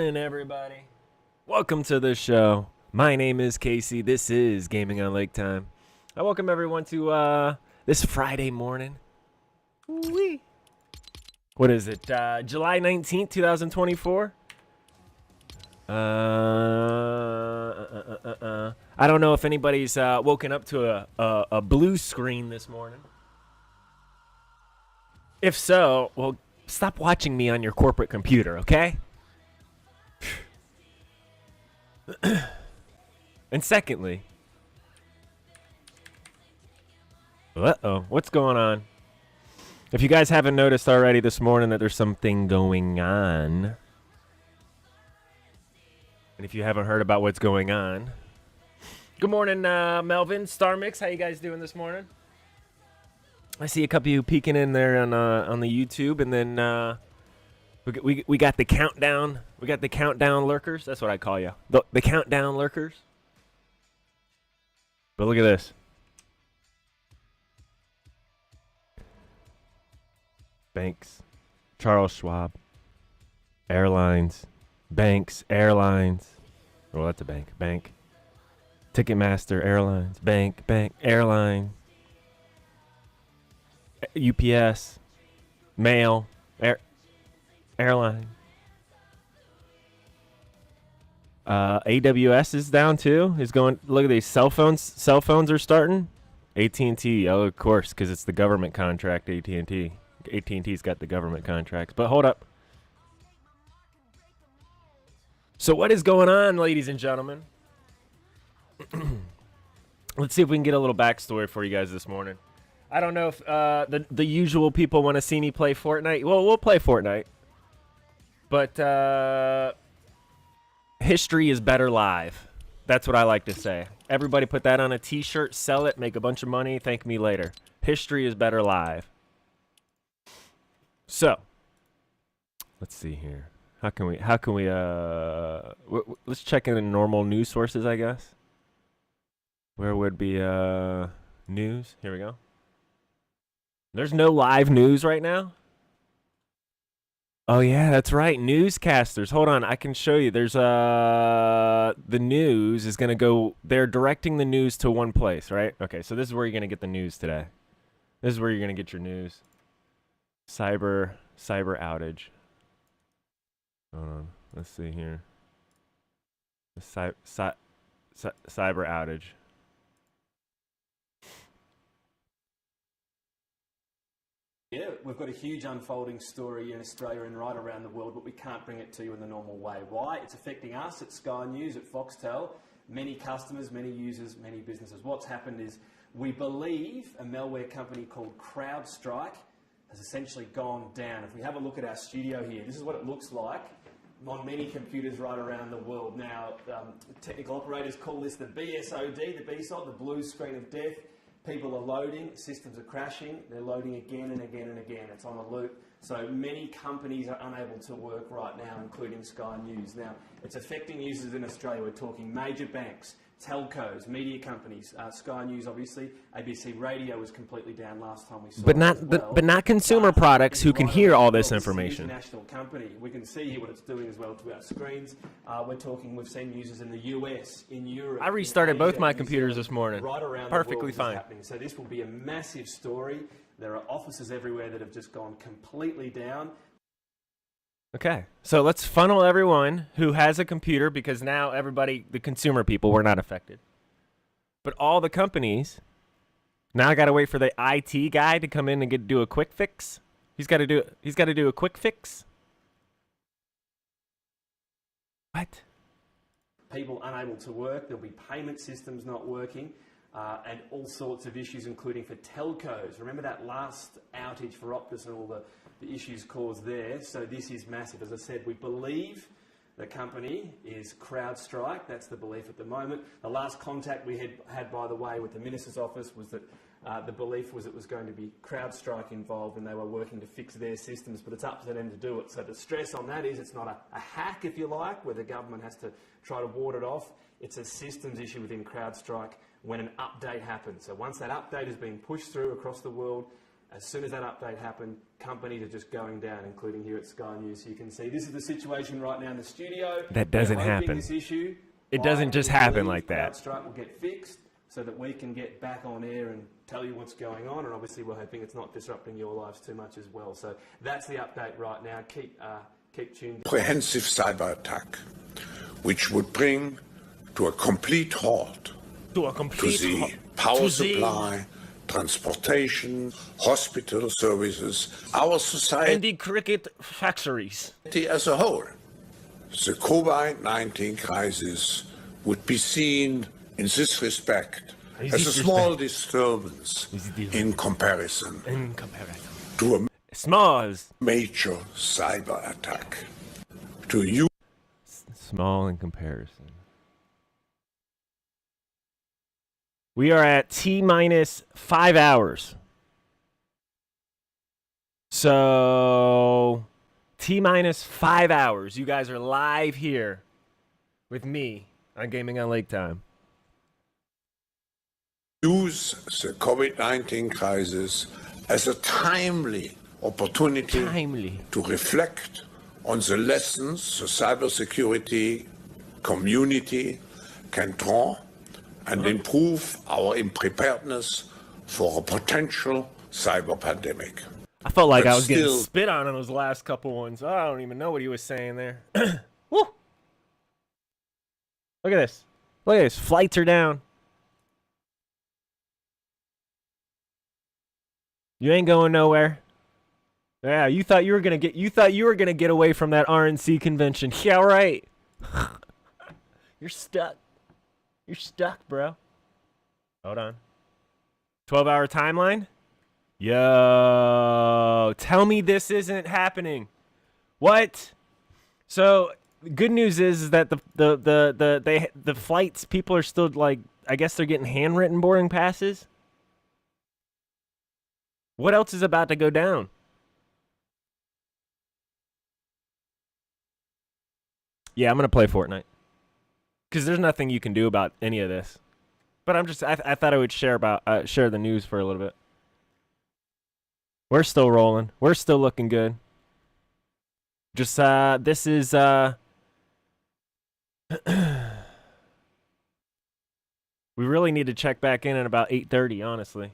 morning, everybody. Welcome to the show. My name is Casey. This is Gaming on Lake Time. I welcome everyone to this Friday morning. Woo-wee. What is it? July 19th, 2024? I don't know if anybody's woken up to a blue screen this morning. If so, well, stop watching me on your corporate computer, okay? And secondly, what's going on? If you guys haven't noticed already this morning that there's something going on, and if you haven't heard about what's going on, good morning, Melvin, Star Mix. How you guys doing this morning? I see a couple of you peeking in there on the YouTube, and then we got the countdown. We got the countdown lurkers. That's what I call you, the countdown lurkers. But look at this. Banks, Charles Schwab, airlines, banks, airlines. Oh, that's a bank. Bank, Ticketmaster, airlines, bank, airline, UPS, mail, airline. AWS is down too. Is going. Look at these cell phones. Cell phones are starting. AT&T. Oh, of course, because it's the government contract. AT&T. AT&T's got the government contracts. But hold up. So what is going on, ladies and gentlemen? Let's see if we can get a little backstory for you guys this morning. I don't know if the usual people want to see me play Fortnite. Well, we'll play Fortnite. But history is better live. That's what I like to say. Everybody put that on a t-shirt, sell it, make a bunch of money, thank me later. History is better live. So, let's see here. How can we let's check in the normal news sources, I guess. Where would be news? Here we go. There's no live news right now. Oh yeah, that's right. Newscasters. Hold on, I can show you. There's the news is gonna go. They're directing the news to one place, right? Okay, so this is where you're gonna get the news today. This is where you're gonna get your news. Cyber outage. Hold on. Let's see here. The cyber outage. Yeah, we've got a huge unfolding story in Australia and right around the world, but we can't bring it to you in the normal way. Why? It's affecting us at Sky News, at Foxtel, many customers, many users, many businesses. What's happened is we believe a malware company called CrowdStrike has essentially gone down. If we have a look at our studio here, this is what it looks like on many computers right around the world. Now, technical operators call this the BSOD, the BSOD, the blue screen of death. People are loading, systems are crashing, they're loading again and again and again. It's on a loop. So many companies are unable to work right now, including Sky News. Now, it's affecting users in Australia. We're talking major banks, telcos, media companies, Sky News, obviously. ABC Radio was completely down last time we saw. But not consumer products who can hear all this information. International company. We can see here what it's doing as well to our screens. We've seen users in the US, in Europe. I restarted both my computers this morning. Right around Perfectly the world fine. So this will be a massive story. There are offices everywhere that have just gone completely down. Okay, so let's funnel everyone who has a computer, because now everybody, the consumer people, were not affected. But all the companies, now I got to wait for the IT guy to come in and do a quick fix. He's got to do a quick fix. What? People unable to work. There'll be payment systems not working. And all sorts of issues, including for telcos. Remember that last outage for Optus and all the issues caused there? So this is massive. As I said, we believe the company is CrowdStrike. That's the belief at the moment. The last contact we had, by the way, with the Minister's office was that the belief was it was going to be CrowdStrike involved and they were working to fix their systems, but it's up to them to do it. So the stress on that is it's not a hack, if you like, where the government has to try to ward it off. It's a systems issue within CrowdStrike when an update happens. So once that update is being pushed through across the world, As soon as that update happened, companies are just going down, including here at Sky News. So you can see this is the situation right now in the studio. That doesn't We're hoping happen. This issue, It doesn't just happen like that. CrowdStrike will get fixed so that we can get back on air and tell you what's going on. And obviously, we're hoping it's not disrupting your lives too much as well. So that's the update right now. Keep tuned. Comprehensive cyber attack, which would bring to a complete halt to the power supply, transportation, hospital services, our society, and the cricket factories as a whole. The COVID-19 crisis would be seen in this respect as a small disturbance in comparison to a major cyber attack. Small in comparison. We are at T-minus 5 hours. So, T-minus 5 hours. You guys are live here with me on Gaming on Lake Time. Use the COVID-19 crisis as a timely opportunity to reflect on the lessons the cybersecurity community can draw and improve our preparedness for a potential cyber pandemic. I felt like I was getting spit on those last couple ones. I don't even know what he was saying there. Woo! Look at this. Look at this. Flights are down. You ain't going nowhere. Yeah, you thought you were gonna get away from that RNC convention. Yeah, right. You're stuck. You're stuck, bro. Hold on. 12-hour timeline? Yo, tell me this isn't happening. What? So, good news is that the flights, people are still like, I guess they're getting handwritten boarding passes. What else is about to go down? Yeah, I'm gonna play Fortnite. Because there's nothing you can do about any of this. But I thought I would share the news for a little bit. We're still rolling. We're still looking good. Just, this is, we really need to check back in at about 8:30, honestly.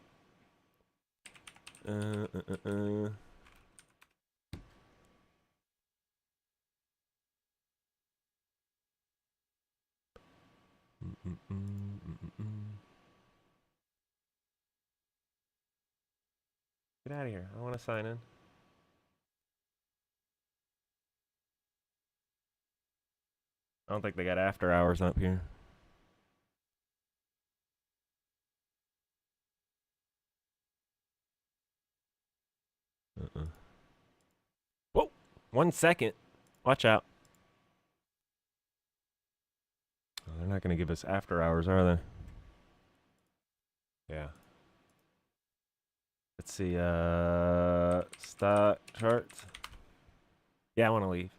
Get out of here. I want to sign in. I don't think they got after hours up here. Whoa! 1 second. Watch out. Oh, they're not going to give us after hours, are they? Yeah. Let's see, start charts. Yeah, I want to leave.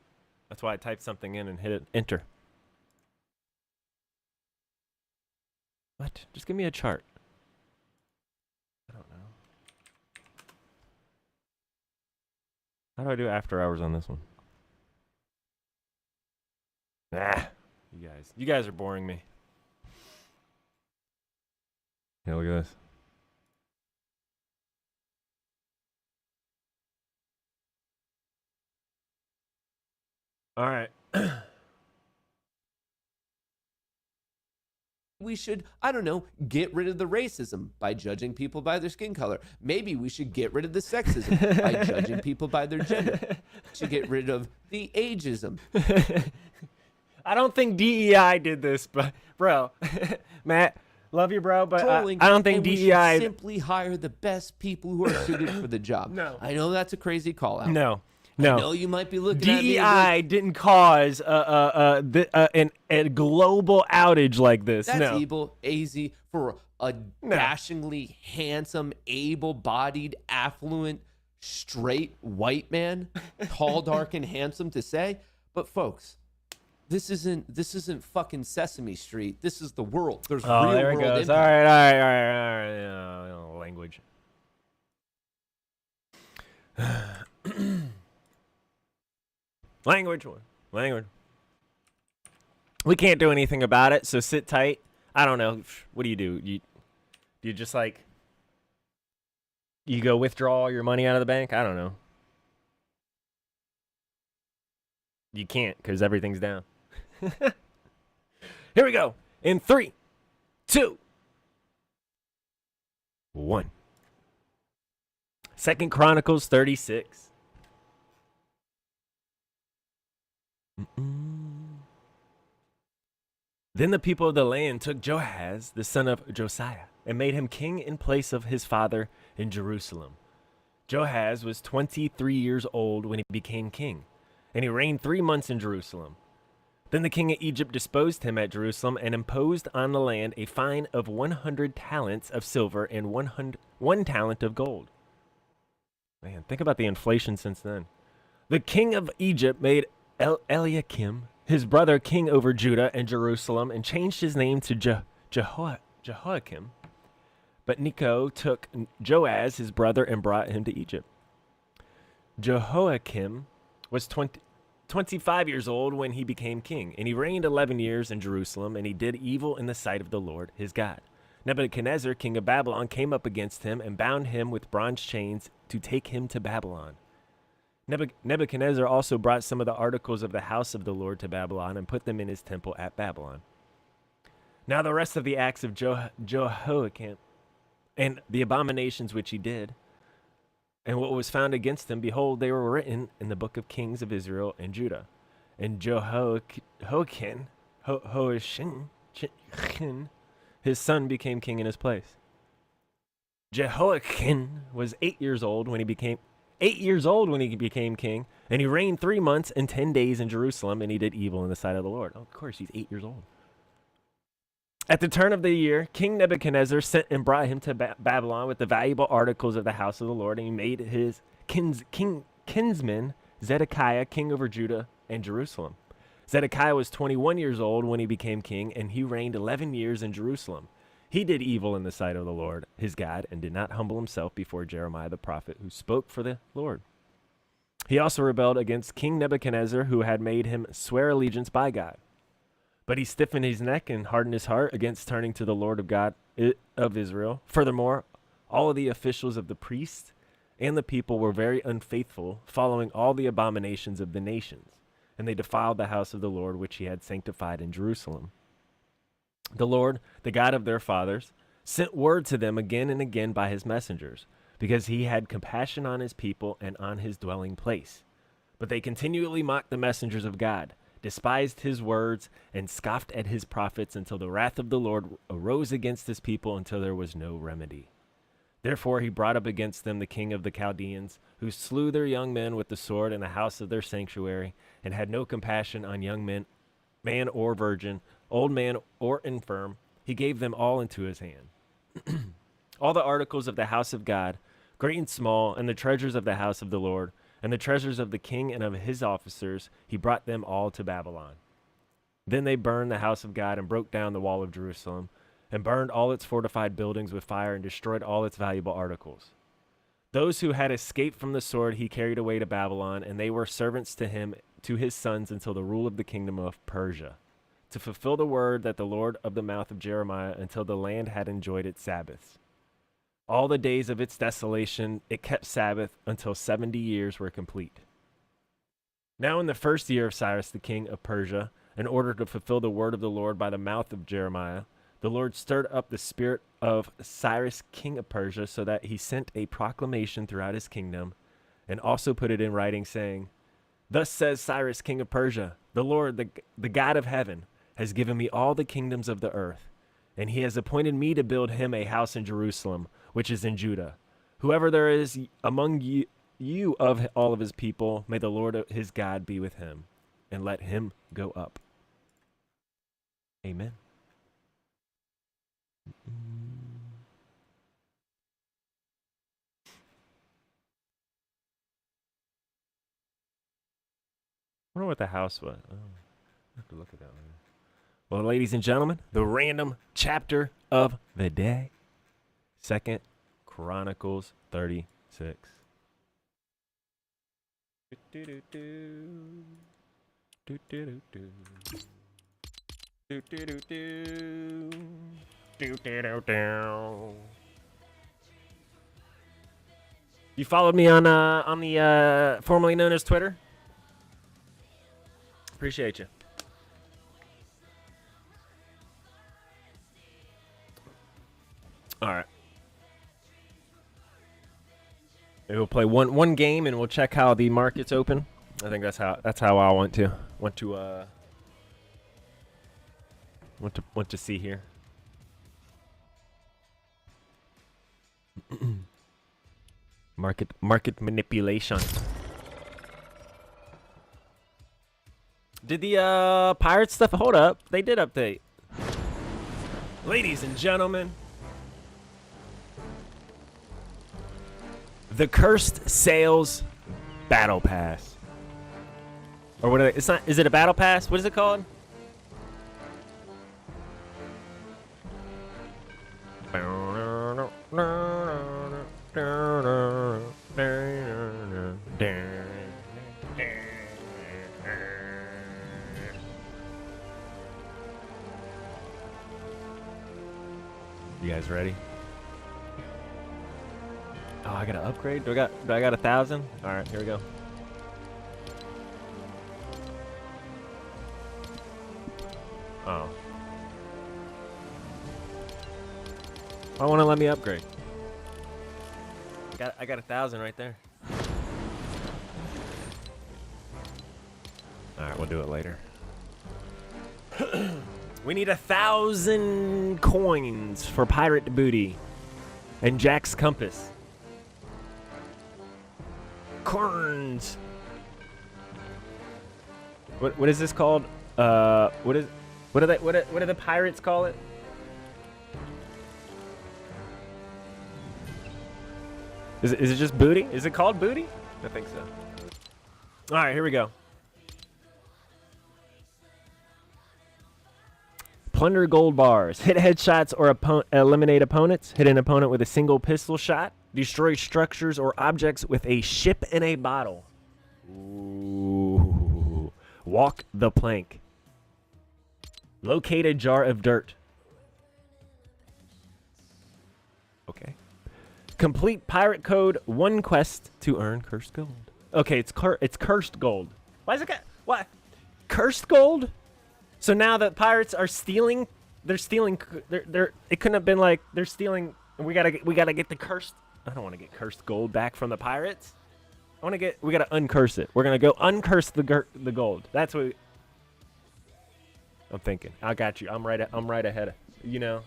That's why I typed something in and hit enter. What? Just give me a chart. I don't know. How do I do after hours on this one? Ah, you guys are boring me. Yeah, look at this. All right. We should, I don't know, get rid of the racism by judging people by their skin color. Maybe we should get rid of the sexism by judging people by their gender. We should get rid of the ageism. I don't think DEI did this, but bro, Matt, love you, bro, but I don't think DEI. We should simply hire the best people who are suited for the job. No, I know that's a crazy call out. No. I know you might be looking at me. DEI didn't cause a global outage like this. That's easy for a dashingly handsome, able-bodied, affluent, straight white man, tall, dark, and handsome to say. But folks, this isn't fucking Sesame Street. This is the world. There's real there it world goes. impact. All right. Language. Language. We can't do anything about it, so sit tight. I don't know. What do? You just like, you go withdraw all your money out of the bank? I don't know. You can't because everything's down. Here we go. In 3, 2, 1. 2 Chronicles 36. Then the people of the land took Joahaz, the son of Josiah, and made him king in place of his father in Jerusalem. Joahaz was 23 years old when he became king, and he reigned 3 months in Jerusalem. Then the king of Egypt disposed him at Jerusalem and imposed on the land a fine of 100 talents of silver and 1 talent of gold. Man, think about the inflation since then. The king of Egypt made Eliakim, his brother, king over Judah and Jerusalem, and changed his name to Jehoiakim. But Necho took Joaz, his brother, and brought him to Egypt. Jehoiakim was 25 years old when he became king, and he reigned 11 years in Jerusalem, and he did evil in the sight of the Lord his God. Nebuchadnezzar, king of Babylon, came up against him and bound him with bronze chains to take him to Babylon. Nebuchadnezzar also brought some of the articles of the house of the Lord to Babylon and put them in his temple at Babylon. Now the rest of the acts of Jehoiakim and the abominations which he did, and what was found against him, behold, they were written in the book of kings of Israel and Judah. And Jehoiakim, his son, became king in his place. Jehoiakim was 8 years old when he became king, and he reigned 3 months and 10 days in Jerusalem, and he did evil in the sight of the Lord. Oh, of course, he's 8 years old. At the turn of the year, King Nebuchadnezzar sent and brought him to Babylon with the valuable articles of the house of the Lord, and he made his kinsman Zedekiah king over Judah and Jerusalem. Zedekiah was 21 years old when he became king, and he reigned 11 years in Jerusalem. He did evil in the sight of the Lord his God, and did not humble himself before Jeremiah the prophet, who spoke for the Lord. He also rebelled against King Nebuchadnezzar, who had made him swear allegiance by God. But he stiffened his neck and hardened his heart against turning to the Lord of God of Israel. Furthermore, all of the officials of the priests and the people were very unfaithful, following all the abominations of the nations, and they defiled the house of the Lord, which he had sanctified in Jerusalem. The Lord, the God of their fathers, sent word to them again and again by his messengers, because he had compassion on his people and on his dwelling place. But they continually mocked the messengers of God, despised his words, and scoffed at his prophets, until the wrath of the Lord arose against his people, until there was no remedy. Therefore he brought up against them the king of the Chaldeans, who slew their young men with the sword in the house of their sanctuary, and had no compassion on young men, man or virgin, old man or infirm. He gave them all into his hand. All the articles of the house of God, great and small, and the treasures of the house of the Lord, and the treasures of the king and of his officers, he brought them all to Babylon. Then they burned the house of God and broke down the wall of Jerusalem, and burned all its fortified buildings with fire, and destroyed all its valuable articles. Those who had escaped from the sword he carried away to Babylon, and they were servants to him, to his sons, until the rule of the kingdom of Persia, to fulfill the word that the Lord of the mouth of Jeremiah, until the land had enjoyed its Sabbaths. All the days of its desolation it kept Sabbath, until 70 years were complete. Now in the first year of Cyrus the king of Persia, in order to fulfill the word of the Lord by the mouth of Jeremiah, the Lord stirred up the spirit of Cyrus king of Persia, so that he sent a proclamation throughout his kingdom, and also put it in writing, saying, Thus says Cyrus king of Persia, the Lord, the God of heaven, has given me all the kingdoms of the earth, and he has appointed me to build him a house in Jerusalem, which is in Judah. Whoever there is among you of all of his people, may the Lord his God be with him, and let him go up. Amen. I wonder what the house was. Oh, I have to look at that one. Well, ladies and gentlemen, the random chapter of the day. 2 Chronicles 36. Do do do do. Do do do do. Do do do do. You followed me on the formerly known as Twitter? Appreciate you. All right. Maybe we'll play one game and we'll check how the market's open. I think that's how I want to see here. Market manipulation. Did the pirate stuff hold up? They did update. Ladies and gentlemen, the Cursed Sales Battle Pass. Or what? It's not. Is it a battle pass? What is it called? You guys ready? Oh, I gotta upgrade. Do I got 1,000? All right, here we go. Oh. I want to let me upgrade. I got 1,000 right there. All right, we'll do it later. We need 1,000 coins for pirate booty and Jack's compass. Corns. What is this called? What do the pirates call it? Is it just booty? Is it called booty? I think so. All right, here we go. Plunder gold bars. Hit headshots or eliminate opponents. Hit an opponent with a single pistol shot. Destroy structures or objects with a ship in a bottle. Ooh. Walk the plank. Locate a jar of dirt. Okay. Complete pirate code 1 quest to earn cursed gold. Okay, it's cursed gold. Why is it what? Cursed gold? So now that pirates are stealing, they're stealing. It couldn't have been like they're stealing. We gotta get the cursed. I don't want to get cursed gold back from the pirates. We gotta uncurse it. We're gonna go uncurse the gold. That's what I'm thinking. I got you. I'm right ahead. You know,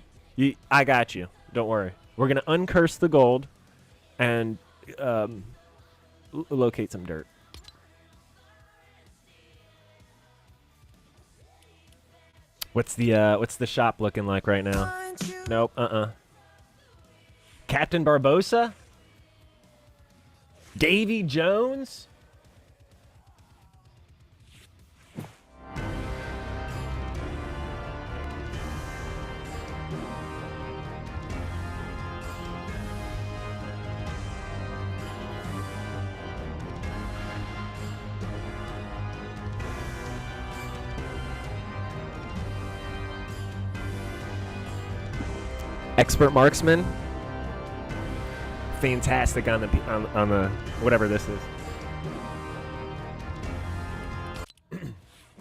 I got you. Don't worry. We're gonna uncurse the gold, and locate some dirt. What's the shop looking like right now? Nope. Captain Barbosa? Davy Jones? Expert marksman. Fantastic on the whatever this is.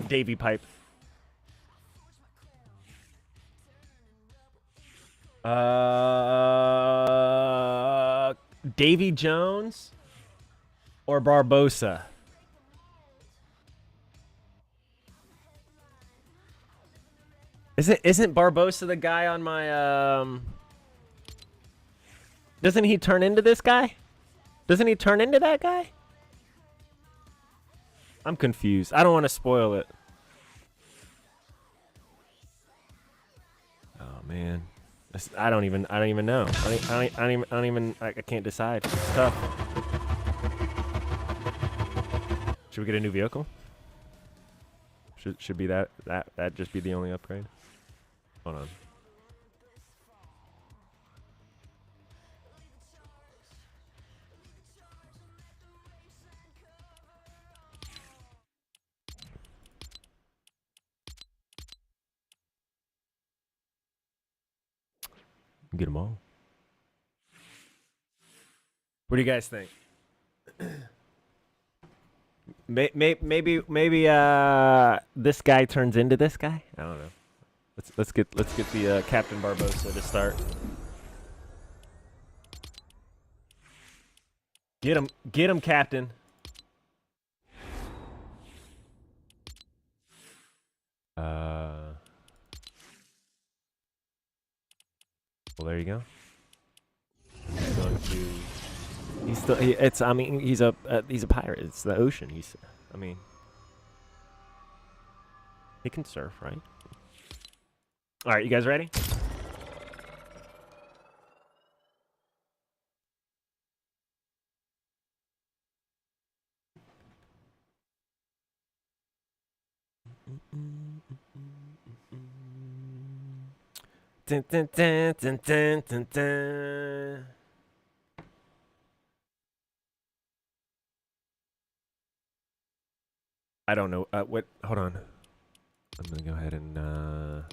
Davy pipe. Davy Jones or Barbosa? Isn't Barbosa the guy on my Doesn't he turn into this guy? Doesn't he turn into that guy? I'm confused. I don't want to spoil it. Oh man. I don't even know. I can't decide. It's tough. Should we get a new vehicle? Should be that just be the only upgrade? Hold on. Get them all. What do you guys think? Maybe this guy turns into this guy. I don't know. Let's get the Captain Barbosa to start. Get him, Captain. Well, there you go. He's going to. He's still. I mean, he's a pirate. It's the ocean. I mean, he can surf, right? All right, you guys ready? Dun, dun, dun, dun, dun, dun, dun. I don't know. What? Hold on. I'm gonna go ahead and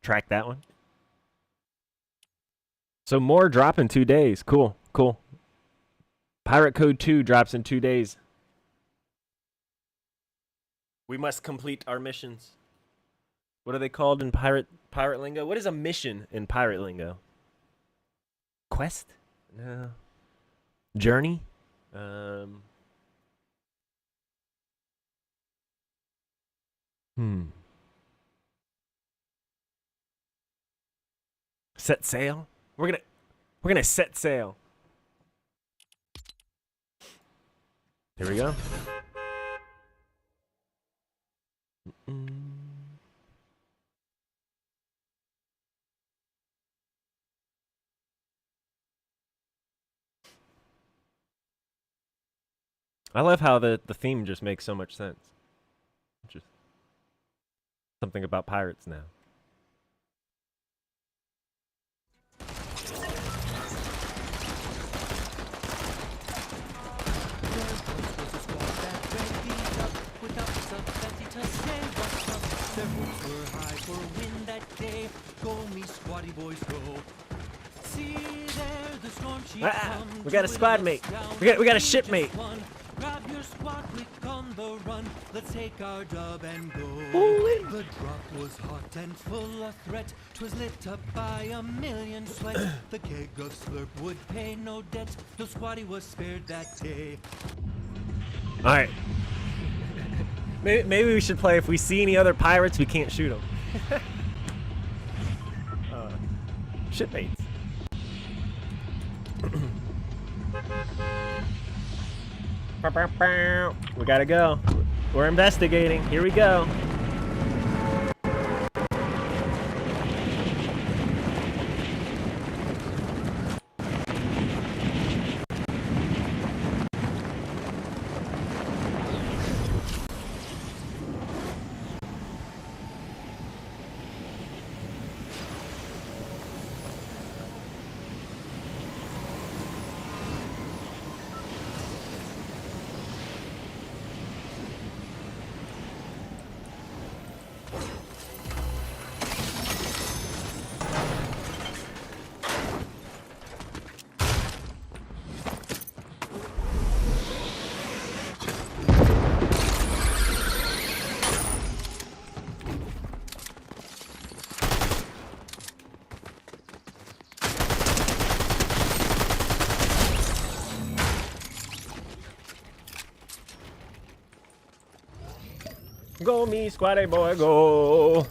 track that one. So more drop in 2 days. Cool. Pirate Code 2 drops in 2 days. We must complete our missions. What are they called in pirate lingo? What is a mission in pirate lingo? Quest? No. Journey? Set sail? We're gonna set sail. Here we go. I love how the theme just makes so much sense. Just something about pirates now. We got a squad mate. We got a shipmate. Grab your squad quick on the run. Let's take our dub and go. Ooh. The drop was hot and full of threat. 'Twas lit up by a million sweats. The keg of slurp would pay no debt. No squatty was spared that day. All right. Maybe we should play. If we see any other pirates, we can't shoot them. Shipmates. We gotta go. We're investigating. Here we go. Go me, squatty boy, go.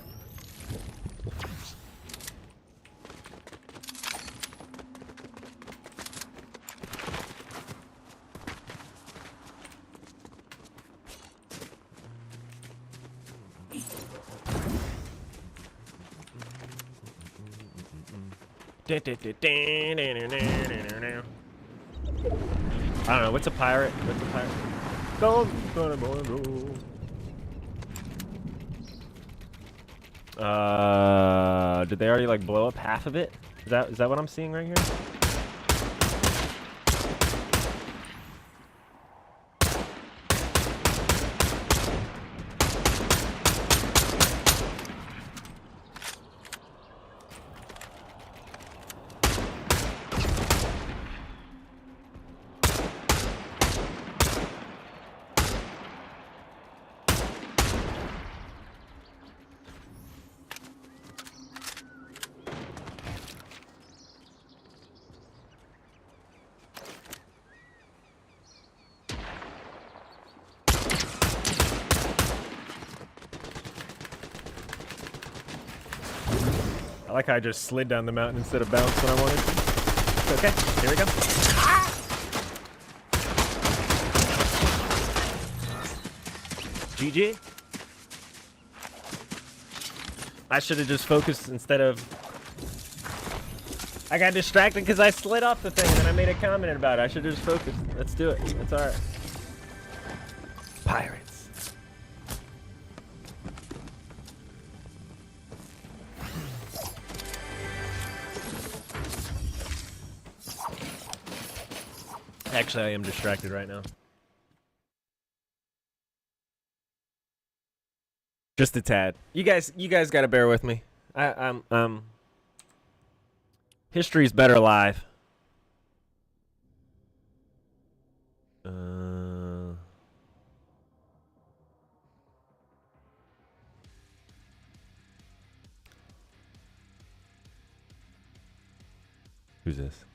I don't know. What's a pirate? Go, squatty boy, go. Did they already like blow up half of it? Is that what I'm seeing right here? like how I just slid down the mountain instead of bounce when I wanted to. It's okay. Here we go. GG. I should have just focused instead of... I got distracted because I slid off the thing and I made a comment about it. I should have just focused. Let's do it. It's alright. Pirates. Actually, I am distracted right now. Just a tad. You guys got to bear with me. History's better live. Who's this?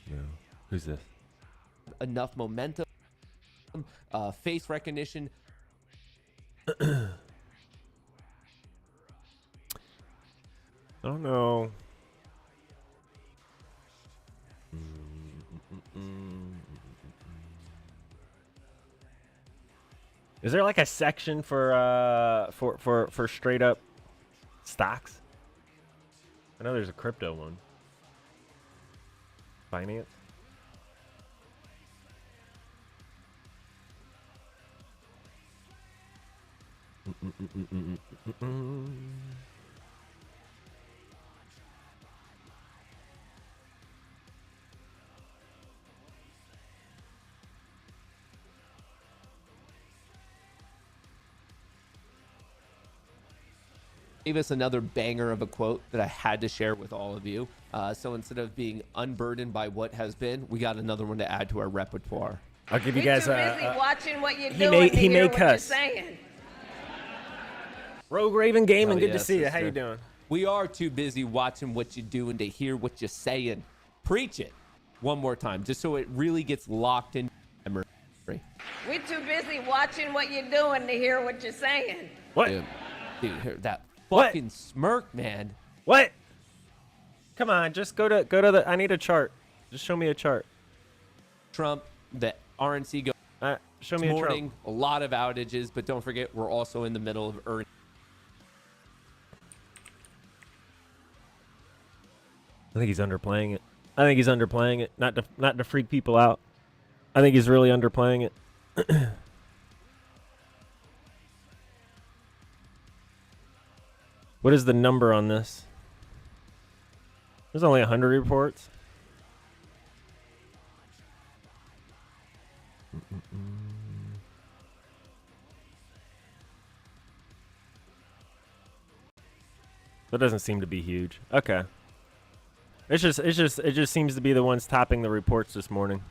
No. Who's this? Enough momentum, face recognition. I don't know. Is there like a section for straight up stocks? I know there's a crypto one. Finance. Gave us another banger of a quote that I had to share with all of you. So instead of being unburdened by what has been, we got another one to add to our repertoire. I'll give you We're guys too busy watching what you're he doing may- to he hear may what cuss. you're saying. Rogue Raven Gaming, Oh, good to yes, see you. yes, How you sir. doing? We are too busy watching what you're doing to hear what you're saying. Preach it one more time, just so it really gets locked in memory. We're too busy watching what you're doing to hear what you're saying. What? Dude, that What? fucking smirk, man. What? Come on, just go to the. I need a chart. Just show me a chart. Trump, the RNC go Show this me a morning, chart. a lot of outages, but don't forget, we're also in the middle of earnings. I think he's underplaying it. I think he's underplaying it, not to freak people out. I think he's really underplaying it. What is the number on this? There's only 100 reports. That doesn't seem to be huge. Okay. It just seems to be the ones topping the reports this morning.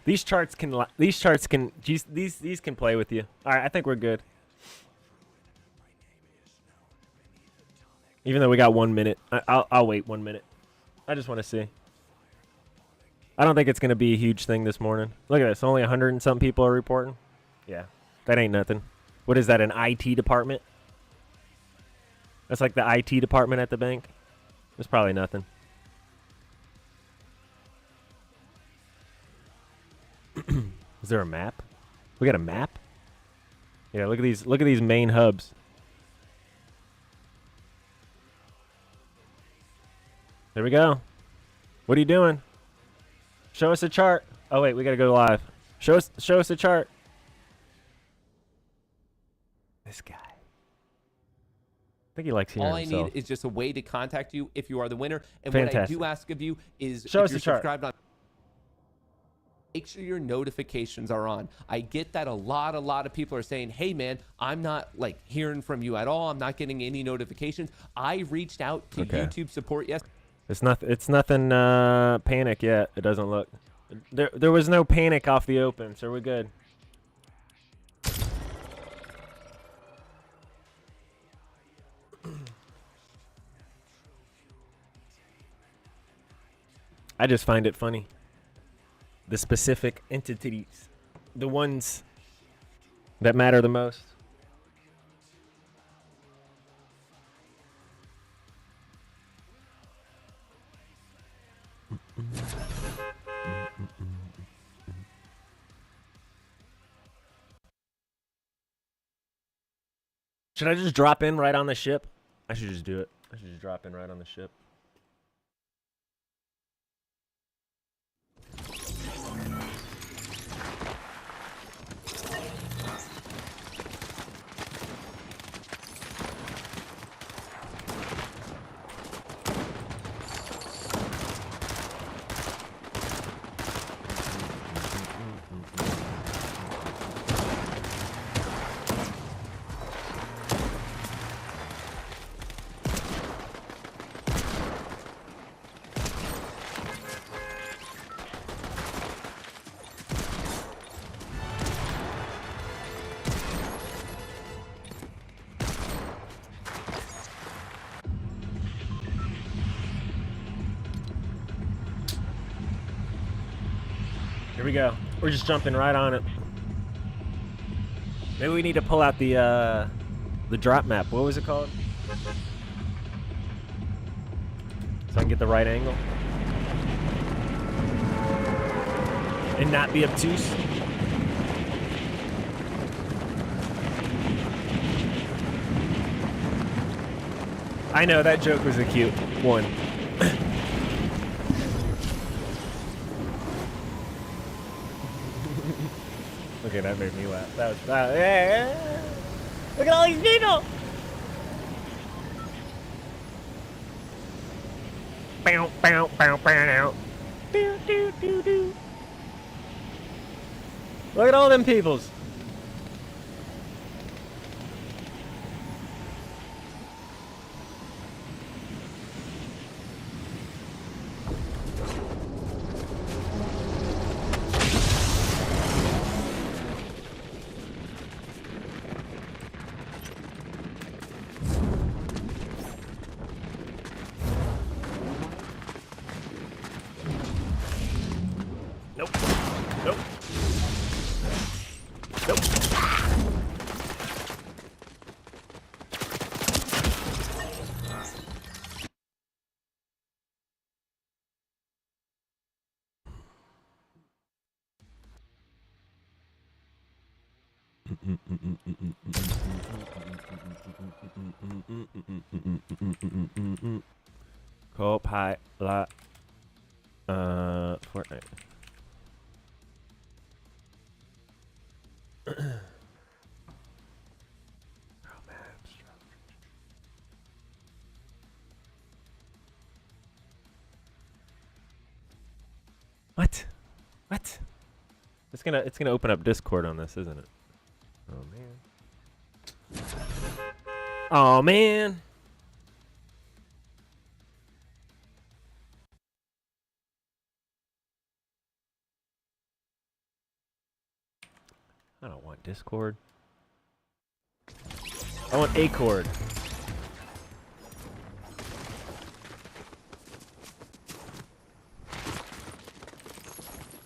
These charts can these can play with you. All right, I think we're good. Even though we got 1 minute, I'll wait 1 minute. I just want to see. I don't think it's going to be a huge thing this morning. Look at this. Only 100 and some people are reporting. Yeah, that ain't nothing. What is that, an IT department? That's like the IT department at the bank. It's probably nothing. Is there a map? We got a map? Yeah, look at these main hubs. There we go. What are you doing? Show us a chart. Oh wait, we gotta go live. Show us a chart. This guy. I think he likes hearing All I himself. need is just a way to contact you if you are the winner. And Fantastic. what I do ask of you is Show if us you're the chart. subscribed on, make sure your notifications are on. I get that a lot of people are saying, hey man, I'm not like hearing from you at all. I'm not getting any notifications. I reached out to Okay. YouTube support yesterday. It's nothing panic yet. It doesn't look. There was no panic off the open, so we're good. I just find it funny. The specific entities, the ones that matter the most. Should I just drop in right on the ship? I should just do it. I should just drop in right on the ship. Here we go. We're just jumping right on it. Maybe we need to pull out the drop map. What was it called? So I can get the right angle. And not be obtuse. I know, that joke was a cute one. Okay, that made me laugh. That was yeah. Look at all these people. Bow, bow, bow, bow. Do, do, do, do. Look at all them peoples. Nope. Nope. Nope. Co-pilot. Fortnite. What? What? It's gonna open up Discord on this, isn't it? Oh man. Oh man. I don't want Discord. I want Acord.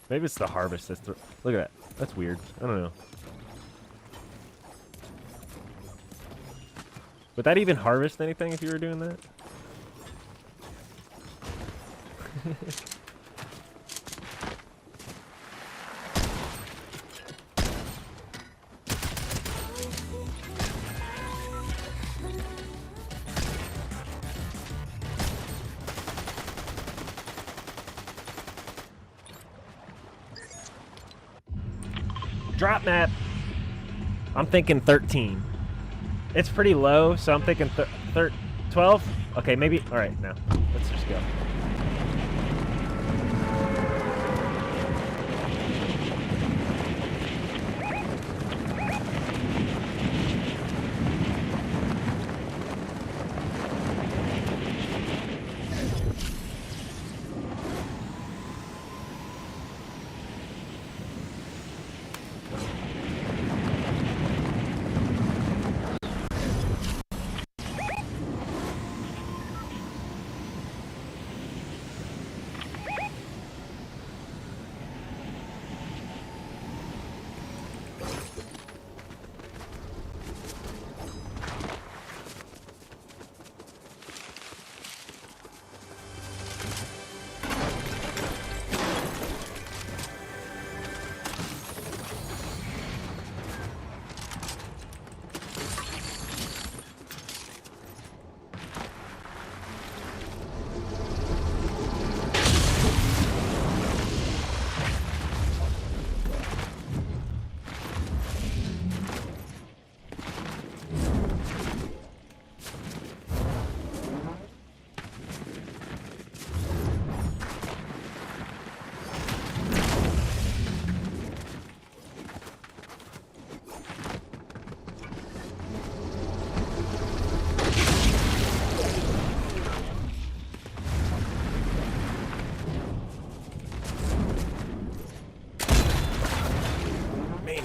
Maybe it's the harvest that's look at that. That's weird. I don't know. Would that even harvest anything if you were doing that? Drop map. I'm thinking 13. It's pretty low, so I'm thinking 12. Okay, maybe. All right, now let's just go.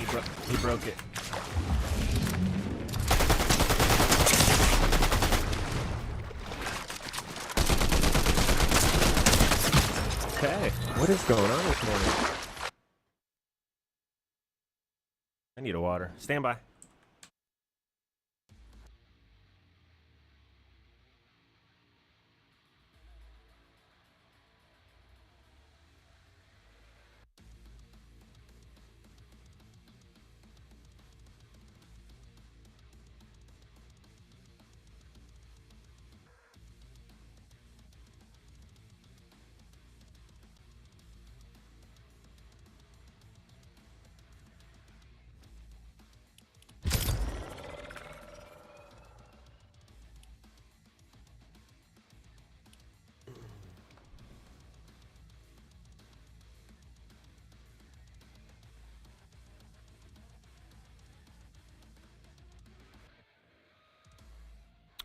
He broke it. Okay, what is going on this morning? I need a water. Stand by.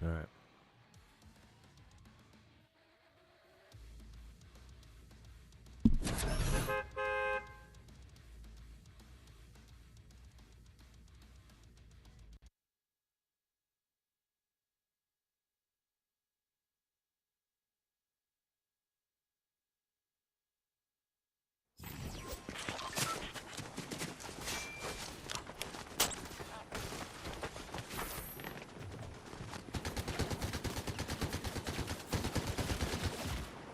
All right.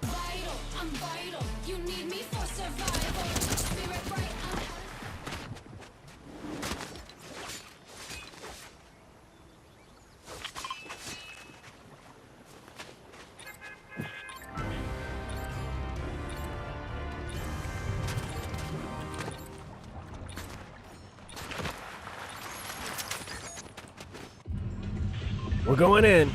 Vital, I'm vital. You need me for survival. Spirit bright, I'm We're going in.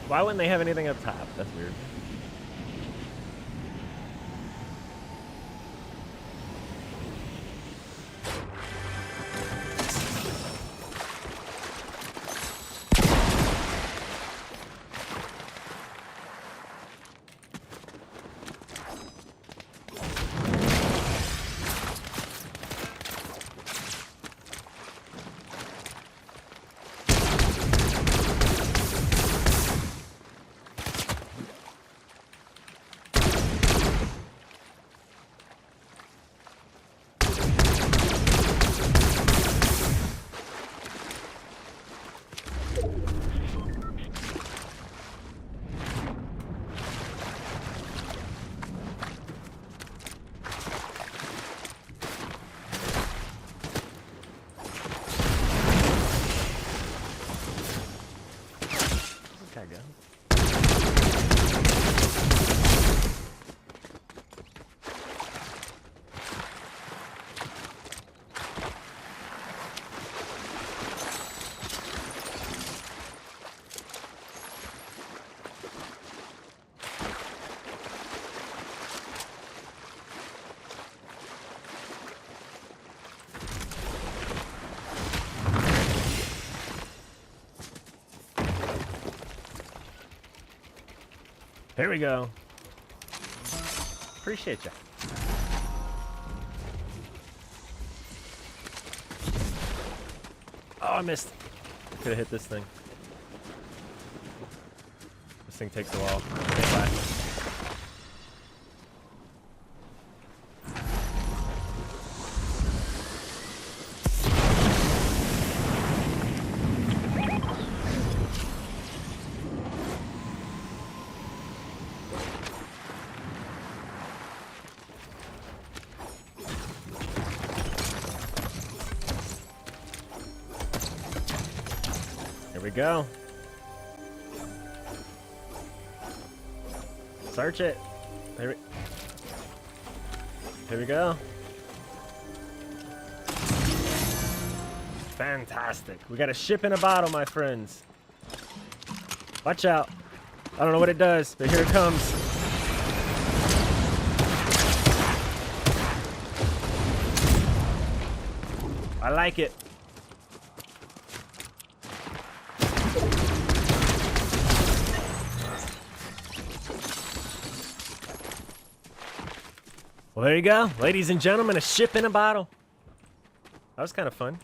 Why wouldn't they have anything up top? That's weird. Here we go. Appreciate you. Oh, I missed. Could have hit this thing. This thing takes a while. Okay, bye. go. Search it. Here we go. Fantastic. We got a ship in a bottle, my friends. Watch out. I don't know what it does, but here it comes. I like it. Well, there you go. Ladies and gentlemen, a ship in a bottle. That was kind of fun.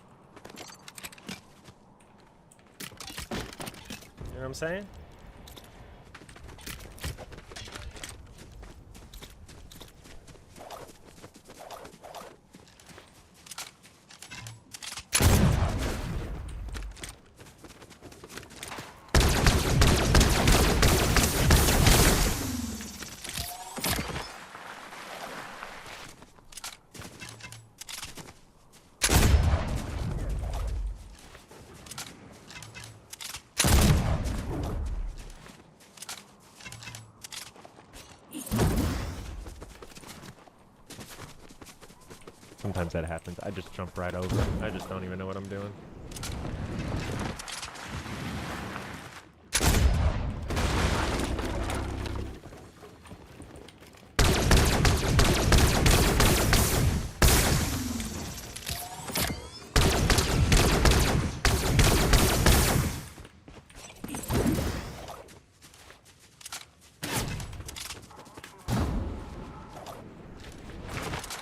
You know what I'm saying? Sometimes that happens. I just jump right over it. I just don't even know what I'm doing.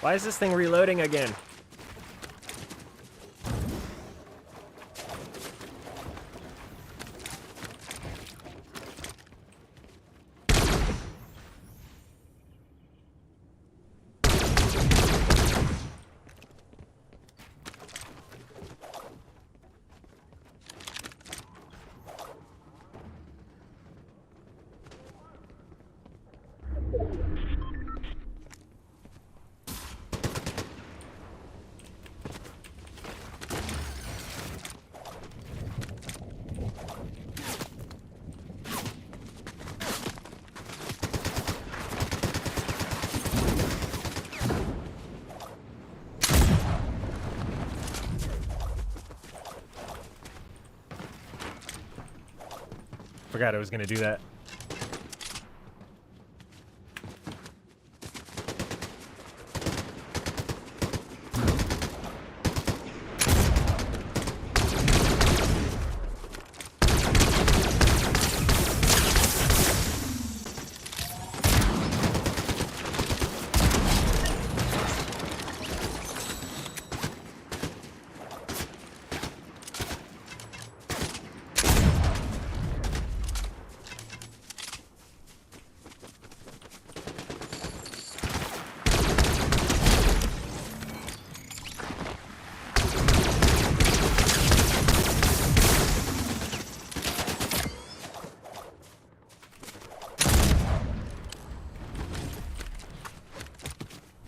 Why is this thing reloading again? Forgot I was gonna do that.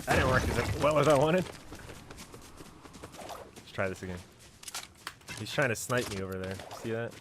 That didn't work as well as I wanted. Let's try this again. He's trying to snipe me over there. See that?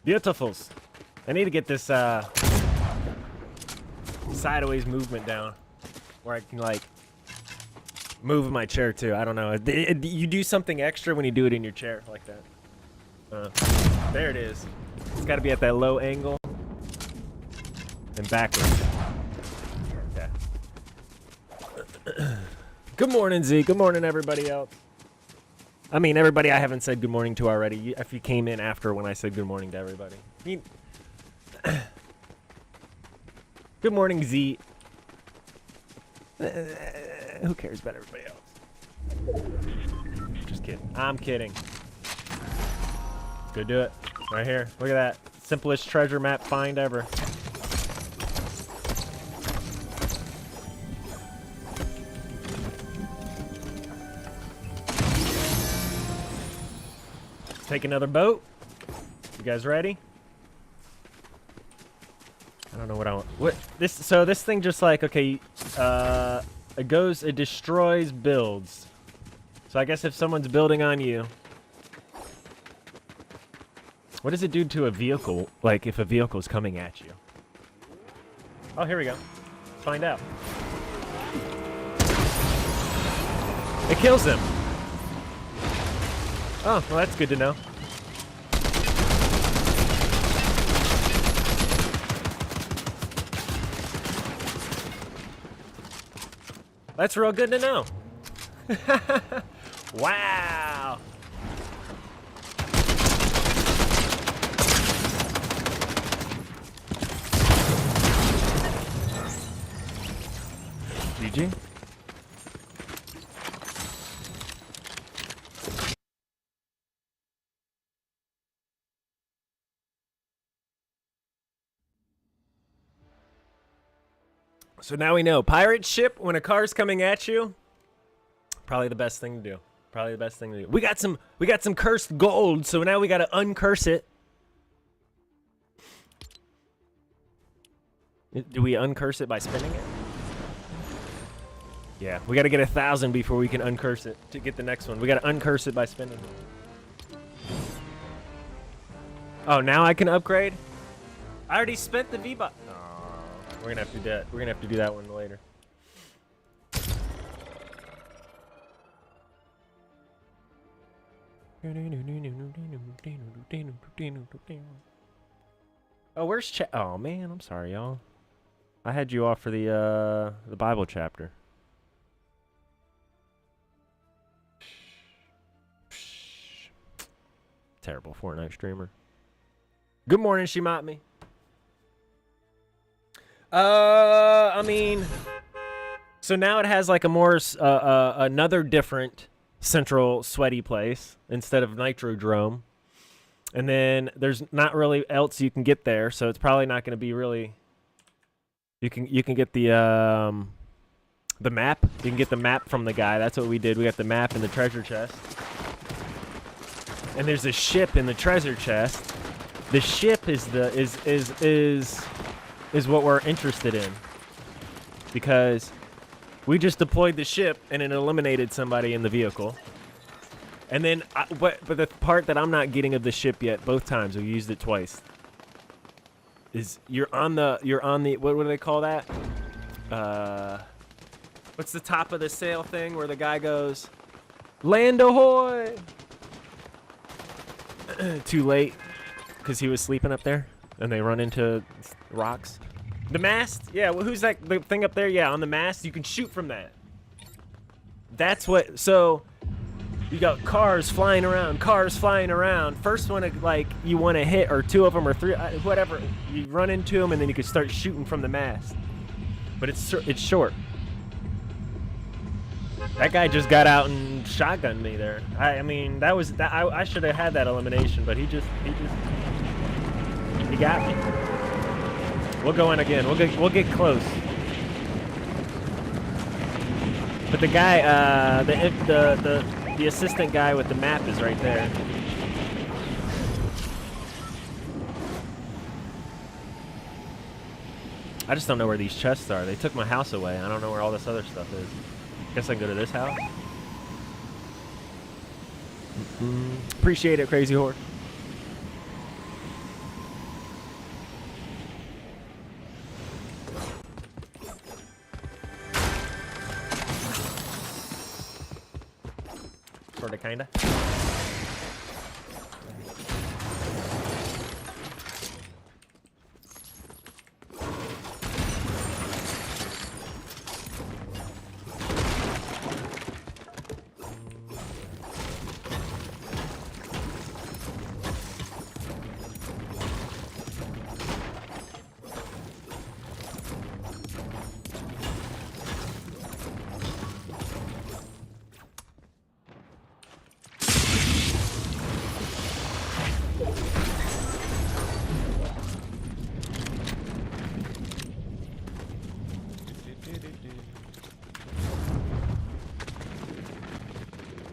Beautifuls. I need to get this sideways movement down where I can like move my chair too. I don't know. You do something extra when you do it in your chair like that. There it is. It's got to be at that low angle and backwards. Yeah. Good morning, Z. Good morning, everybody else. I mean, everybody I haven't said good morning to already. If you came in after when I said good morning to everybody. Good morning, Z. Who cares about everybody else? Just kidding. I'm kidding. Go do it. Right here. Look at that. Simplest treasure map find ever. Take another boat. You guys ready? I don't know what I want. What this? So this thing just like, okay, it destroys builds. So I guess if someone's building on you, what does it do to a vehicle? Like if a vehicle is coming at you? Oh, here we go. Let's find out. It kills them. Oh, well, that's good to know. That's real good to know. Wow. GG. So now we know. Pirate ship, when a car's coming at you, probably the best thing to do. Probably the best thing to do. We got some cursed gold, so now we gotta uncurse it. Do we uncurse it by spinning it? Yeah, we gotta get 1,000 before we can uncurse it to get the next one. We gotta uncurse it by spinning it. Oh, now I can upgrade? I already spent the V-Bucks. We're gonna have to do that. We're gonna have to do that one later. Oh, where's chat? Oh man, I'm sorry, y'all. I had you off for the Bible chapter. Terrible Fortnite streamer. Good morning, Shimatmi. I mean, so now it has like a more, another different central sweaty place instead of Nitrodrome. And then there's not really else you can get there, so it's probably not going to be really, you can get the map. You can get the map from the guy. That's what we did. We got the map in the treasure chest. And there's a ship in the treasure chest. The ship is what we're interested in, because we just deployed the ship and it eliminated somebody in the vehicle. And then, but the part that I'm not getting of the ship yet, both times we used it twice, is you're on the what do they call that? What's the top of the sail thing where the guy goes, "Land ahoy!" Too late, because he was sleeping up there, and they run into rocks. The mast? Yeah, well, who's that? The thing up there? Yeah, on the mast, you can shoot from that. That's what, so you got cars flying around. First one, like, you want to hit, or two of them, or three, whatever. You run into them, and then you can start shooting from the mast. But it's short. That guy just got out and shotgunned me there. I mean, I should have had that elimination, but he got me. We'll go in again. We'll get close. But the guy, the assistant guy with the map is right there. I just don't know where these chests are. They took my house away. I don't know where all this other stuff is. Guess I can go to this house. Appreciate it, Crazy Horse. kinda.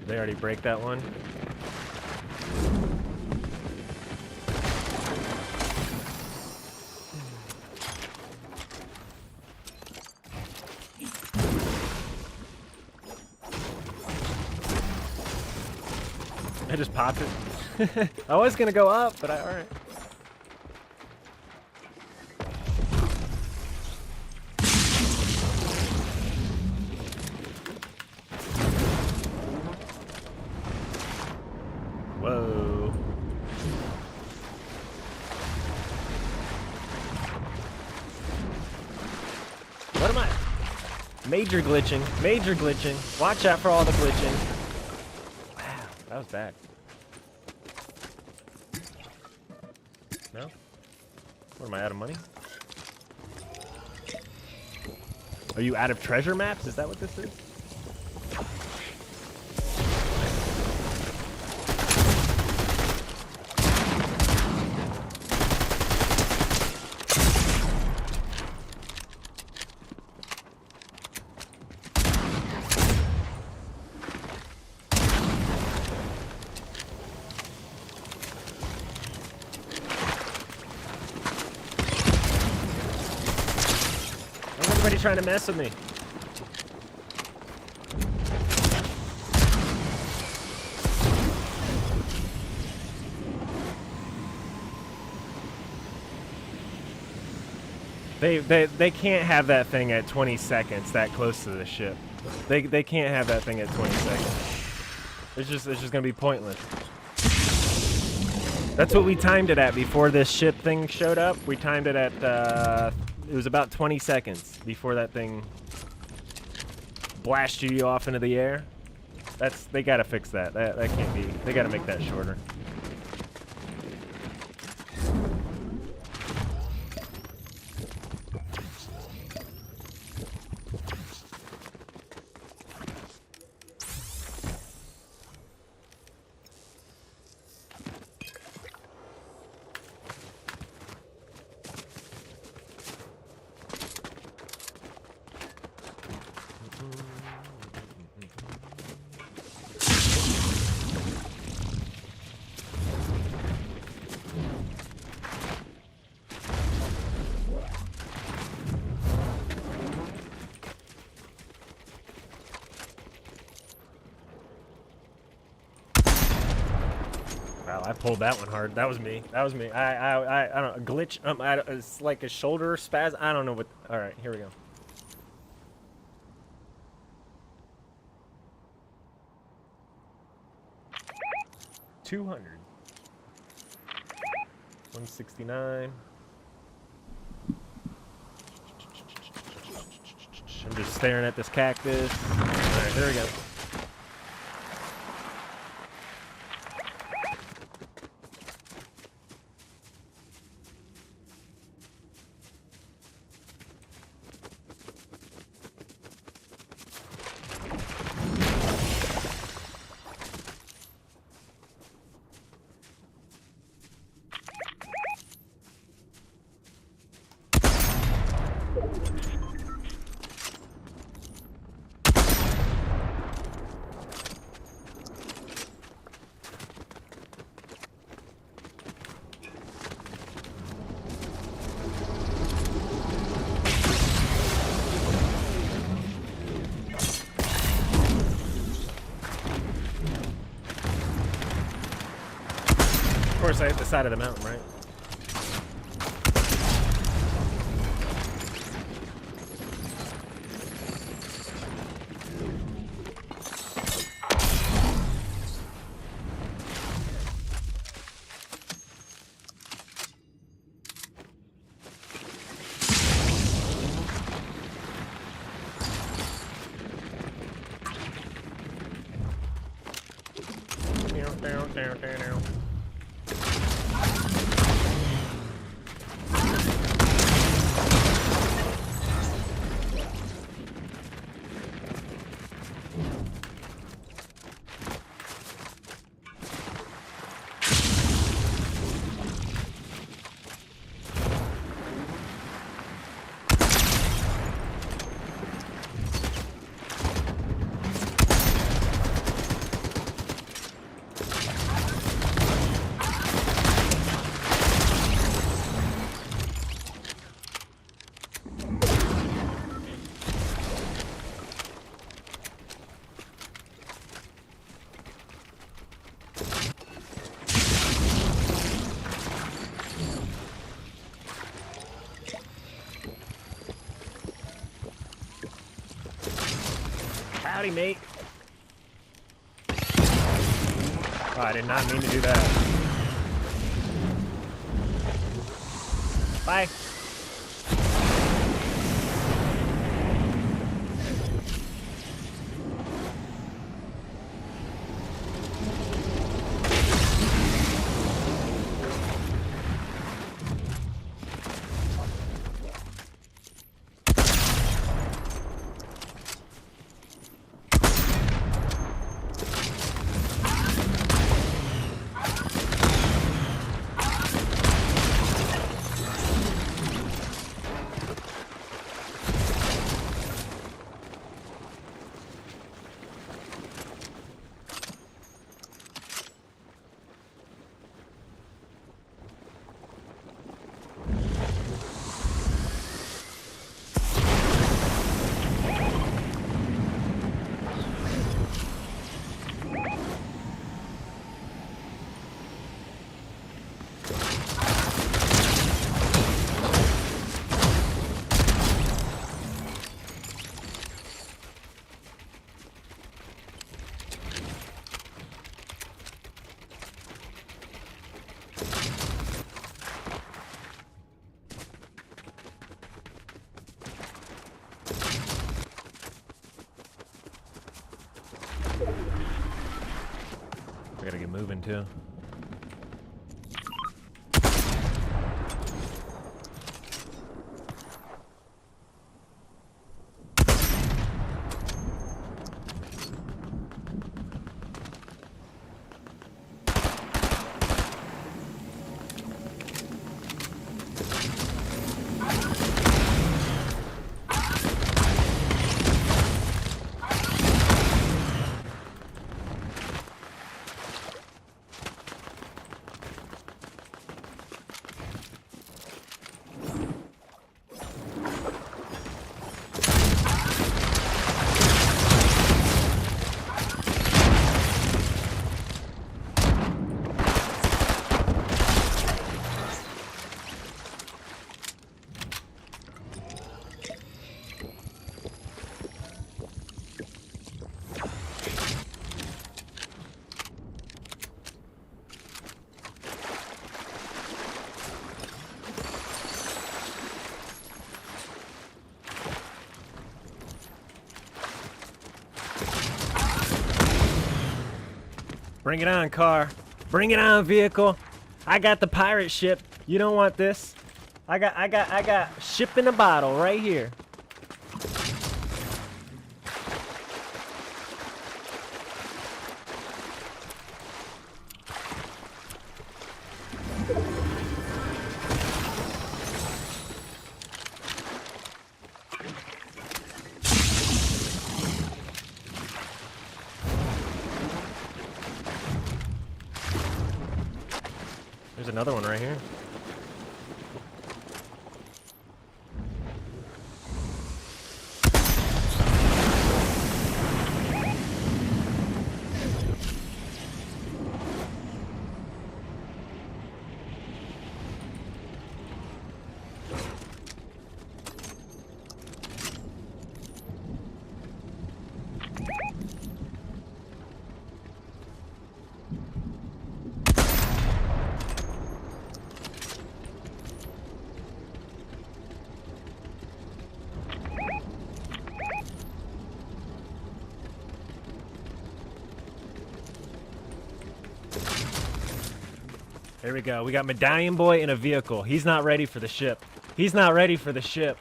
They already break that one. I just popped it. I was gonna go up, but alright. Whoa. What am I? Major glitching. Major glitching. Watch out for all the glitching. Wow, that was bad. No? What am I, out of money? Are you out of treasure maps? Is that what this is? Everybody trying to mess with me. They can't have that thing at 20 seconds that close to the ship. They can't have that thing at 20 seconds. It's just gonna be pointless. That's what we timed it at before this ship thing showed up. We timed it at it was about 20 seconds before that thing blasted you off into the air. They gotta fix that. That can't be. They gotta make that shorter. Wow, I pulled that one hard. That was me. That was me. I don't know. Glitch. It's like a shoulder spaz. I don't know what. All right, here we go. $200. 169. I'm just staring at this cactus. All right, here we go. Of course, I hit the side of the mountain, right? Howdy, mate. Oh, I did not mean to do that. Bye. I gotta get moving too. Bring it on, car. Bring it on, vehicle. I got the pirate ship. You don't want this. I got ship in a bottle right here. There's another one right here. There we go. We got Medallion Boy in a vehicle. He's not ready for the ship. He's not ready for the ship.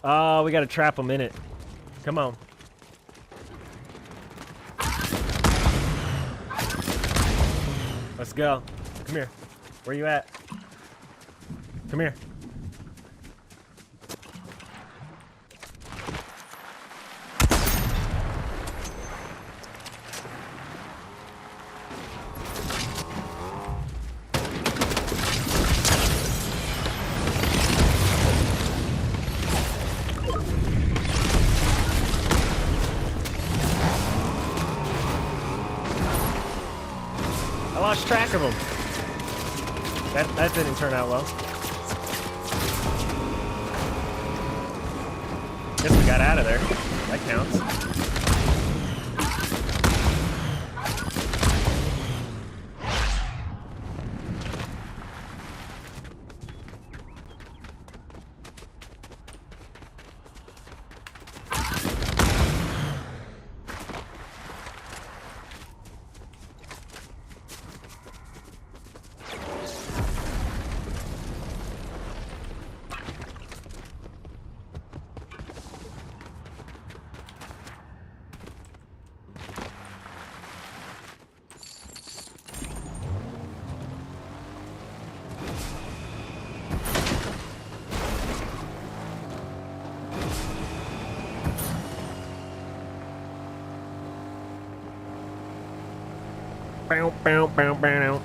Oh, we got to trap him in it. Come on. Let's go. Come here. Where you at? Come here. I lost track of him. That didn't turn out well. Guess we got out of there. That counts. Bow, bow, bow, bow.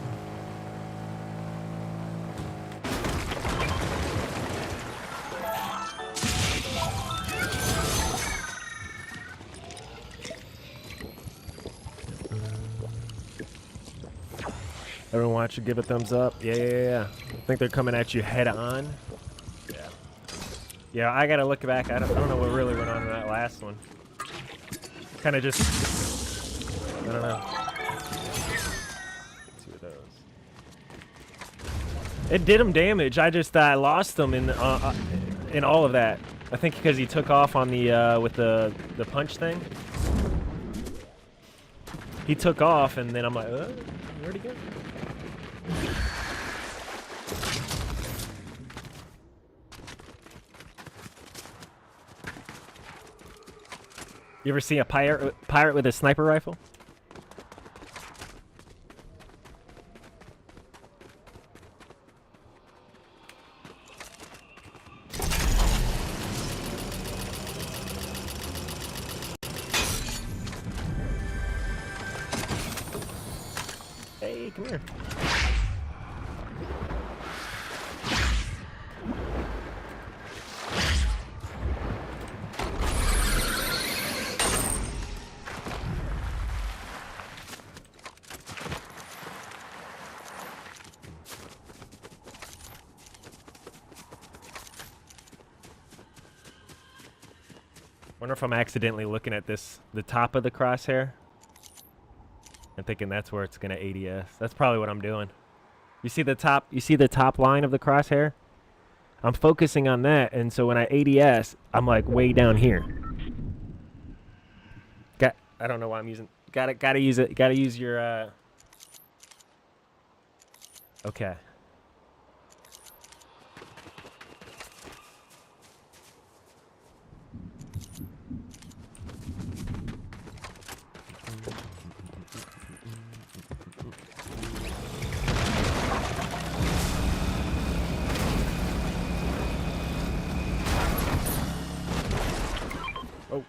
Everyone watch it, give a thumbs up. Yeah. I think they're coming at you head on. Yeah, I gotta look back. I don't know what really went on in that last one. Kind of just, I don't know. Two of those. It did him damage. I just lost him in all of that. I think because he took off on the with the punch thing. He took off, and then I'm like, where'd he go? You ever see a pirate with a sniper rifle? Hey, come here. Wonder if I'm accidentally looking at the top of the crosshair and thinking that's where it's gonna ADS. That's probably what I'm doing. You see the top line of the crosshair? I'm focusing on that, and so when I ADS, I'm like way down here. I don't know why I'm using. Gotta use it. Gotta use your. Okay. Oh.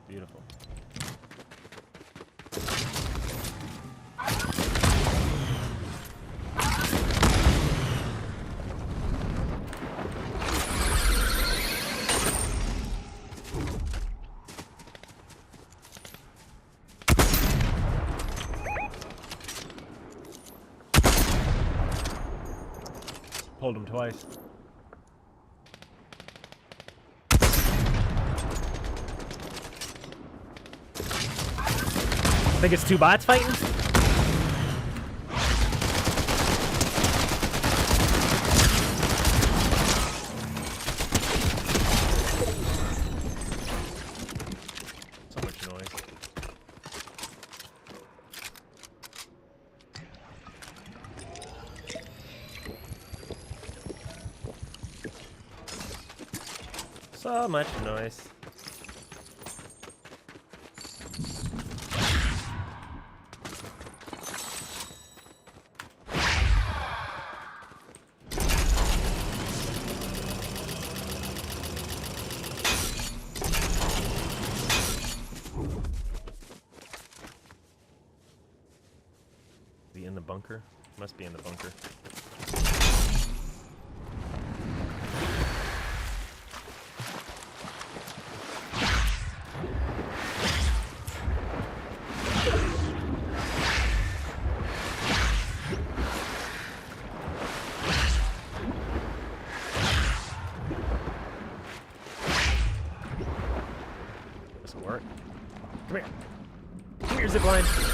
Beautiful. pulled him twice. I think it's 2 bots fighting. So much noise. So much noise. Is he in the bunker? Must be in the bunker. Doesn't work. Come here. Come here, zipline.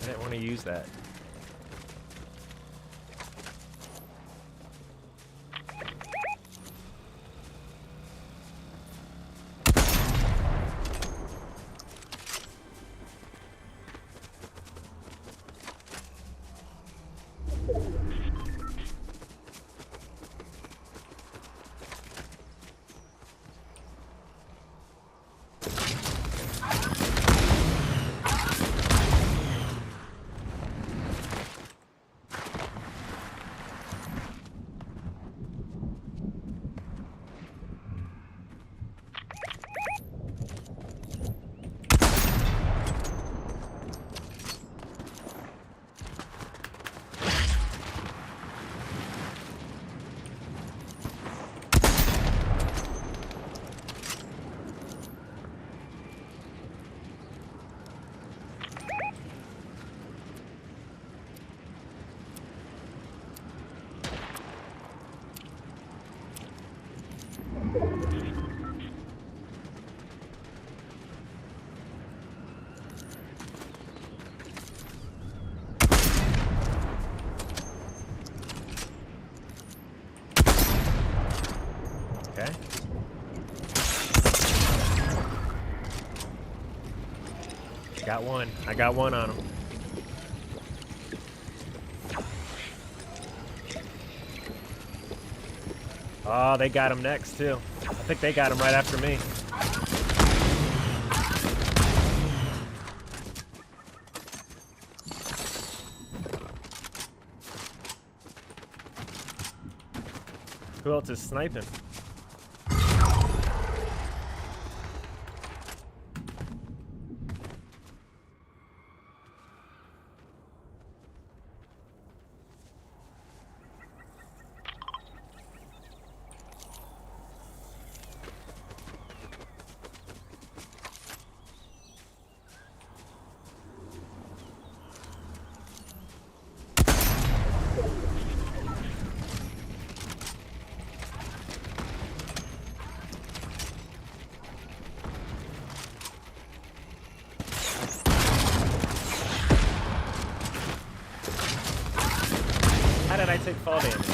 I didn't want to use that. Okay. Got one. I got one on him. Oh, they got him next, too. I think they got him right after me. Who else is sniping? How did I take fall damage?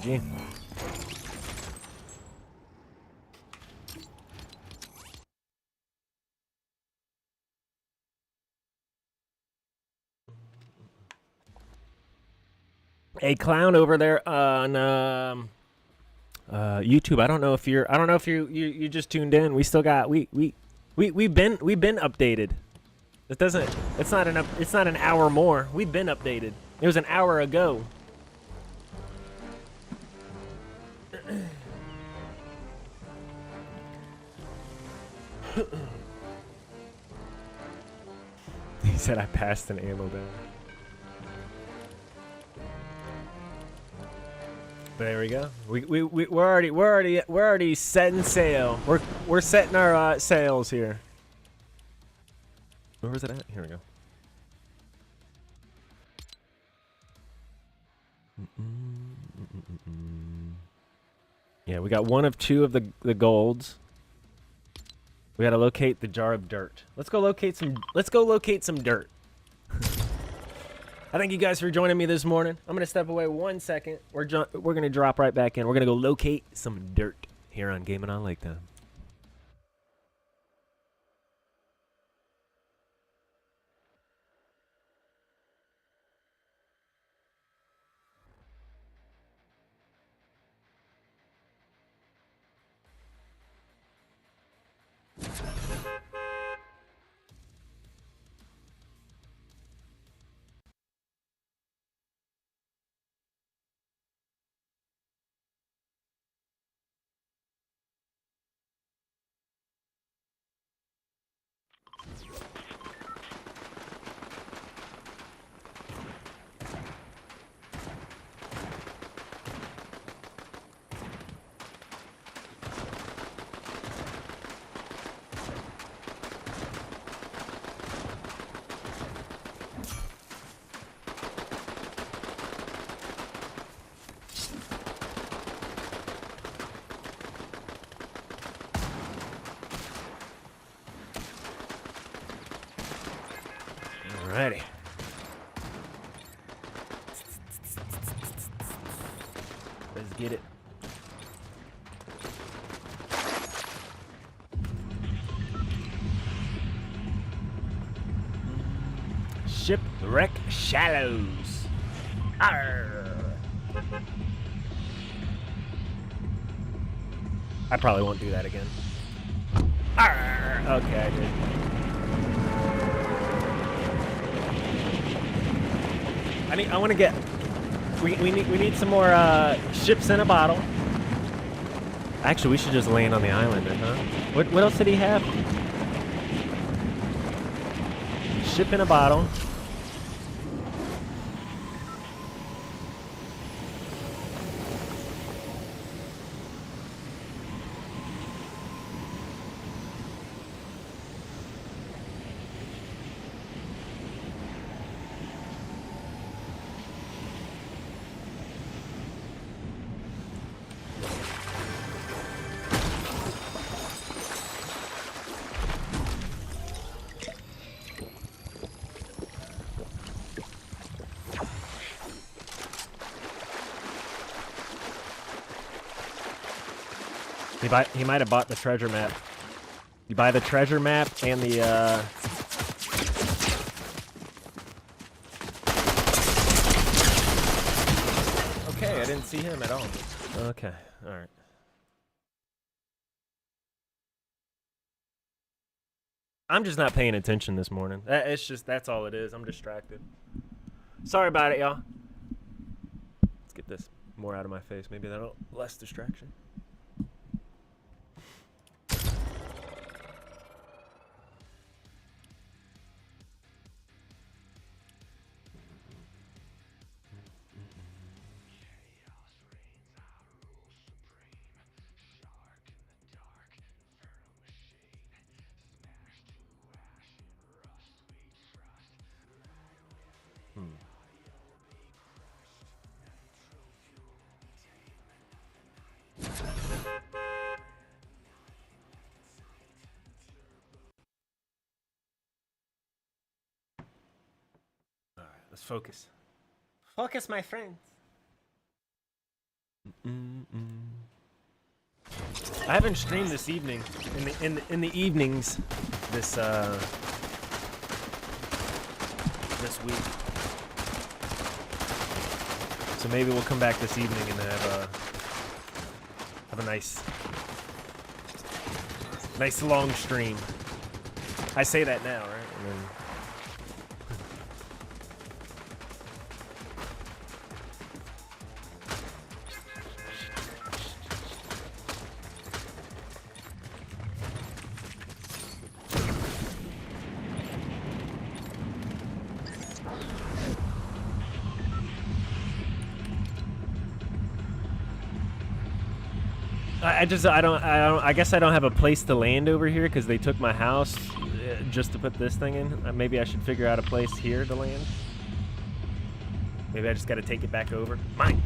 GG. Hey, clown over there on YouTube. I don't know if you just tuned in. We still got we've been updated. It doesn't. It's not an hour more. We've been updated. It was an hour ago. He said I passed an ammo down. There we go. We're already setting sail. We're setting our sails here. Where was it at? Here we go. Yeah, we got one of two of the golds. We gotta locate the jar of dirt. Let's go locate some dirt. I thank you guys for joining me this morning. I'm gonna step away 1 second. We're gonna drop right back in. We're gonna go locate some dirt here on Gaming on Lake Time. Alrighty. Let's get it. Shipwreck Shallows. Arr. I probably won't do that again. Arr. Okay, I did. I want to get. We need some more ships in a bottle. Actually, we should just land on the island, then, huh? What else did he have? Ship in a bottle. He might have bought the treasure map. You buy the treasure map and the Okay, I didn't see him at all. Okay, alright. I'm just not paying attention this morning. That's all it is. I'm distracted. Sorry about it, y'all. Let's get this more out of my face. Maybe that'll less distraction. Let's focus. Focus, my friends. I haven't streamed this evening. In the evenings, this week. So maybe we'll come back this evening and have a nice long stream. I say that now, right? And then I guess I don't have a place to land over here because they took my house just to put this thing in. Maybe I should figure out a place here to land. Maybe I just got to take it back over. Mine.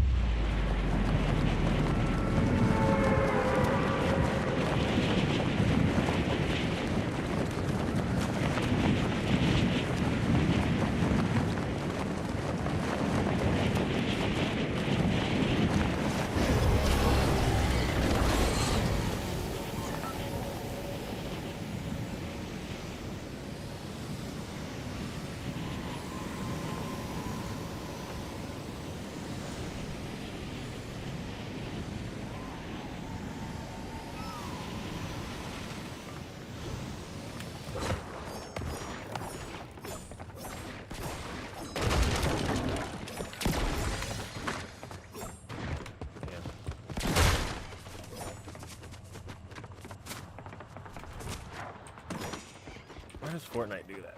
Why does FORTNITE do that?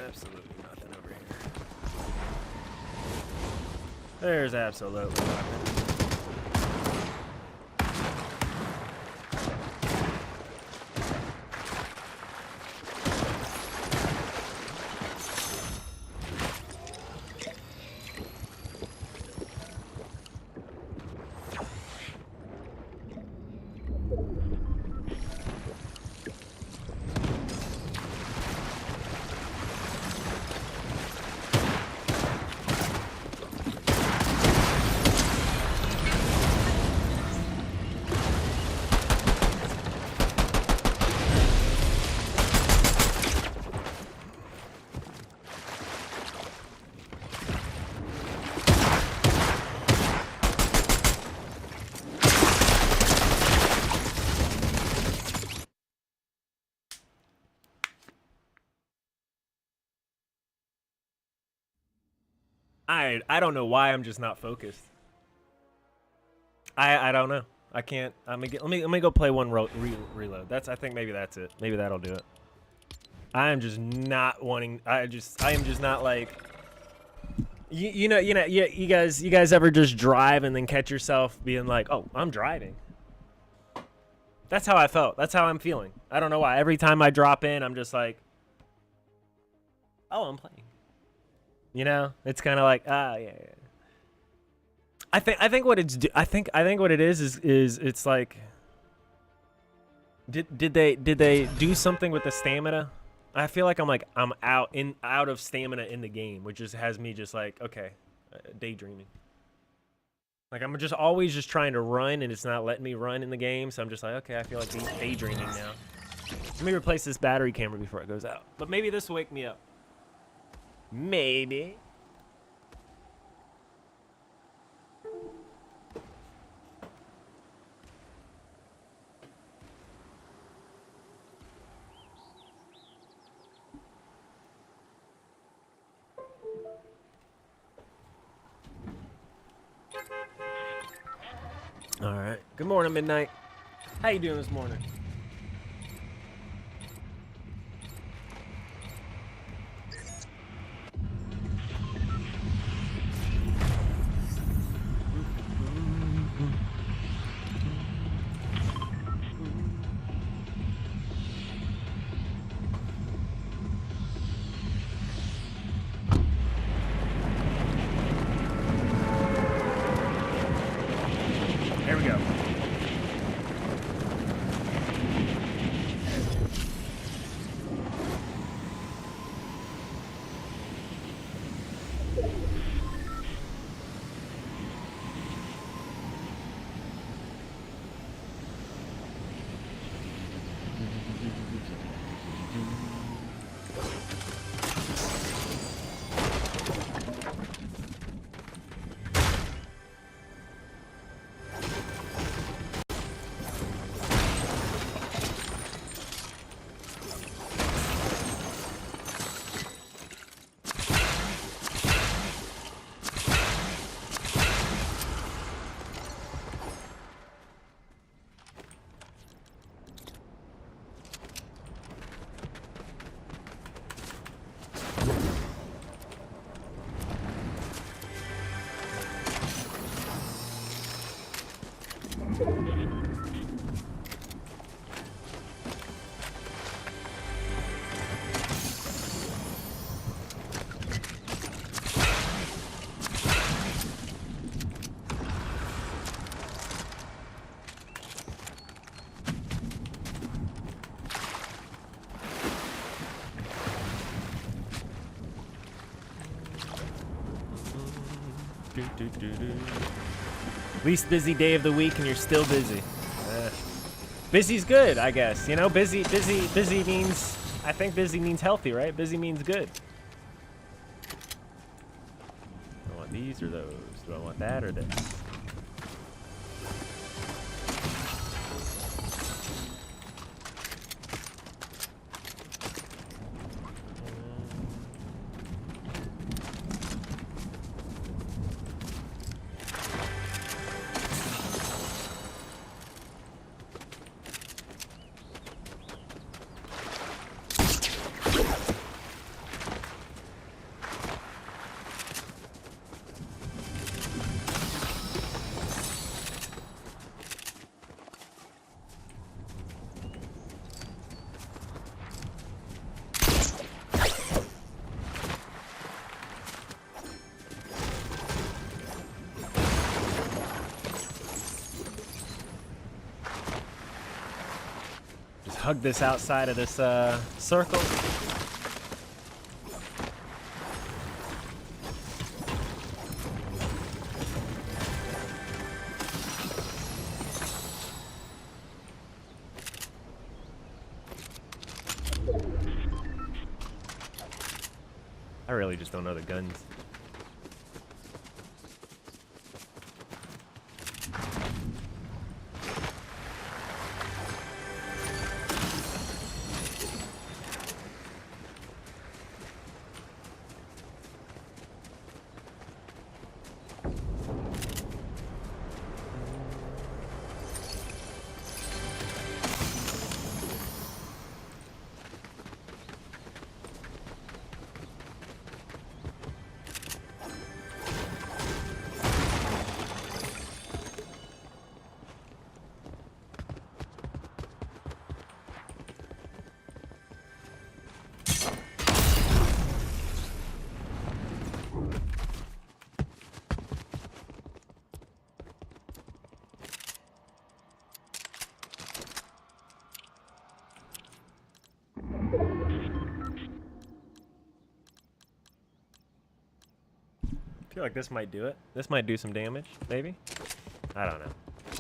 Absolutely nothing over here. There's absolutely nothing. I don't know why I'm just not focused. I don't know. I can't. Let me go play one reload. I think maybe that's it. Maybe that'll do it. I am just not wanting. I am just not like. You guys ever just drive and then catch yourself being like, oh, I'm driving. That's how I felt. That's how I'm feeling. I don't know why. Every time I drop in, I'm just like, oh, I'm playing. You know, it's kind of like, yeah. I think what it's I think what it is it's like, did they do something with the stamina? I feel like I'm out of stamina in the game, which just has me just like, okay, daydreaming. Like I'm just always just trying to run and it's not letting me run in the game, so I'm just like, okay, I feel like daydreaming now. Let me replace this battery camera before it goes out. But maybe this will wake me up. Maybe. All right. Good morning, Midnight. How you doing this morning? There we go. Least busy day of the week and you're still busy. Busy's good, I guess. You know, busy means, I think busy means healthy, right? Busy means good. Do I want these or those? Do I want that or this? Hug this outside of this circle. I really just don't know the guns. I feel like this might do it. This might do some damage, maybe. I don't know.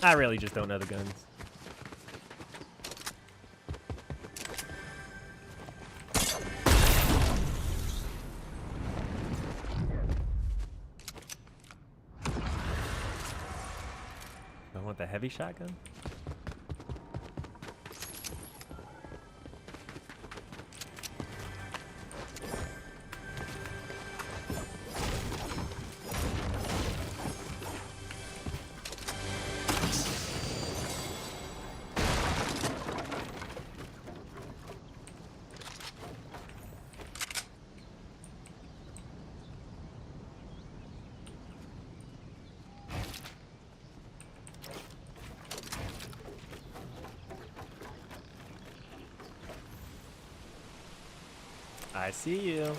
I really just don't know the guns. I want the heavy shotgun. I see you.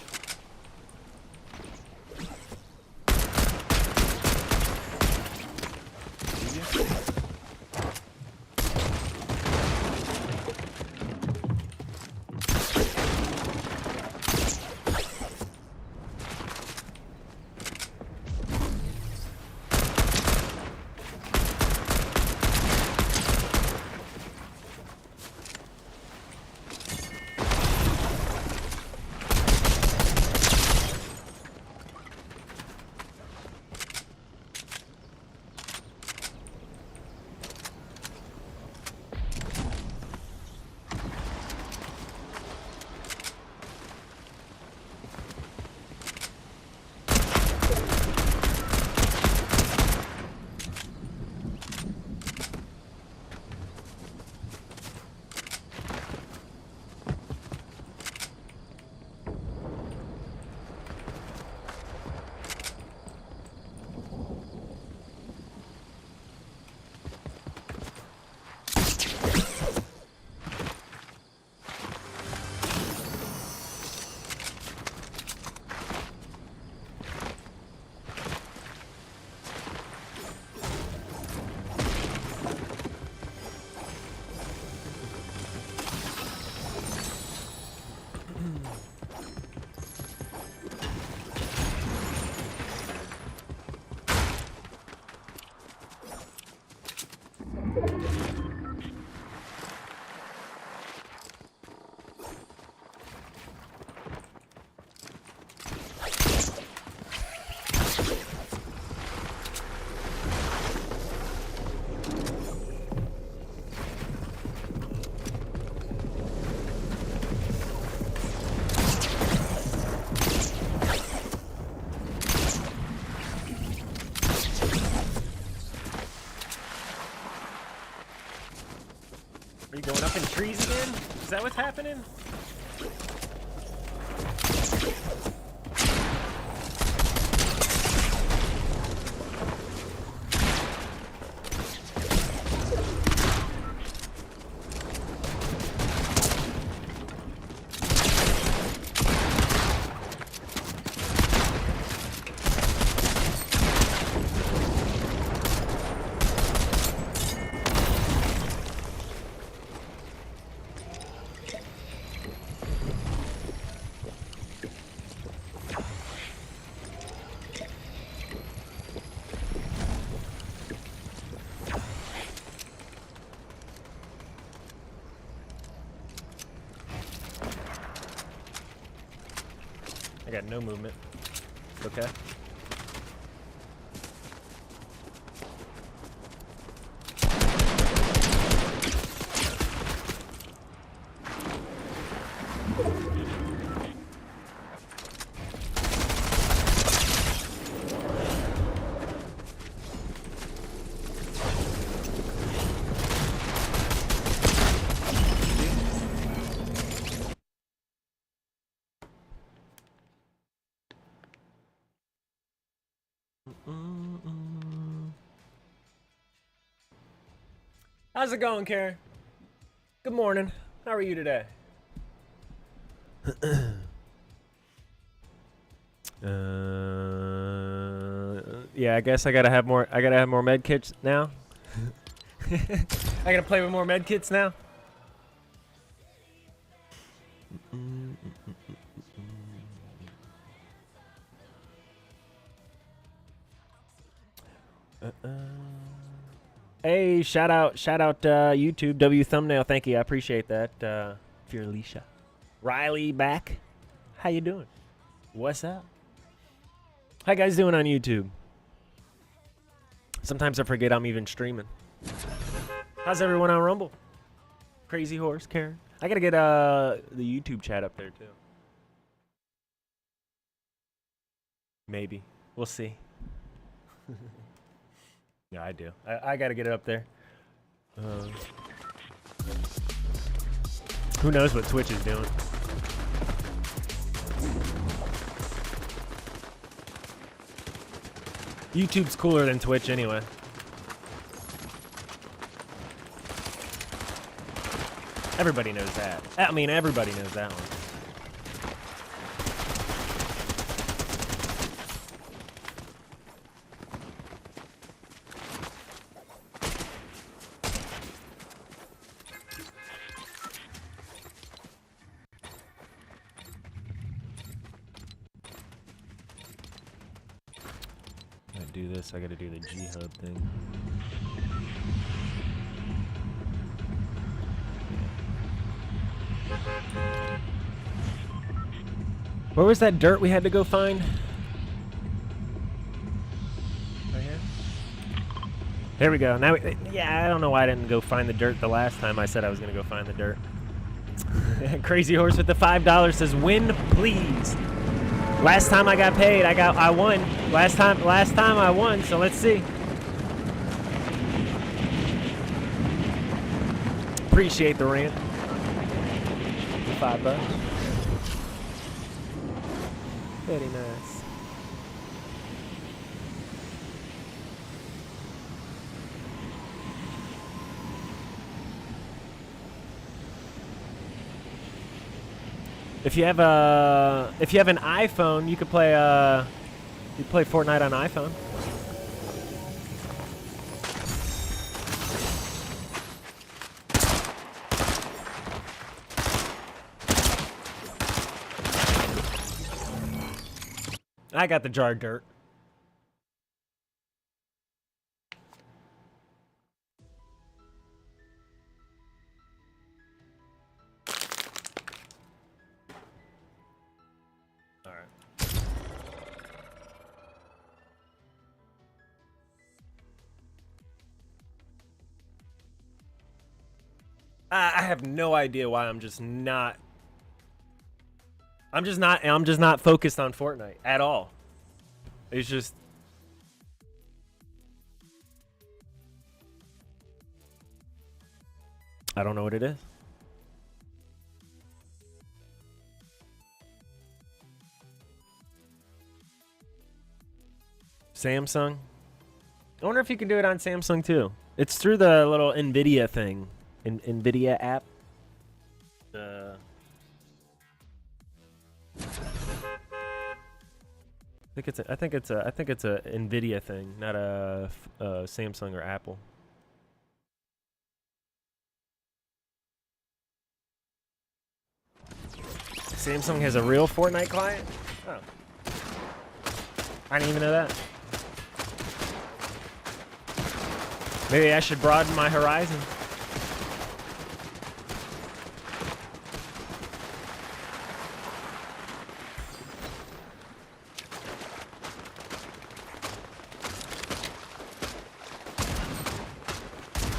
Going up in trees again? Is that what's happening? I got no movement. Okay. How's it going, Karen? Good morning. How are you today? Yeah, I guess I gotta have more. I gotta have more med kits now. I gotta play with more med kits now. Hey, shout out, YouTube W thumbnail. Thank you, I appreciate that. If you're Alicia, Riley back. How you doing? What's up? How you guys doing on YouTube? Sometimes I forget I'm even streaming. How's everyone on Rumble? Crazy Horse, Karen. I gotta get the YouTube chat up there too. Maybe. We'll see. Yeah, I do. I gotta get it up there. Who knows what Twitch is doing? YouTube's cooler than Twitch anyway. Everybody knows that. I mean, everybody knows that one. Do this, I gotta do the G-Hub thing. Where was that dirt we had to go find? Right here? There we go. Now, yeah, I don't know why I didn't go find the dirt the last time I said I was gonna go find the dirt. Crazy Horse with the $5 says, "Win, please." Last time I got paid, I won. Last time I won, so let's see. Appreciate the rant. $5. Very nice. If you have an iPhone, you could play Fortnite on iPhone. I got the jar of dirt. I have no idea why I'm just not focused on Fortnite at all. It's just I don't know what it is. Samsung. I wonder if you can do it on Samsung too. It's through the little NVIDIA thing, NVIDIA app. I think it's a NVIDIA thing, not a Samsung or Apple. Samsung has a real Fortnite client? Oh. I didn't even know that. Maybe I should broaden my horizon.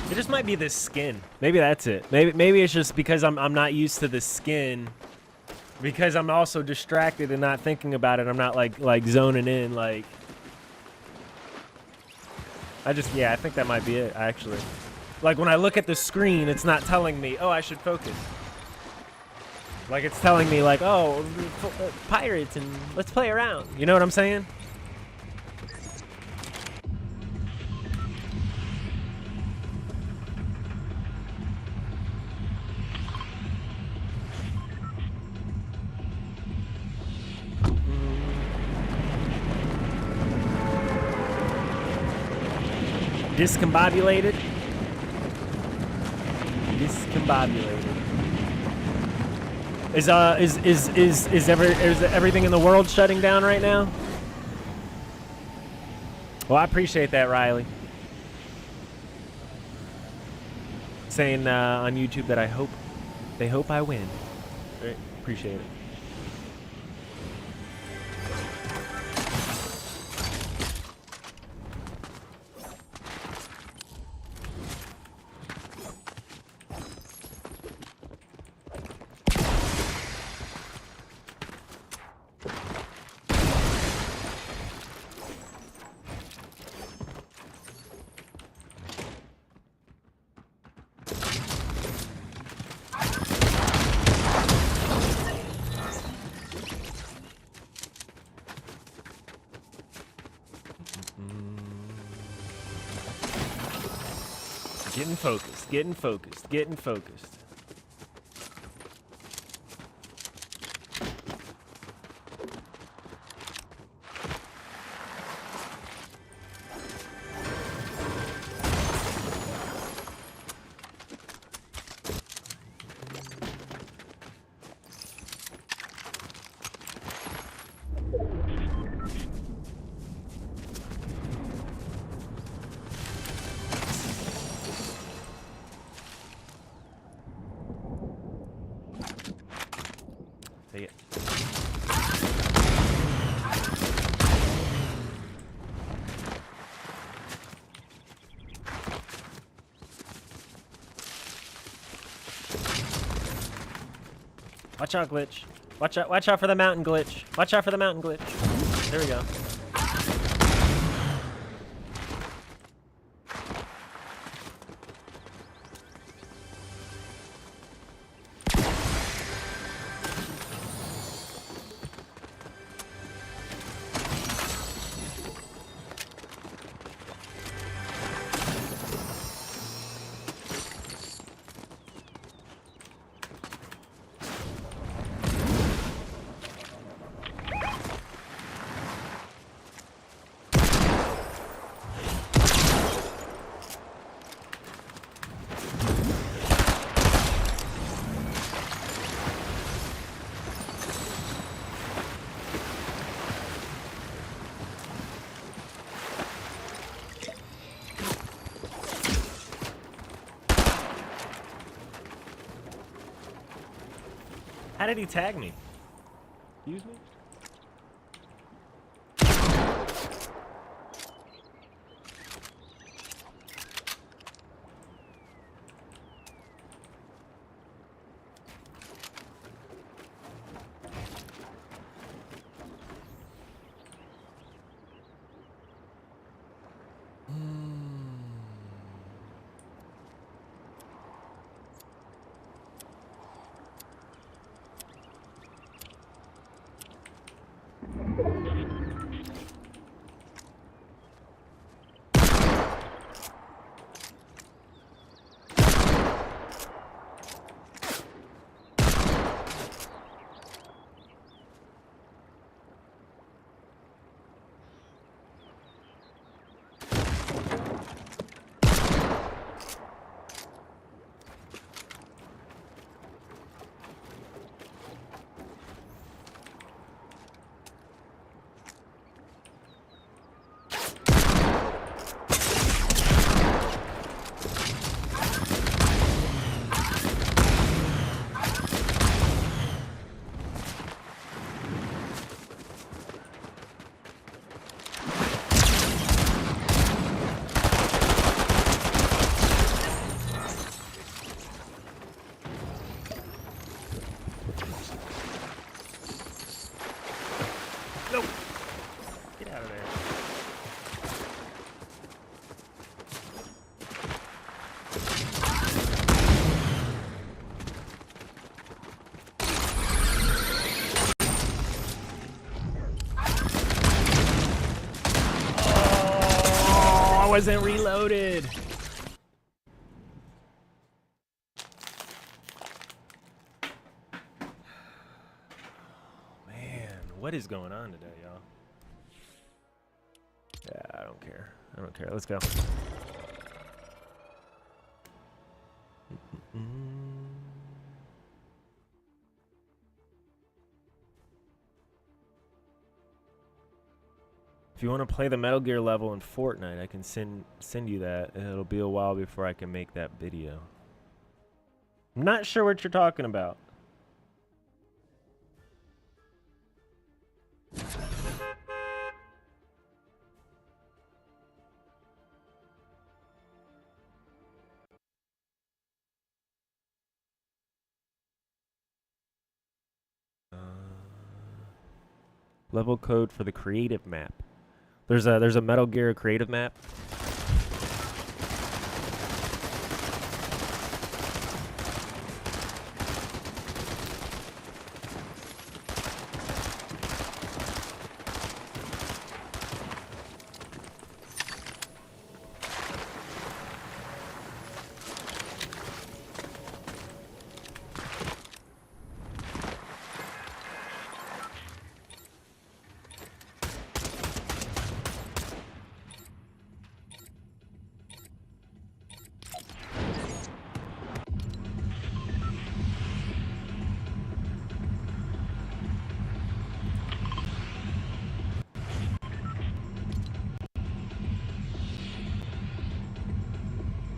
It just might be this skin. Maybe that's it. Maybe it's just because I'm not used to the skin. Because I'm also distracted and not thinking about it. I'm not like zoning in like. I think that might be it actually. Like when I look at the screen, it's not telling me, oh, I should focus. Like it's telling me like, oh, pirates and let's play around. You know what I'm saying? Discombobulated. Is everything in the world shutting down right now? Well, I appreciate that, Riley. Saying on YouTube that they hope I win. Great, appreciate it. Getting focused. Take it. Watch out, glitch. Watch out for the mountain glitch. Watch out for the mountain glitch. There we go. How did he tag me? Excuse me? I wasn't reloaded. Man, what is going on today, y'all? Yeah, I don't care. I don't care. Let's go. If you want to play the Metal Gear level in Fortnite, I can send you that. It'll be a while before I can make that video. I'm not sure what you're talking about. Level code for the creative map. There's a Metal Gear creative map.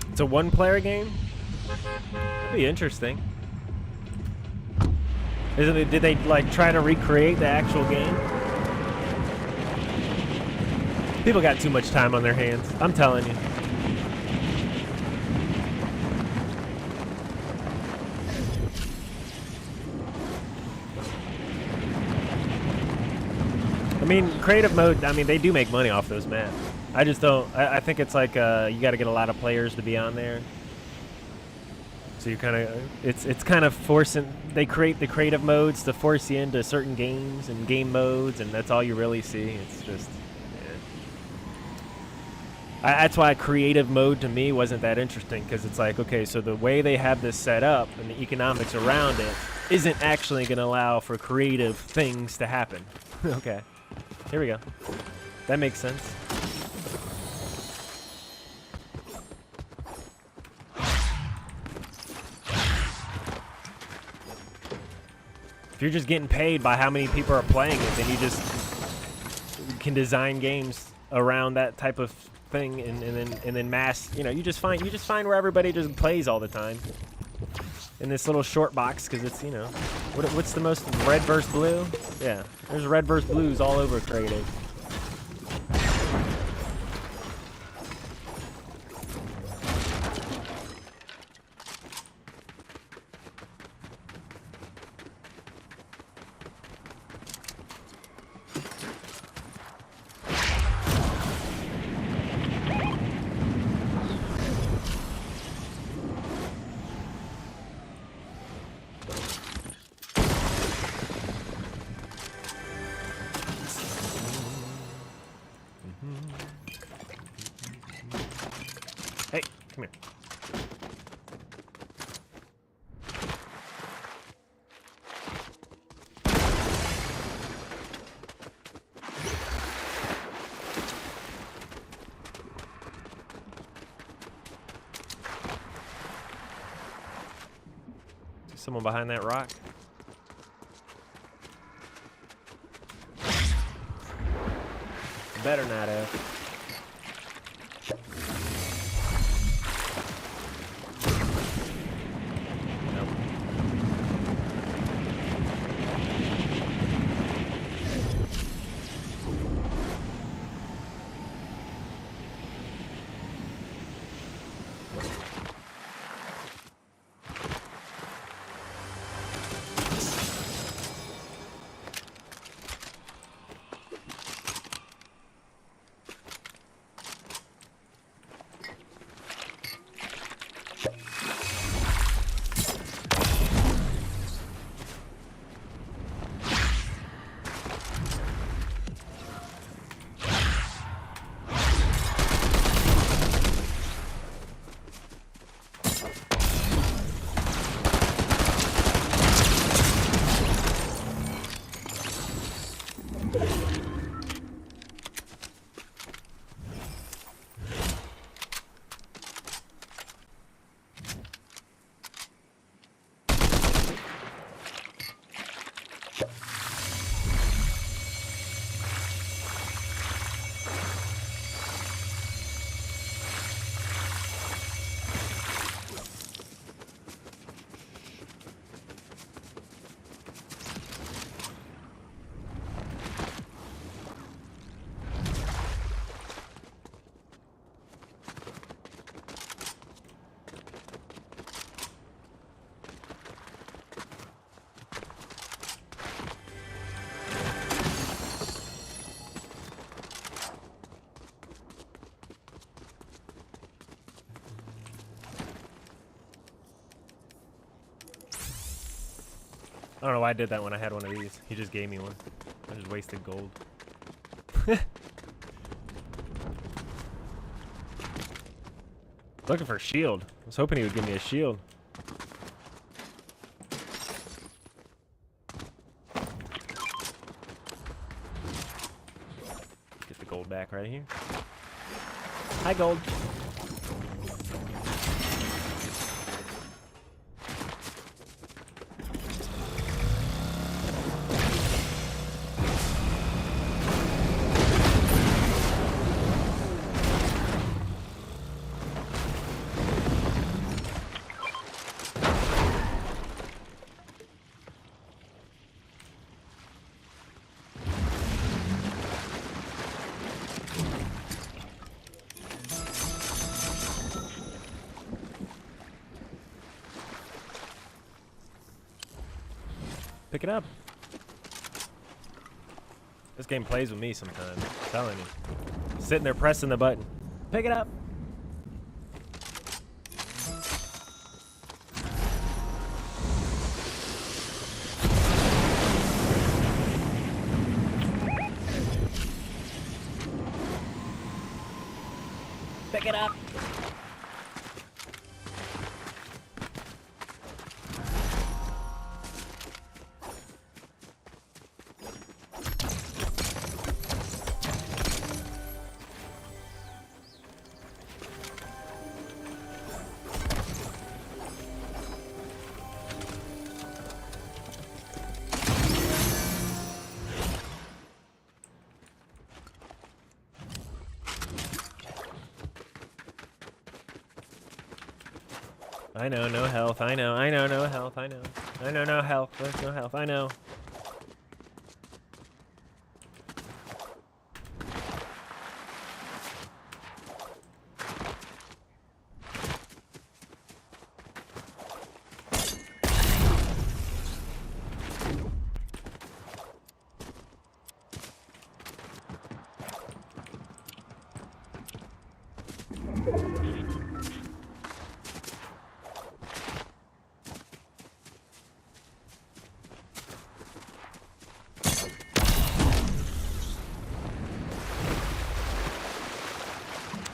It's a one-player game? That'd be interesting. Isn't it? Did they like try to recreate the actual game? People got too much time on their hands. I'm telling you. I mean, creative mode, I mean, they do make money off those maps. I just don't, I think it's like, you got to get a lot of players to be on there. So you're kind of, it's kind of forcing, they create the creative modes to force you into certain games and game modes, and that's all you really see. It's just, yeah. That's why creative mode to me wasn't that interesting, because it's like, okay, so the way they have this set up and the economics around it isn't actually going to allow for creative things to happen. Okay, here we go. That makes sense. If you're just getting paid by how many people are playing it, then you just can design games around that type of thing, and then mass. You know, you just find where everybody just plays all the time in this little short box, because it's, you know, what's the most, red versus blue? Yeah, there's red versus blues all over creative. Hey, come here. Is someone behind that rock? Better not have. don't know why I did that when I had one of these. He just gave me one. I just wasted gold. Looking for a shield. I was hoping he would give me a shield. Get the gold back right here. Hi, gold. Pick it up. This game plays with me sometimes. I'm telling you. Sitting there pressing the button. Pick it up. Pick it up. I know, no health. I know, no health. I know. I know, no health. There's no health. I know.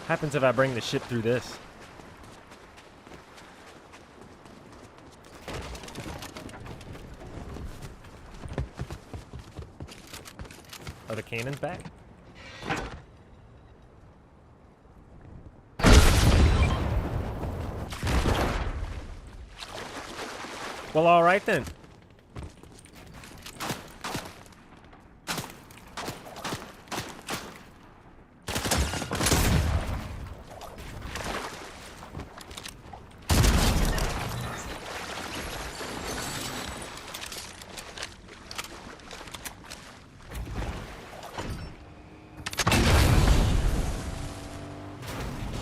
Happens if I bring the ship through this. Are the cannons back? Well, all right then.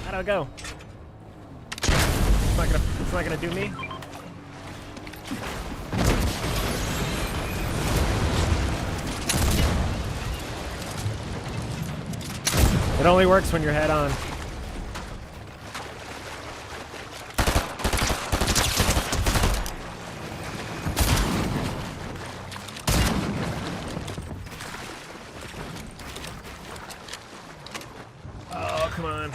How'd it go? It's not gonna do me. It only works when you're head on. Oh, come on.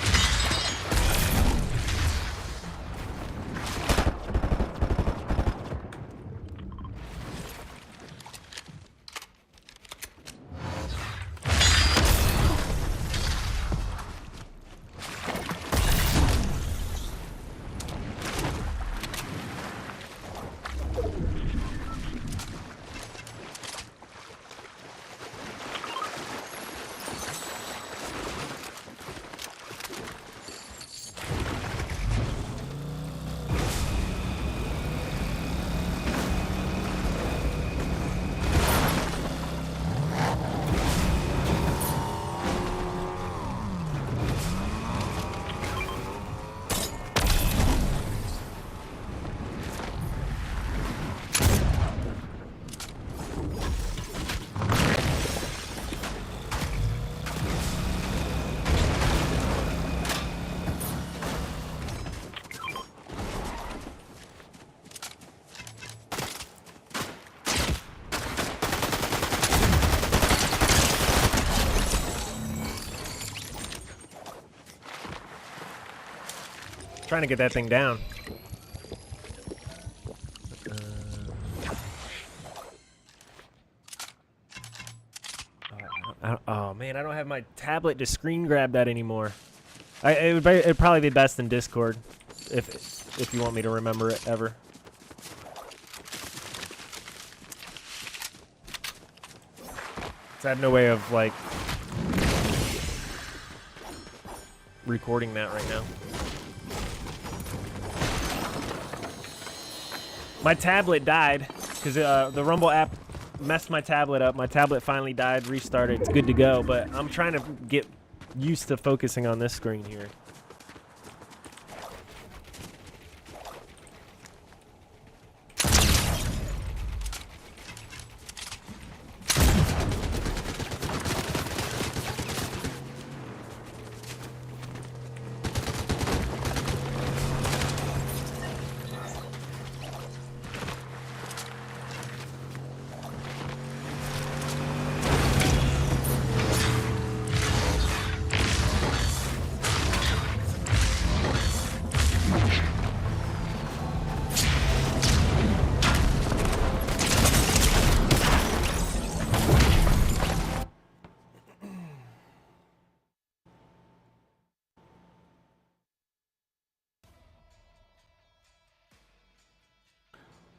Trying to get that thing down. Oh man, I don't have my tablet to screen grab that anymore. It'd probably be best in Discord, if you want me to remember it ever. So I have no way of like recording that right now. My tablet died because the Rumble app messed my tablet up. My tablet finally died, restarted. It's good to go, but I'm trying to get used to focusing on this screen here.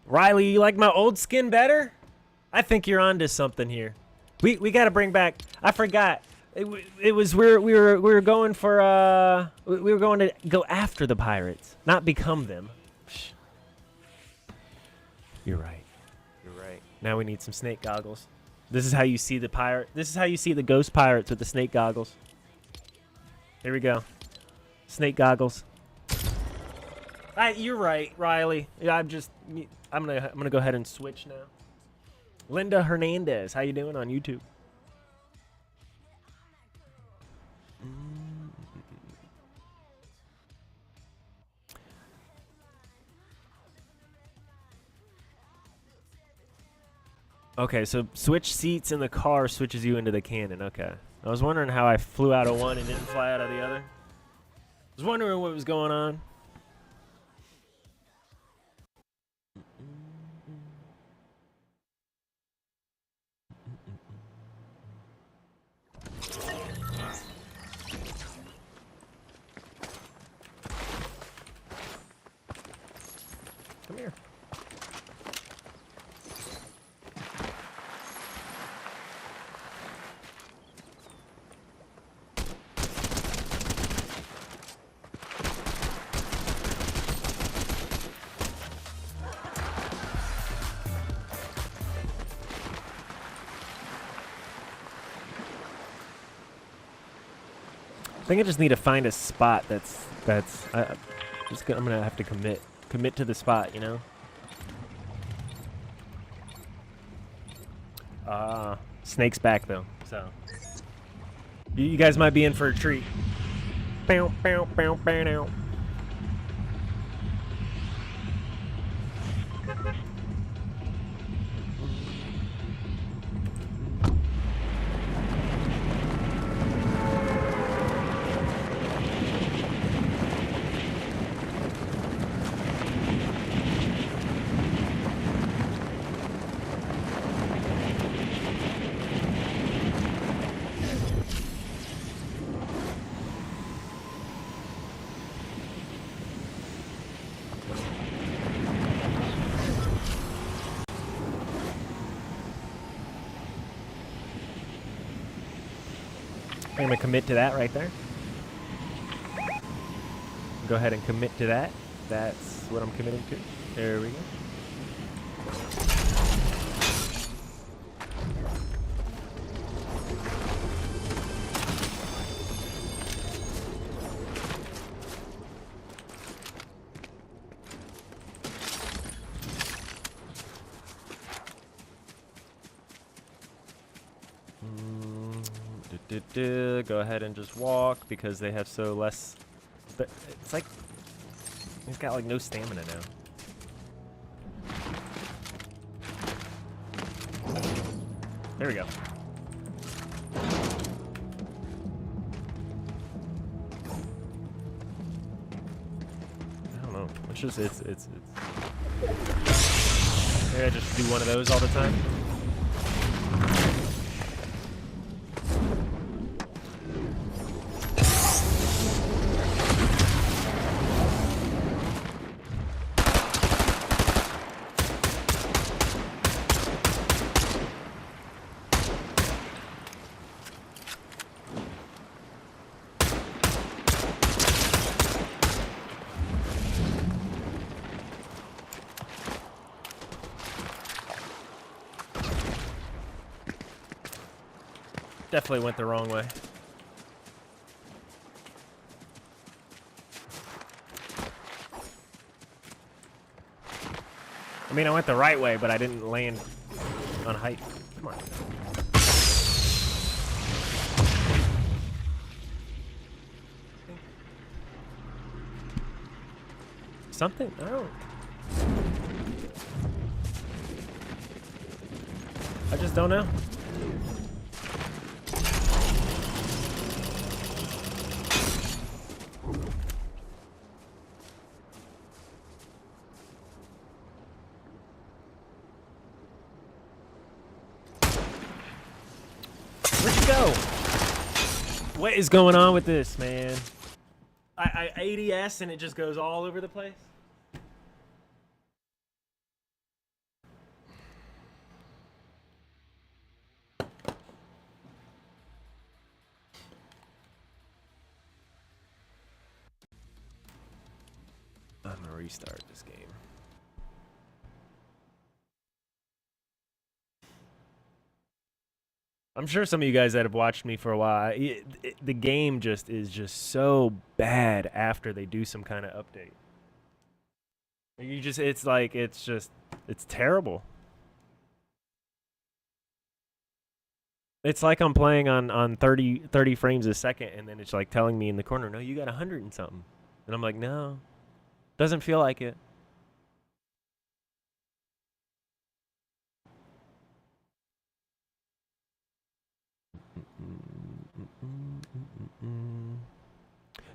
Riley, you like my old skin better? I think you're onto something here. We got to bring back. I forgot. It was we were going for we were going to go after the pirates, not become them. Psh. You're right. You're right. Now we need some snake goggles. This is how you see the pirate. This is how you see the ghost pirates with the snake goggles. Here we go. Snake goggles. You're right, Riley. Yeah, I'm gonna go ahead and switch now. Linda Hernandez, how you doing on YouTube? Okay, so switch seats in the car switches you into the cannon. Okay. I was wondering how I flew out of one and didn't fly out of the other. I was wondering what was going on. Come here. I think I just need to find a spot I'm gonna have to commit to the spot, you know. Snake's back though, so you guys might be in for a treat. Bow, bow, bow, bow, bow. I'm going to commit to that right there. Go ahead and commit to that. That's what I'm committing to. There we go. Go ahead and just walk because they have so less. But it's like he's got like no stamina now. There we go. know. It's just it's. Maybe I just do one of those all the time. Definitely went the wrong way. I mean, I went the right way, but I didn't land on height. Come on. Something? I don't. I just don't know. Where'd you go? What is going on with this, man? I ADS and it just goes all over the place. I'm gonna restart this game. I'm sure some of you guys that have watched me for a while, the game just is just so bad after they do some kind of update. You just, it's like, it's terrible. It's like I'm playing on 30 frames a second, and then it's like telling me in the corner, no, you got 100 and something. And I'm like, no, doesn't feel like it.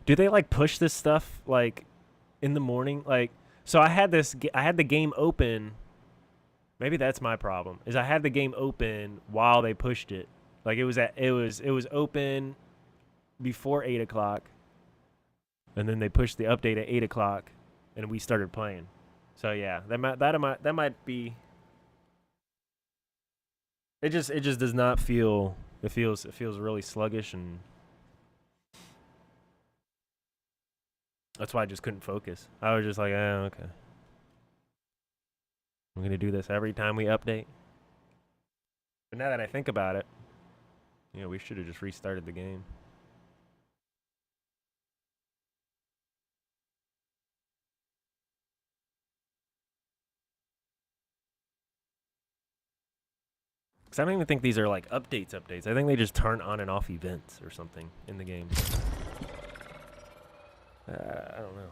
Do they like push this stuff like in the morning? Like, so I had the game open. Maybe that's my problem. Is I had the game open while they pushed it. Like it was open before 8 o'clock, and then they pushed the update at 8 o'clock, and we started playing. So yeah, that might be. It just does not feel. It feels really sluggish, and that's why I just couldn't focus. I was just like, oh, okay. I'm gonna do this every time we update. But now that I think about it, you know, we should have just restarted the game. Because I don't even think these are like updates. I think they just turn on and off events or something in the game. I don't know.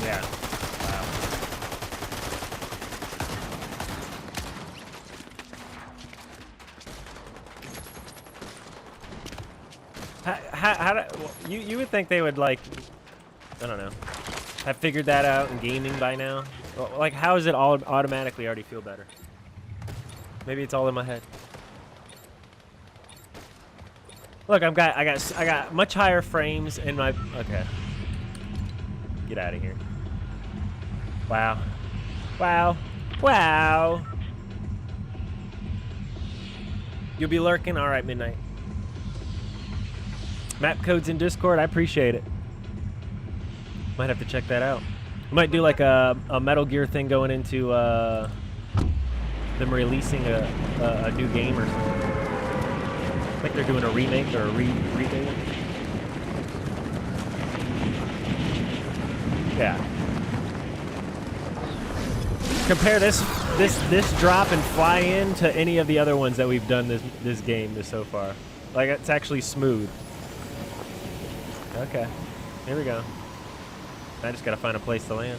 Yeah. Wow. You would think they would, like, I don't know, have figured that out in gaming by now. Well, like, how does it all automatically already feel better? Maybe it's all in my head. Look, I got much higher frames in my. Okay. Get out of here. Wow. Wow. Wow. You'll be lurking? All right, midnight. Map codes in Discord, I appreciate it. Might have to check that out. We might do like a Metal Gear thing going into them releasing a new game or something. Like they're doing a remake or a rebate. Yeah. Compare this drop and fly in to any of the other ones that we've done this game so far. Like it's actually smooth. Okay, here we go. I just gotta find a place to land.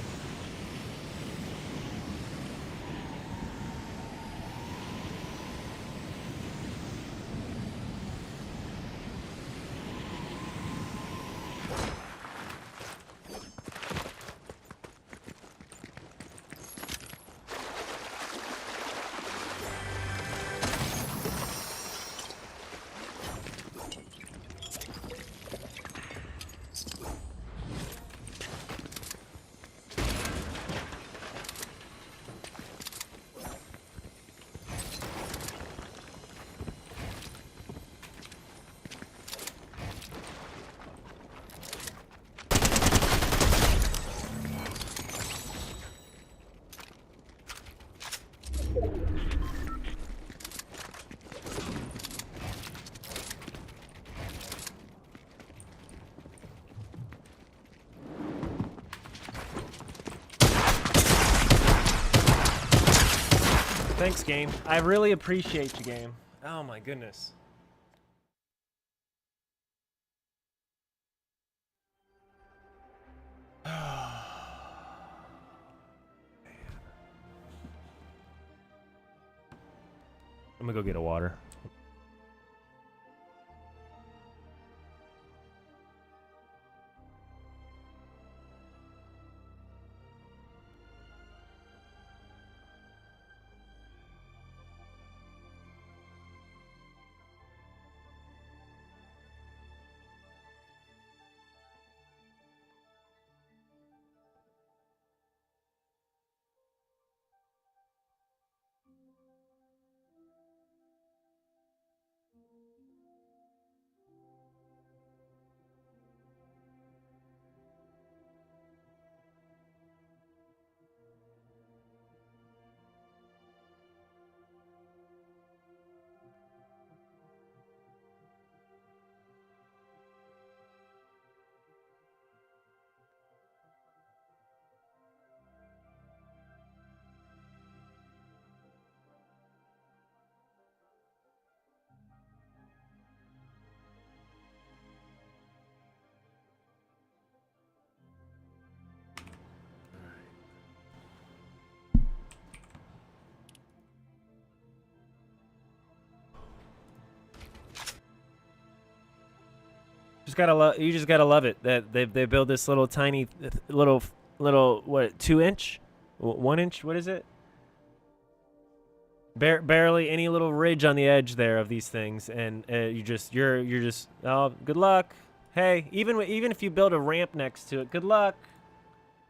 Thanks, game. I really appreciate you, game. Oh my goodness. I'm gonna go get a water. You just gotta love it that they build this little tiny little what 2-inch, 1-inch, what is it? Barely any little ridge on the edge there of these things, and you're just oh, good luck. Hey, even if you build a ramp next to it, good luck.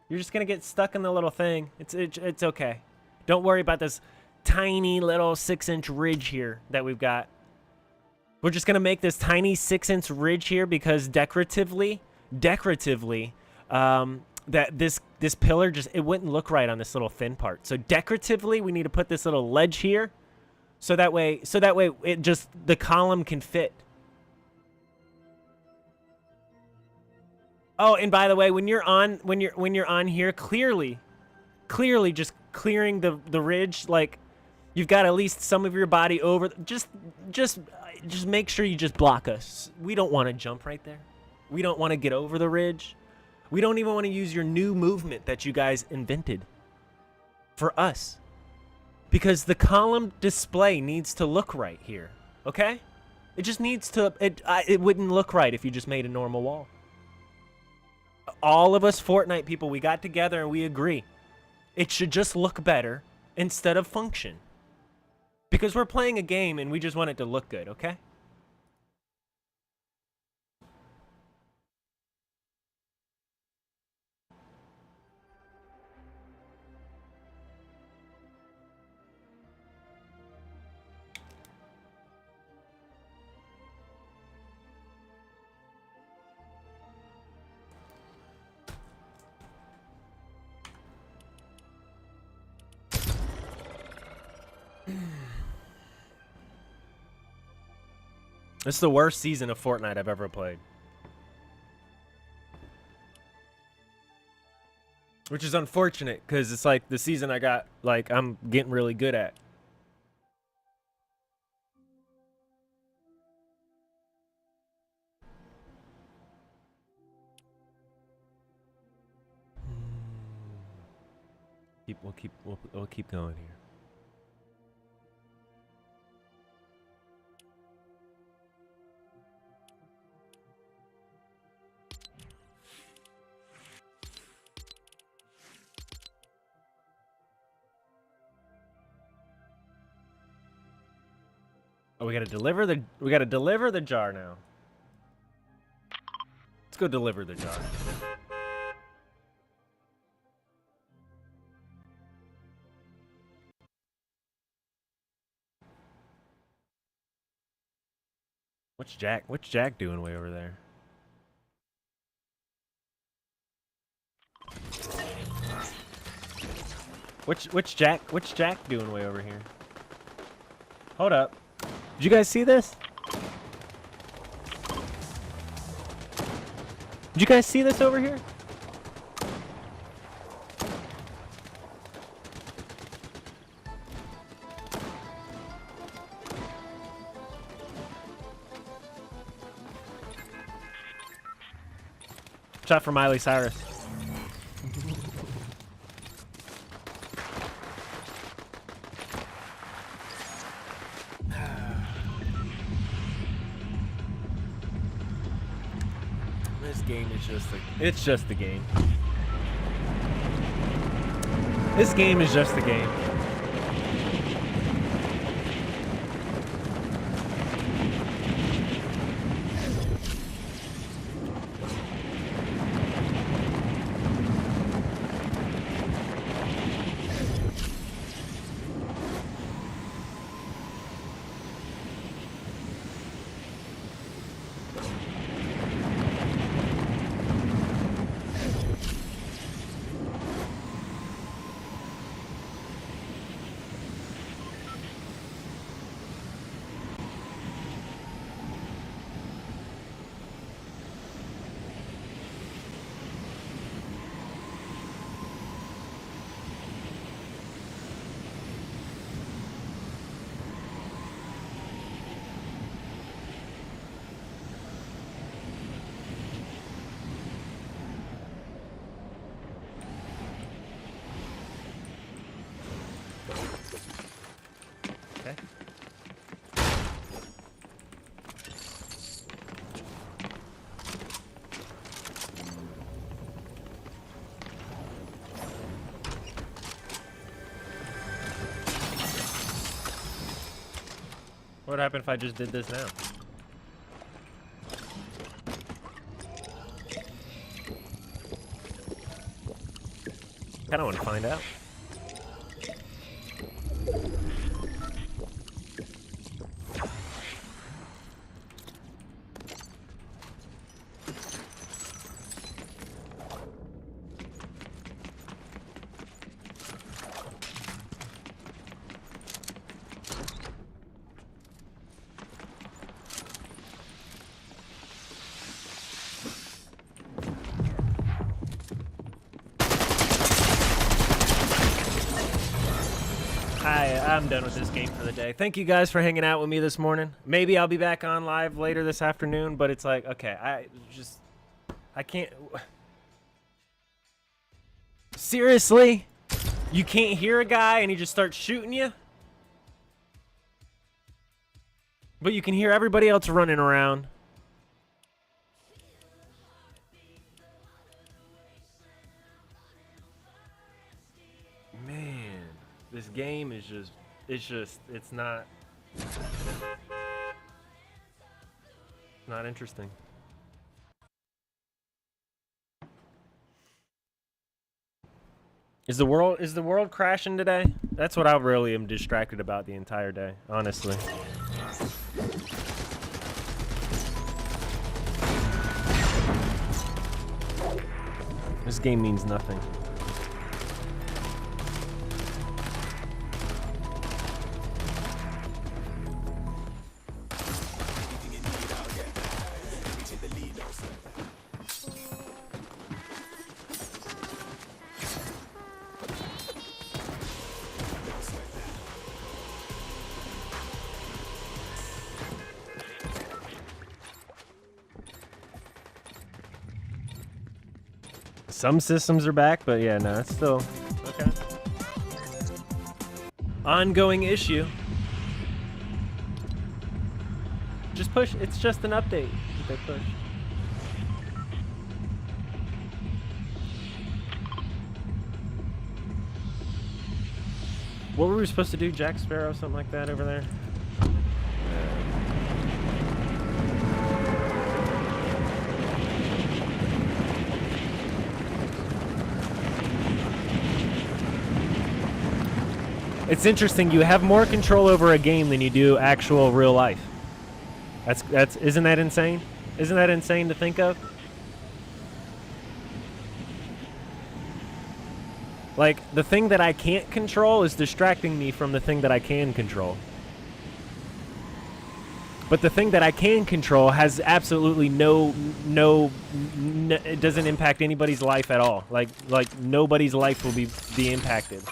You're just gonna get stuck in the little thing. It's okay. Don't worry about this tiny little 6-inch ridge here that we've got. We're just gonna make this tiny 6-inch ridge here because decoratively, that this pillar it wouldn't look right on this little thin part. So decoratively, we need to put this little ledge here, so that way it just the column can fit. Oh, and by the way, when you're on here, clearly just clearing the ridge, like you've got at least some of your body over. Just make sure you just block us. We don't want to jump right there. We don't want to get over the ridge. We don't even want to use your new movement that you guys invented for us. Because the column display needs to look right here, okay? It just needs to, it wouldn't look right if you just made a normal wall. All of us Fortnite people, we got together and we agree. It should just look better instead of function. Because we're playing a game and we just want it to look good, okay? This is the worst season of Fortnite I've ever played. Which is unfortunate, because it's like the season I got, like, I'm getting really good at. We'll keep going here. Oh, we gotta deliver the jar now. Let's go deliver the jar. What's Jack doing way over there? What's Jack doing way over here? Hold up. Did you guys see this? Did you guys see this over here? Shot for Miley Cyrus. This game is it's just the game. This game is just the game. Okay. What would happen if I just did this now? I don't want to find out. I'm done with this game for the day. Thank you guys for hanging out with me this morning. Maybe I'll be back on live later this afternoon, but it's like, okay, I can't. Seriously? You can't hear a guy and he just starts shooting you? But you can hear everybody else running around. Man, this game is just... it's not interesting. Is the world crashing today? That's what I really am distracted about the entire day, honestly. This game means nothing. Some systems are back, but yeah, no, it's still okay. Ongoing issue. Just push. It's just an update that they pushed. What were we supposed to do, Jack Sparrow? Something like that over there? It's interesting. You have more control over a game than you do actual real life. Isn't that insane? Isn't that insane to think of? Like, the thing that I can't control is distracting me from the thing that I can control. But the thing that I can control has absolutely it doesn't impact anybody's life at all. Like nobody's life will be impacted.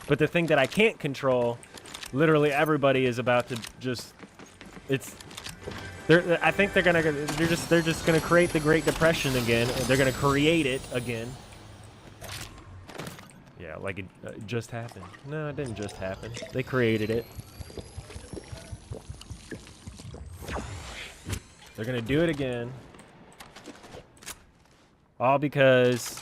But the thing that I can't control, literally everybody is about to just, I think they're just gonna create the Great Depression again. They're gonna create it again. Yeah, like it just happened. No, it didn't just happen. They created it. They're gonna do it again. All because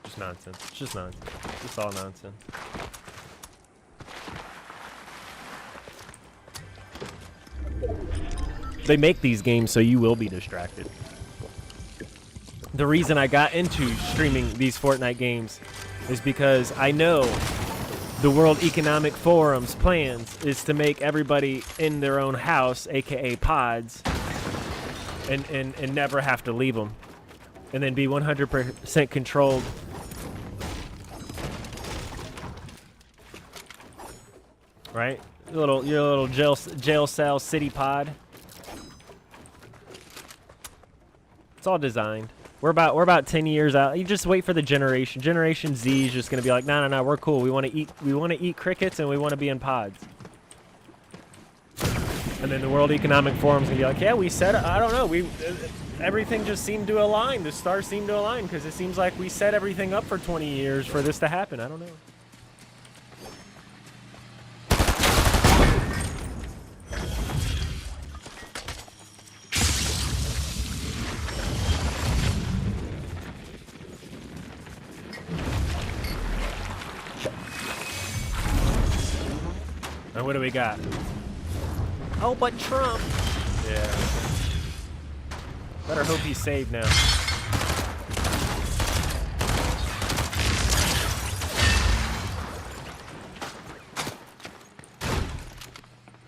just nonsense. It's just nonsense. It's all nonsense. They make these games so you will be distracted. The reason I got into streaming these Fortnite games is because I know the World Economic Forum's plans is to make everybody in their own house, aka pods, and never have to leave them, and then be 100% controlled. Right? Your little jail cell city pod. It's all designed. We're about 10 years out. You just wait for the generation. Generation Z is just gonna be like, no, we're cool. We want to eat crickets and we want to be in pods. And then the World Economic Forum's gonna be like, yeah, we said, I don't know, everything just seemed to align. The stars seemed to align because it seems like we set everything up for 20 years for this to happen. I don't know. And what do we got? Oh, but Trump. Yeah. Better hope he's saved now.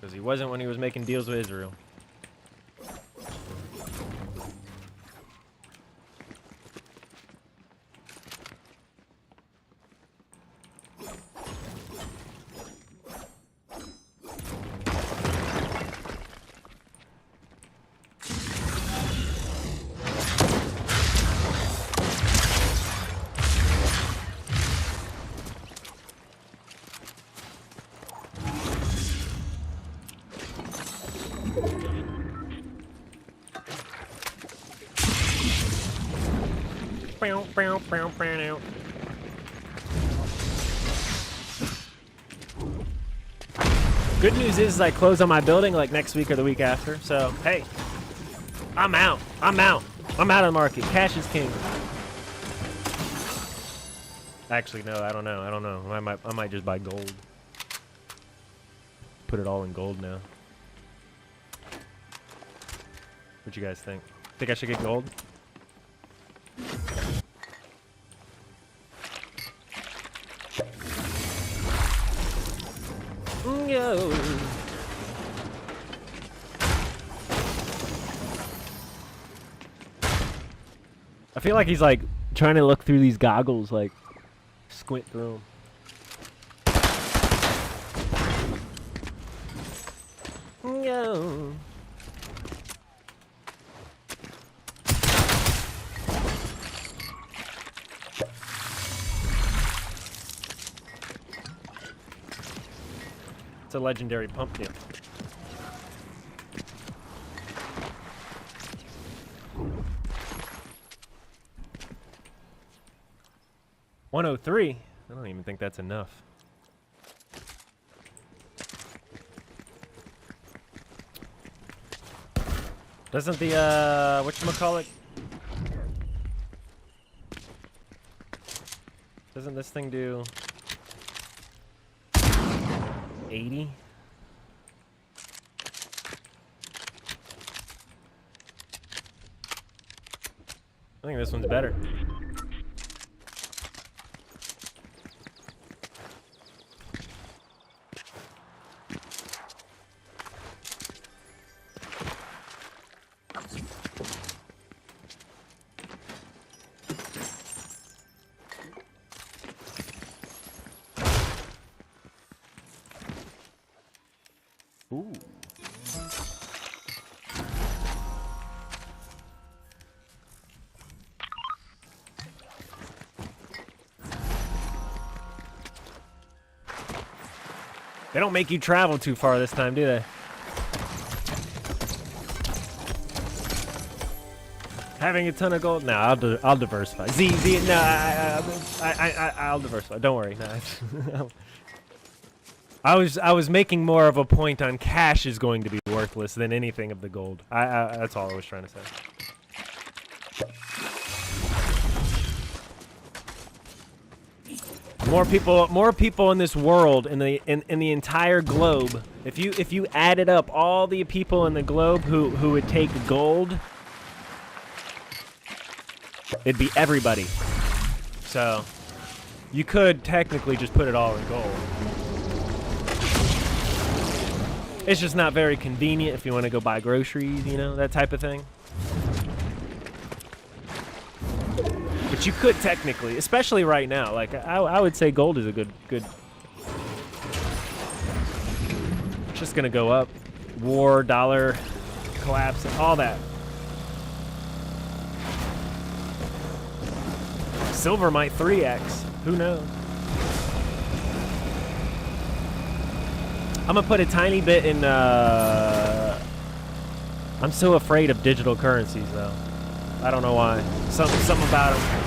Because he wasn't when he was making deals with Israel. Good news is I close on my building like next week or the week after. So, hey, I'm out. I'm out of the market. Cash is king. Actually, no, I don't know. I might just buy gold. Put it all in gold now. What you guys think? Think I should get gold? Yo. I feel like he's like trying to look through these goggles, like squint through them. Yo. It's a legendary pump deal. 103? I don't even think that's enough. Doesn't the, whatchamacallit? Doesn't this thing do 80? I think this one's better. Ooh. They don't make you travel too far this time, do they? Having a ton of gold? No, I'll diversify. No, I'll diversify. Don't worry. No. I was making more of a point on cash is going to be worthless than anything of the gold. That's all I was trying to say. More people in this world, in the entire globe. If you added up all the people in the globe who would take gold, it'd be everybody. So you could technically just put it all in gold. It's just not very convenient if you want to go buy groceries, you know, that type of thing. But you could technically, especially right now. Like I would say gold is a good. It's just gonna go up. War, dollar, collapse, all that. Silver might 3x. Who knows? I'm gonna put a tiny bit in. I'm so afraid of digital currencies, though. I don't know why. Something about them.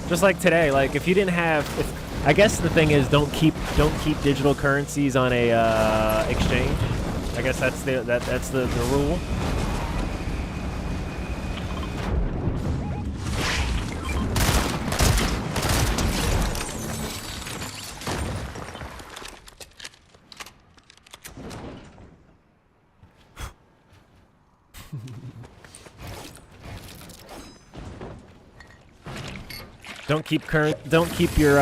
Just like today, like if you didn't have, I guess the thing is don't keep digital currencies on a exchange. I guess that's the rule. Don't keep your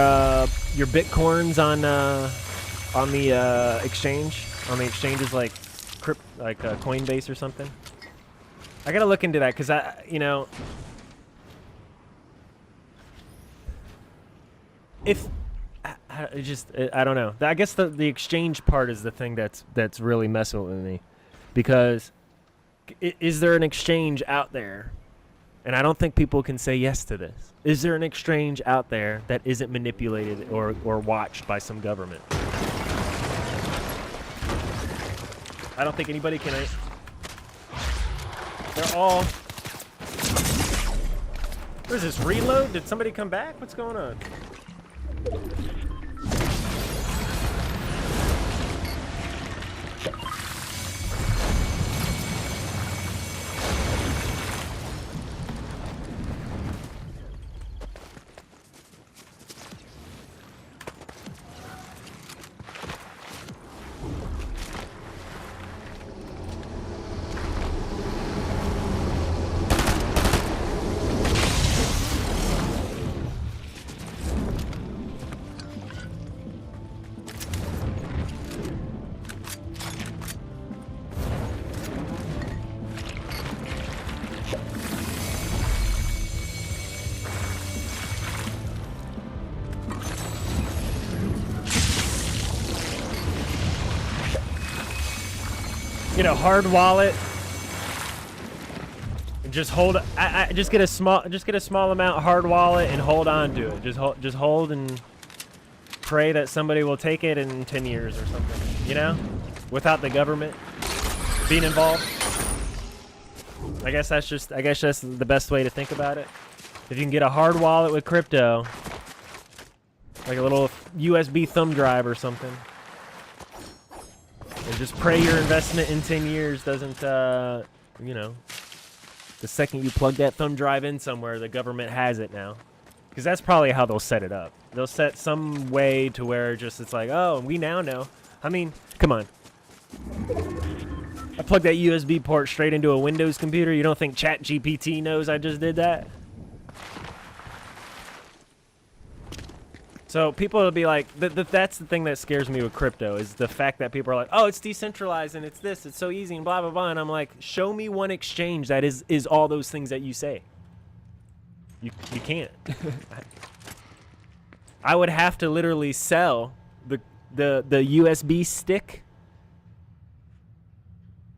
bitcoins on the exchange, on the exchanges like Coinbase or something. I gotta look into that because I don't know. I guess the exchange part is the thing that's really messing with me, because is there an exchange out there? And I don't think people can say yes to this. Is there an exchange out there that isn't manipulated or watched by some government? I don't think anybody can. They're all. What is this, reload? Did somebody come back? What's going on? Get a hard wallet. And just hold. Just get a small amount hard wallet and hold on to it. Just hold and pray that somebody will take it in 10 years or something. You know, without the government being involved. I guess that's the best way to think about it. If you can get a hard wallet with crypto, like a little USB thumb drive or something, and just pray your investment in 10 years doesn't, you know, the second you plug that thumb drive in somewhere, the government has it now. Because that's probably how they'll set it up. They'll set some way to where just it's like, oh, we now know. I mean, come on. I plugged that USB port straight into a Windows computer. You don't think ChatGPT knows I just did that? So people will be like, that's the thing that scares me with crypto, is the fact that people are like, oh, it's decentralized and it's this, it's so easy and blah, blah, blah. And I'm like, show me one exchange that is all those things that you say. You can't. I would have to literally sell the USB stick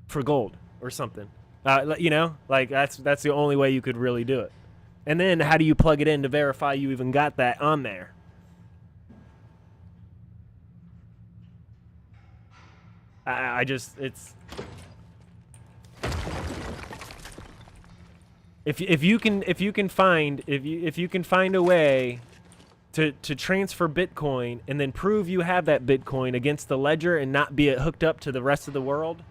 for gold or something. You know, like that's the only way you could really do it. And then how do you plug it in to verify you even got that on there? I just, it's, if you can find a way to transfer Bitcoin and then prove you have that Bitcoin against the ledger and not be it hooked up to the rest of the world,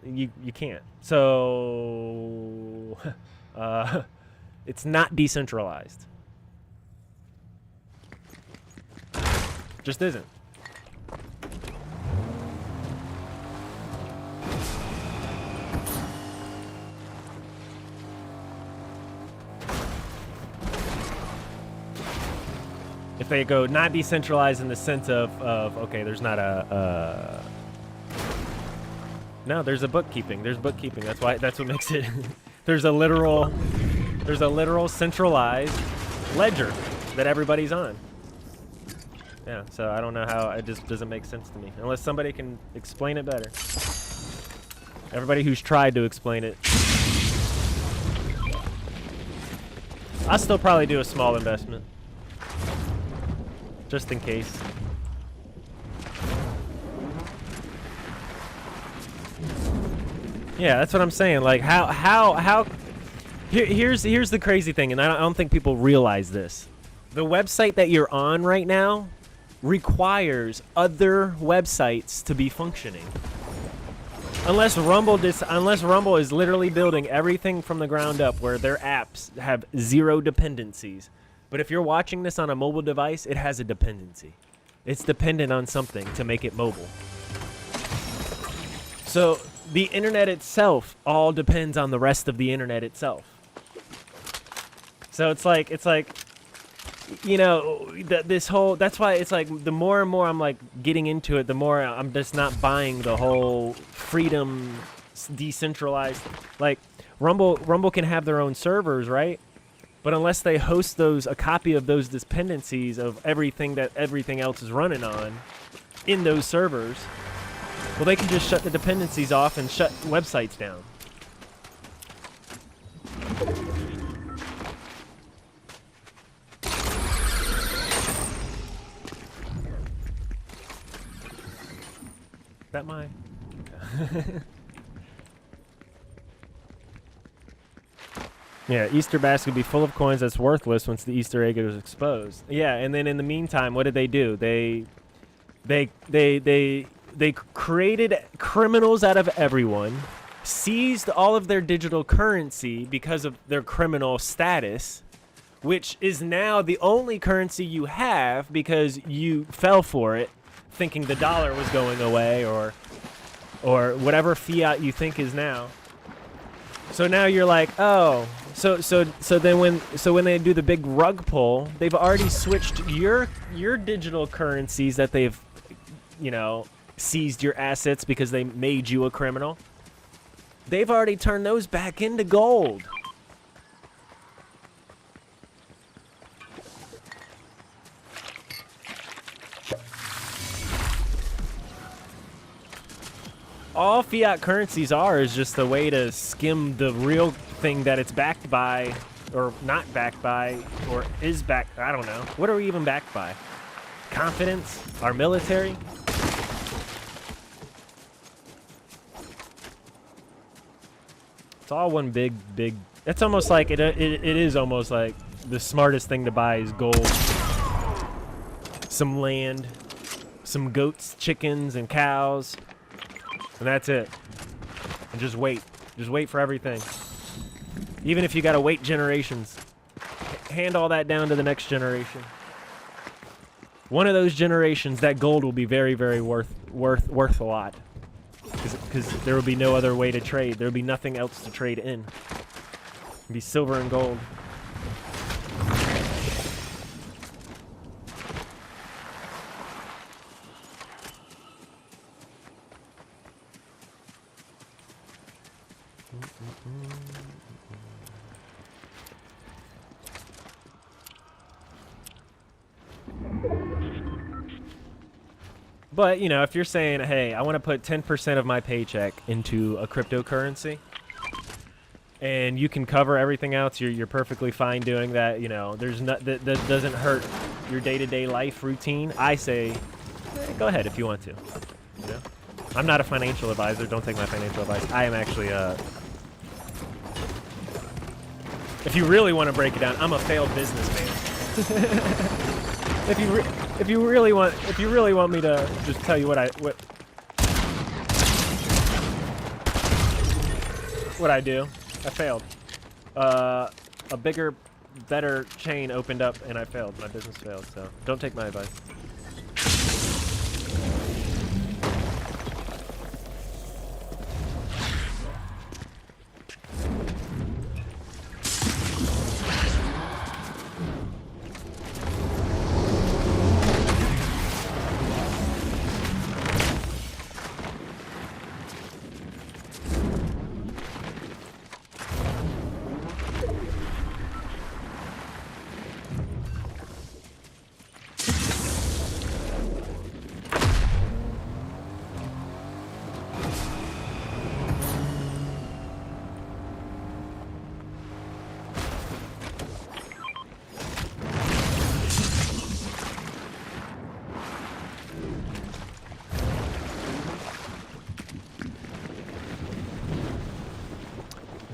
you can't. So it's not decentralized. Just isn't. If they go not decentralized in the sense of okay, there's not a no, there's a bookkeeping. There's bookkeeping. That's what makes it. there's a literal centralized ledger that everybody's on. Yeah, so I don't know how, it just doesn't make sense to me unless somebody can explain it better. Everybody who's tried to explain it. I'll still probably do a small investment. Just in case. Yeah, that's what I'm saying. Like, how here's the crazy thing, and I don't think people realize this. The website that you're on right now requires other websites to be functioning. Unless Rumble is literally building everything from the ground up where their apps have zero dependencies. But if you're watching this on a mobile device, it has a dependency. It's dependent on something to make it mobile. So the internet itself all depends on the rest of the internet itself. So it's like, you know, this whole, that's why it's like the more and more I'm like getting into it, the more I'm just not buying the whole freedom, decentralized, like Rumble can have their own servers, right? But unless they host a copy of those dependencies of everything that everything else is running on in those servers, well, they can just shut the dependencies off and shut websites down. That mine? Yeah, Easter basket would be full of coins that's worthless once the Easter egg is exposed. Yeah, and then in the meantime, what did they do? They created criminals out of everyone, seized all of their digital currency because of their criminal status, which is now the only currency you have because you fell for it, thinking the dollar was going away or whatever fiat you think is now. So now you're like, oh, so then when they do the big rug pull, they've already switched your digital currencies that they've, you know, seized your assets because they made you a criminal. They've already turned those back into gold. All fiat currencies is just a way to skim the real thing that it's backed by, or not backed by, or is backed. I don't know. What are we even backed by? Confidence? Our military? It's all one big. It's almost like it is almost like the smartest thing to buy is gold, some land, some goats, chickens, and cows, and that's it. And just wait for everything. Even if you gotta wait generations, hand all that down to the next generation. One of those generations, that gold will be very, very worth a lot, because there will be no other way to trade. There will be nothing else to trade in. It'll be silver and gold. But, you know, if you're saying, hey, I want to put 10% of my paycheck into a cryptocurrency, and you can cover everything else, you're perfectly fine doing that, you know, there's that doesn't hurt your day-to-day life routine, I say, go ahead if you want to. You know? I'm not a financial advisor. Don't take my financial advice. I am actually if you really want to break it down, I'm a failed businessman. If you really want me to just tell you what I do, I failed. A bigger, better chain opened up and I failed. My business failed. So don't take my advice.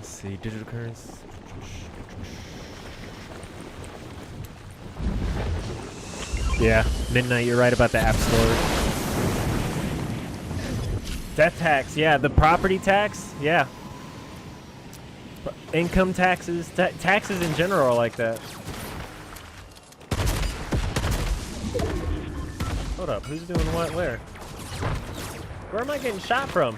See, digital currency. Yeah, Midnight, you're right about the App Store. Death tax, yeah, the property tax, yeah. Income taxes, taxes in general are like that. Hold up, who's doing what where? Where am I getting shot from?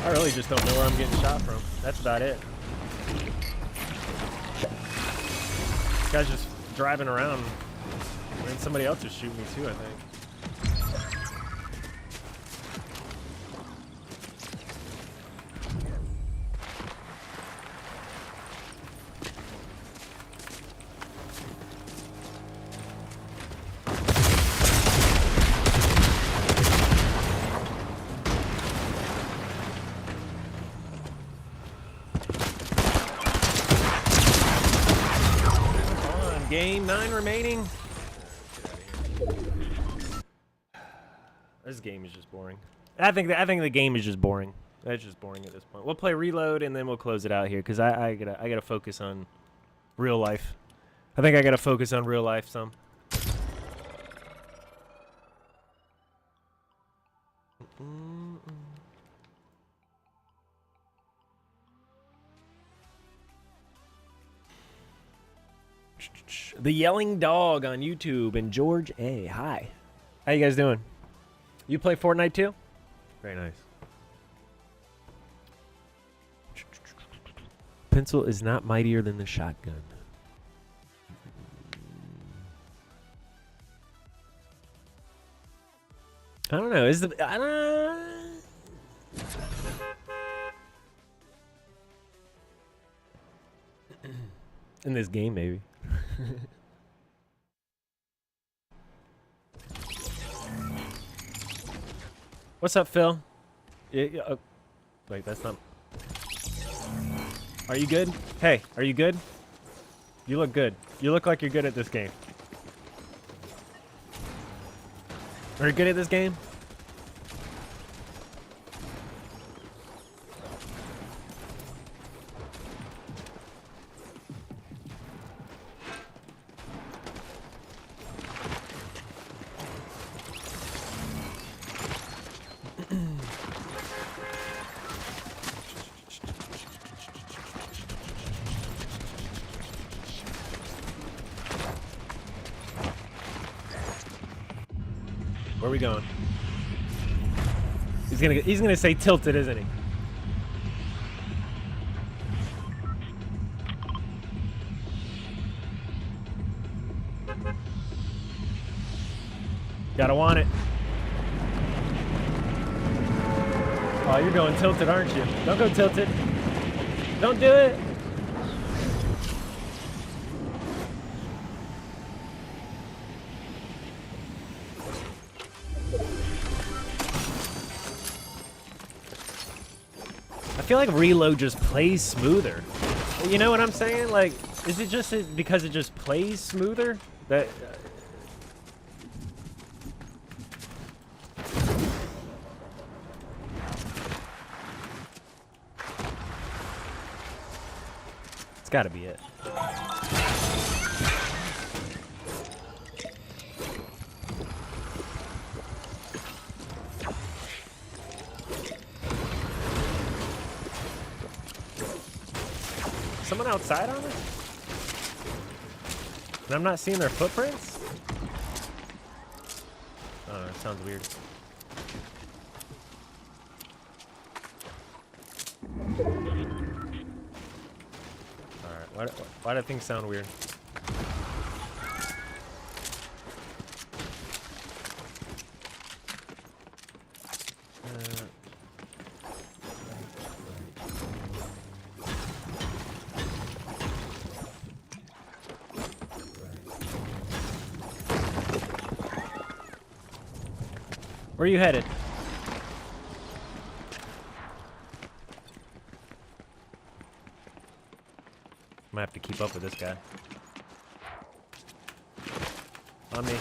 I really just don't know where I'm getting shot from. That's about it. This guy's just driving around. And somebody else is shooting me too, I think. Game 9 remaining. This game is just boring. I think the game is just boring. It's just boring at this point. We'll play reload and then we'll close it out here because I gotta focus on real life. I think I gotta focus on real life some. The Yelling Dog on YouTube and George A. Hi. How you guys doing? You play Fortnite too? Very nice. Pencil is not mightier than the shotgun. I don't know. I don't know. In this game, maybe. What's up, Phil? Wait, that's not. Are you good? Hey, are you good? You look good. You look like you're good at this game. Are you good at this game? Where are we going? He's gonna say tilted, isn't he? Gotta want it. Oh, you're going tilted, aren't you? Don't go tilted. Don't do it. I feel like reload just plays smoother. You know what I'm saying? Like, is it just because it just plays smoother? That it's gotta be it. Someone outside on us? And I'm not seeing their footprints? Oh, that sounds weird. Alright, why do things sound weird? Where are you headed? I'm gonna have to keep up with this guy. On me.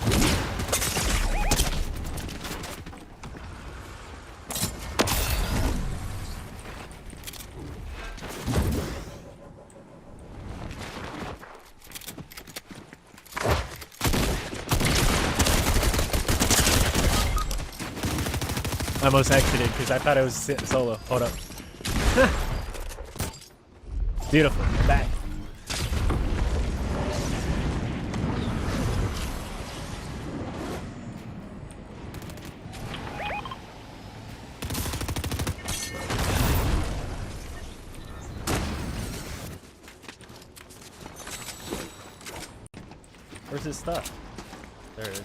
I almost exited because I thought it was solo. Hold up. Beautiful. Back. Where's his stuff? There it is.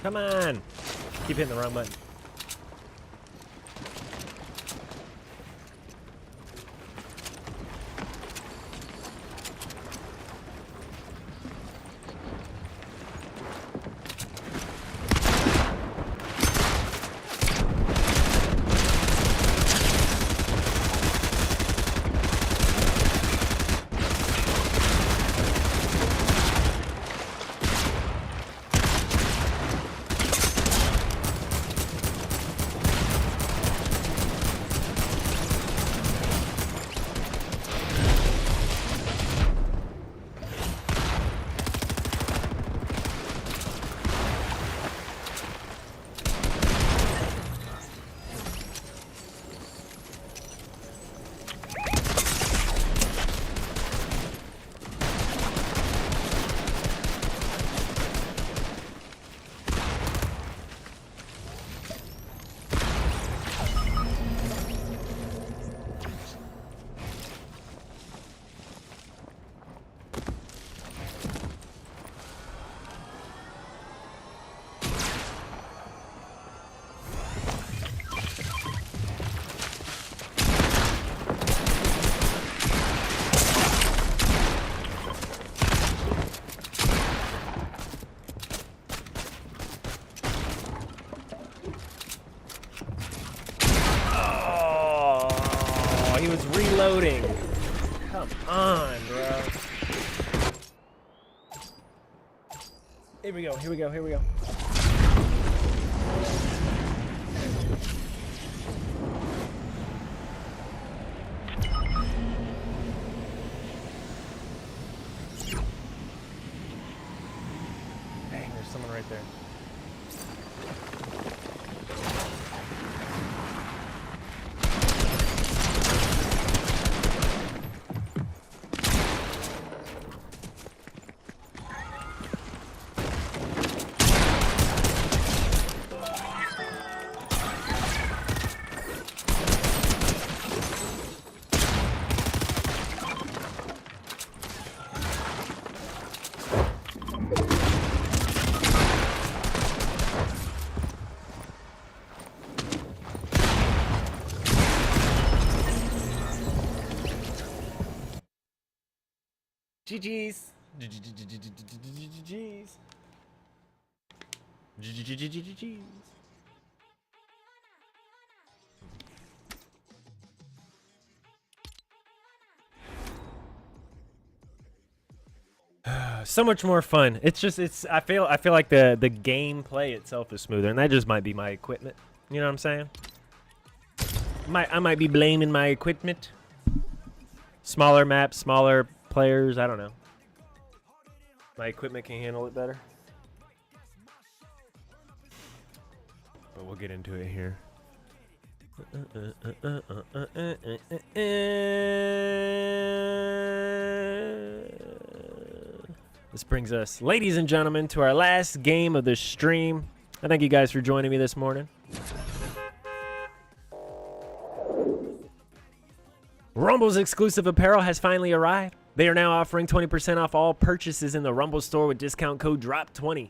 Come on. Keep hitting the wrong button. Reloading. Come on, bro. Here we go, here we go, here we go. Dang, there's someone right there. GG's. GG's. GG's. So much more fun. It's just I feel like the gameplay itself is smoother, and that just might be my equipment. You know what I'm saying? I might be blaming my equipment. Smaller maps, smaller players, I don't know. My equipment can handle it better. But we'll get into it here. This brings us, ladies and gentlemen, to our last game of the stream. I thank you guys for joining me this morning. Rumble's exclusive apparel has finally arrived. They are now offering 20% off all purchases in the Rumble store with discount code DROP20.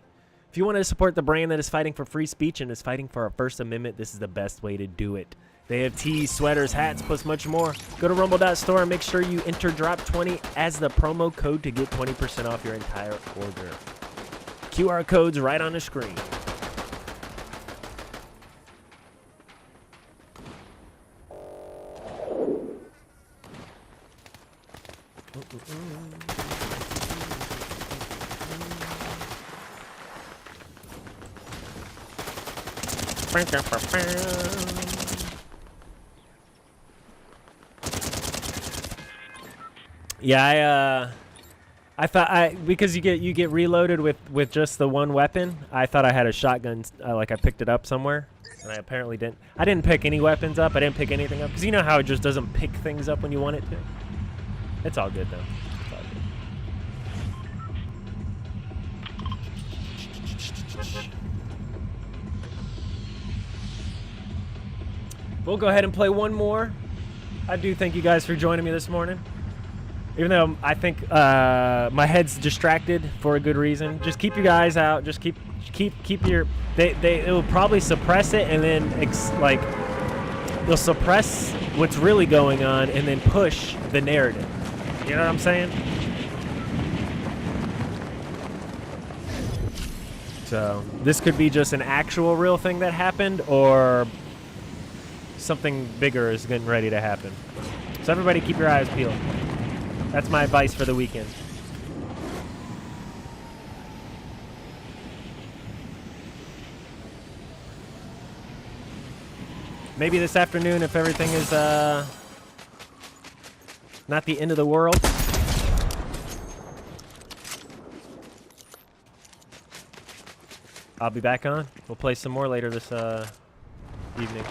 If you want to support the brand that is fighting for free speech and is fighting for our First Amendment, this is the best way to do it. They have tees, sweaters, hats, plus much more. Go to rumble.store and make sure you enter DROP20 as the promo code to get 20% off your entire order. QR code's right on the screen. Yeah, I thought because you get reloaded with just the one weapon. I thought I had a shotgun, like I picked it up somewhere, and I apparently didn't. I didn't pick any weapons up. I didn't pick anything up because you know how it just doesn't pick things up when you want it to. It's all good though. It's all good. We'll go ahead and play one more. I do thank you guys for joining me this morning. Even though I think my head's distracted for a good reason. Just keep your eyes out. Just keep keep your. It will probably suppress it and then like they'll suppress what's really going on and then push the narrative. You know what I'm saying? So this could be just an actual real thing that happened, or something bigger is getting ready to happen. So everybody keep your eyes peeled. That's my advice for the weekend. Maybe this afternoon, if everything is not the end of the world. I'll be back on. We'll play some more later this evening.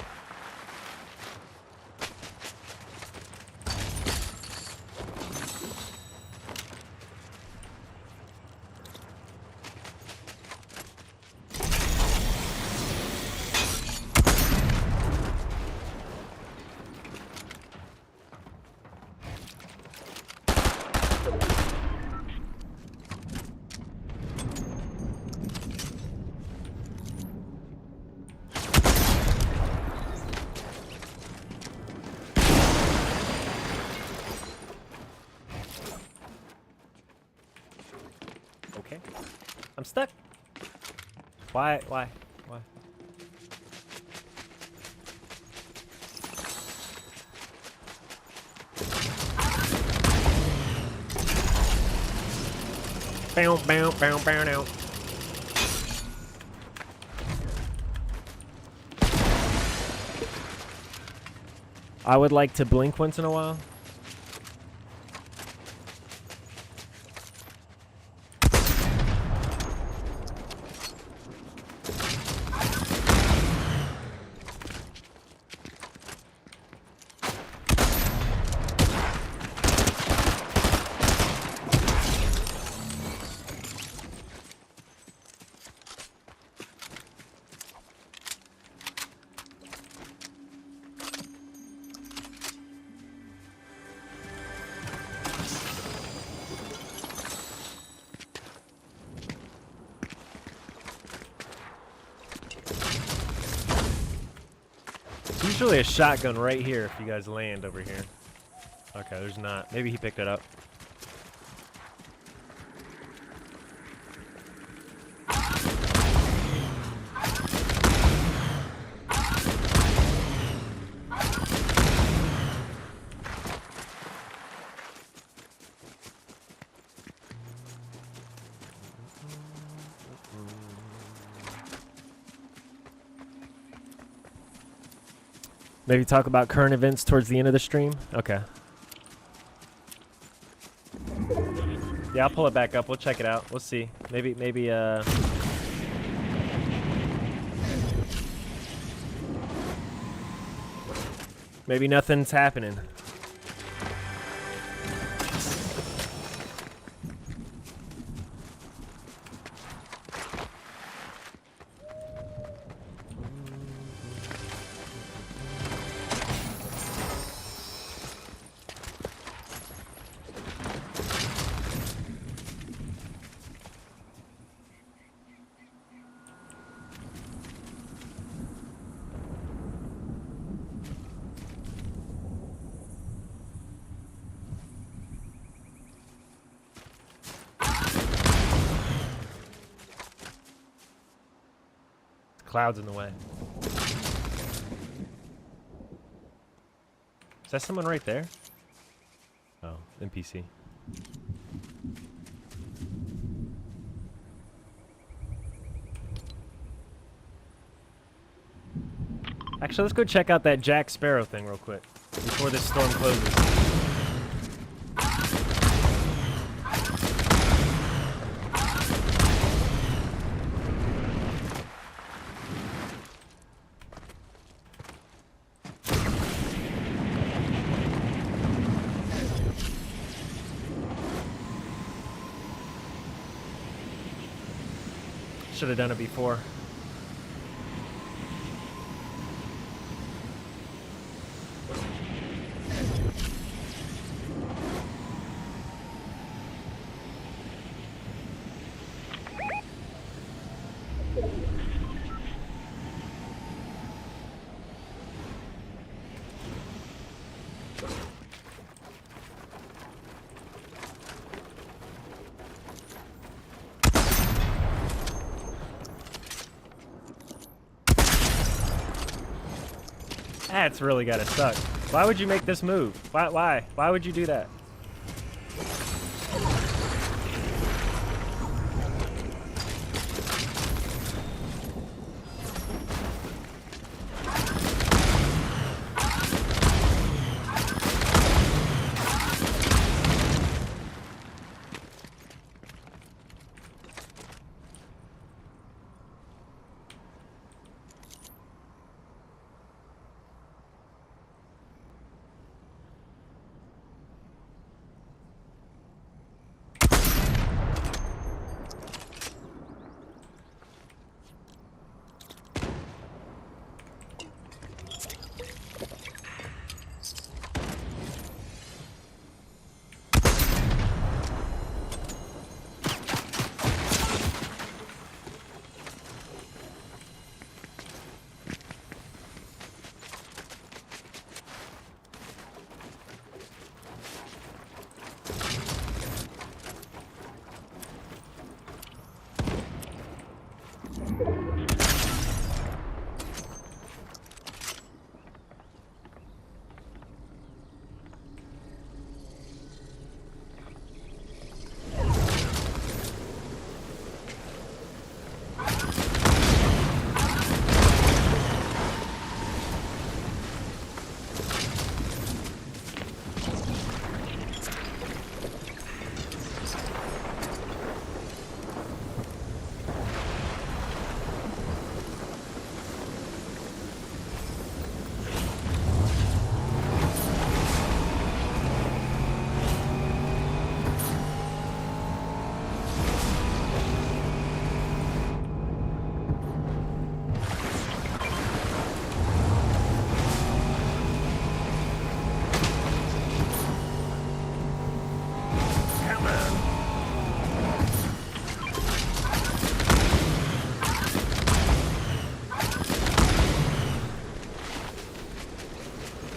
Okay. I'm stuck. Why? Bow, bow, bow, bow, now. I would like to blink once in a while. Usually a shotgun right here if you guys land over here. Okay, there's not. Maybe he picked it up. Maybe talk about current events towards the end of the stream? Okay. Yeah, I'll pull it back up. We'll check it out. We'll see. Maybe, maybe nothing's happening. Clouds in the way. Is that someone right there? Oh, NPC. Actually, let's go check out that Jack Sparrow thing real quick before this storm closes. Should have done it before. That's really gotta suck. Why would you make this move? Why? Why would you do that?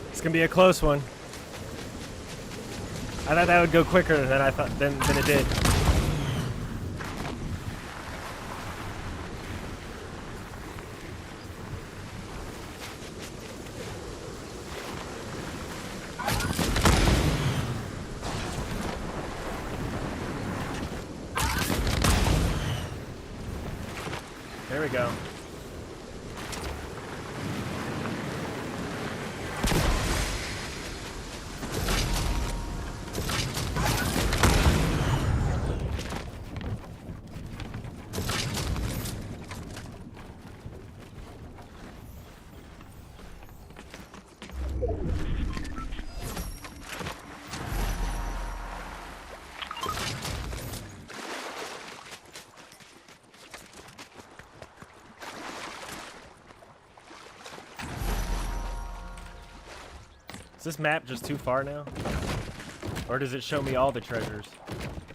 It's gonna be a close one. I thought that would go quicker than I thought than it did. There we go. Is this map just too far now? Or does it show me all the treasures?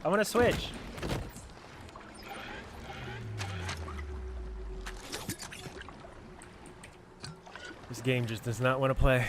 I want to switch. This game just does not want to play.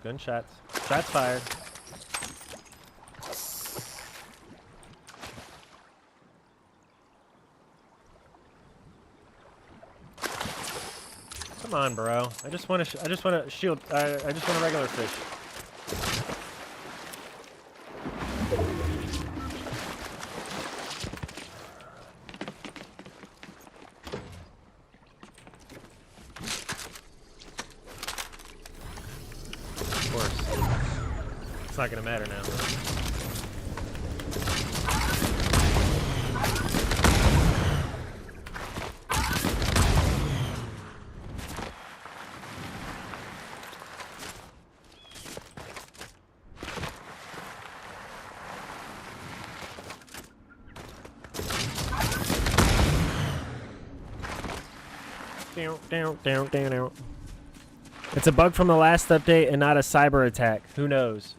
Gunshots. Shots fired. Come on, bro. I just want to shield. I just want a regular fish. It's not gonna matter now. It's a bug from the last update and not a cyber attack. Who knows?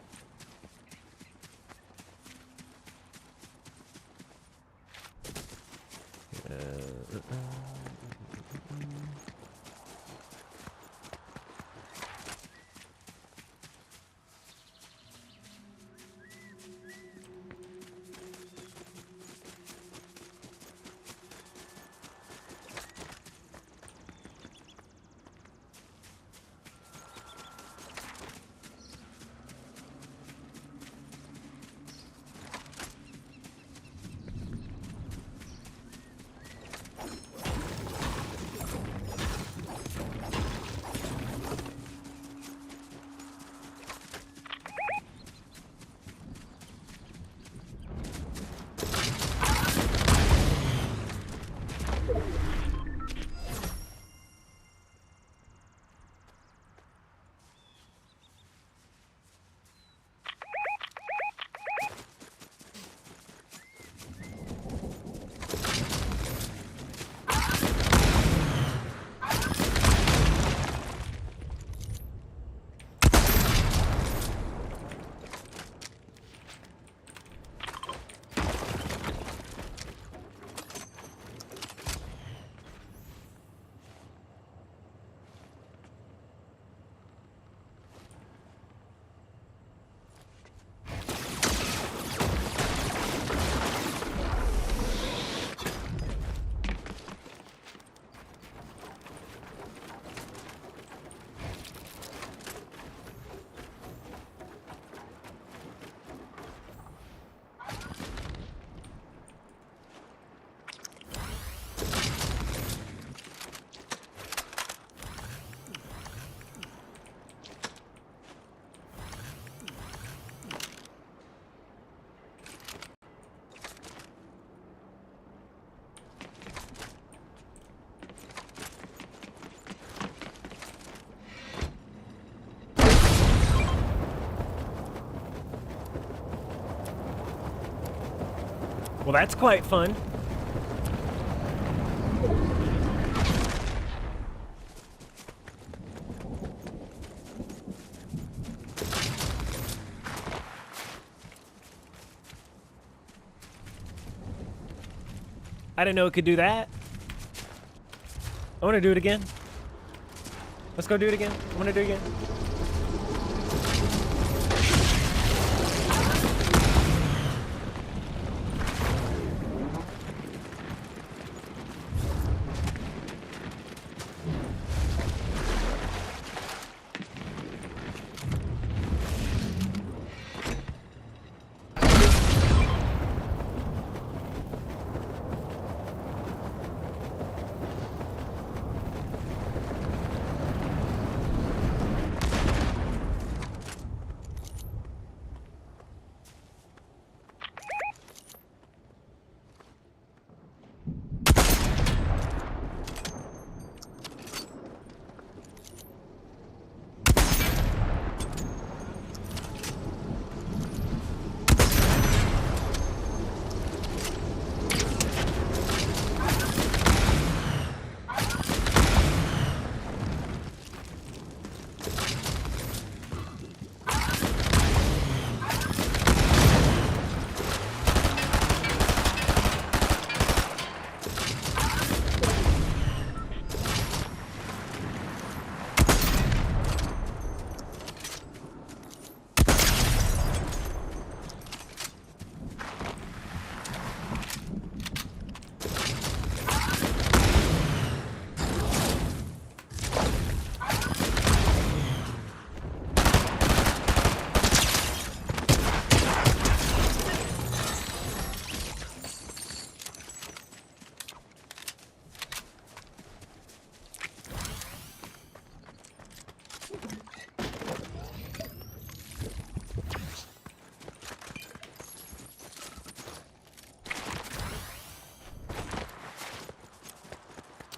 Well, that's quite fun. I didn't know it could do that. I want to do it again. Let's go do it again. I want to do it again.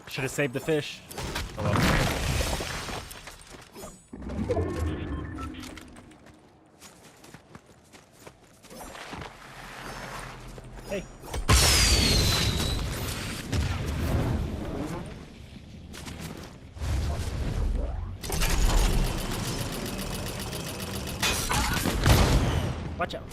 Should have saved the fish. Oh well. Hey. Watch out.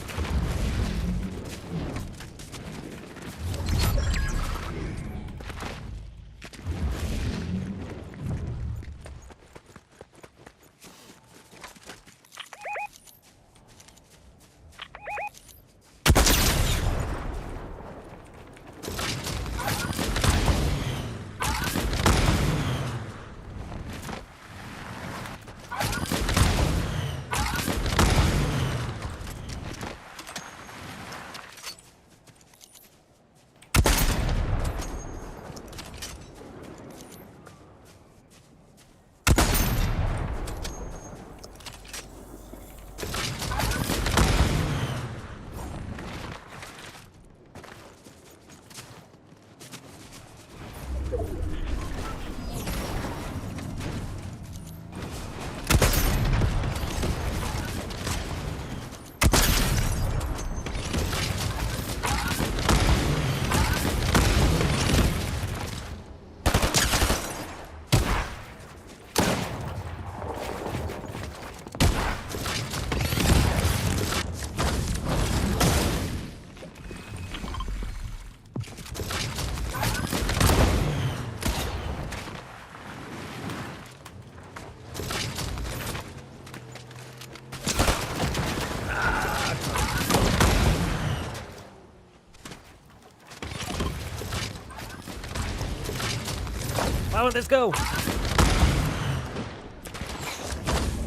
Why won't this go?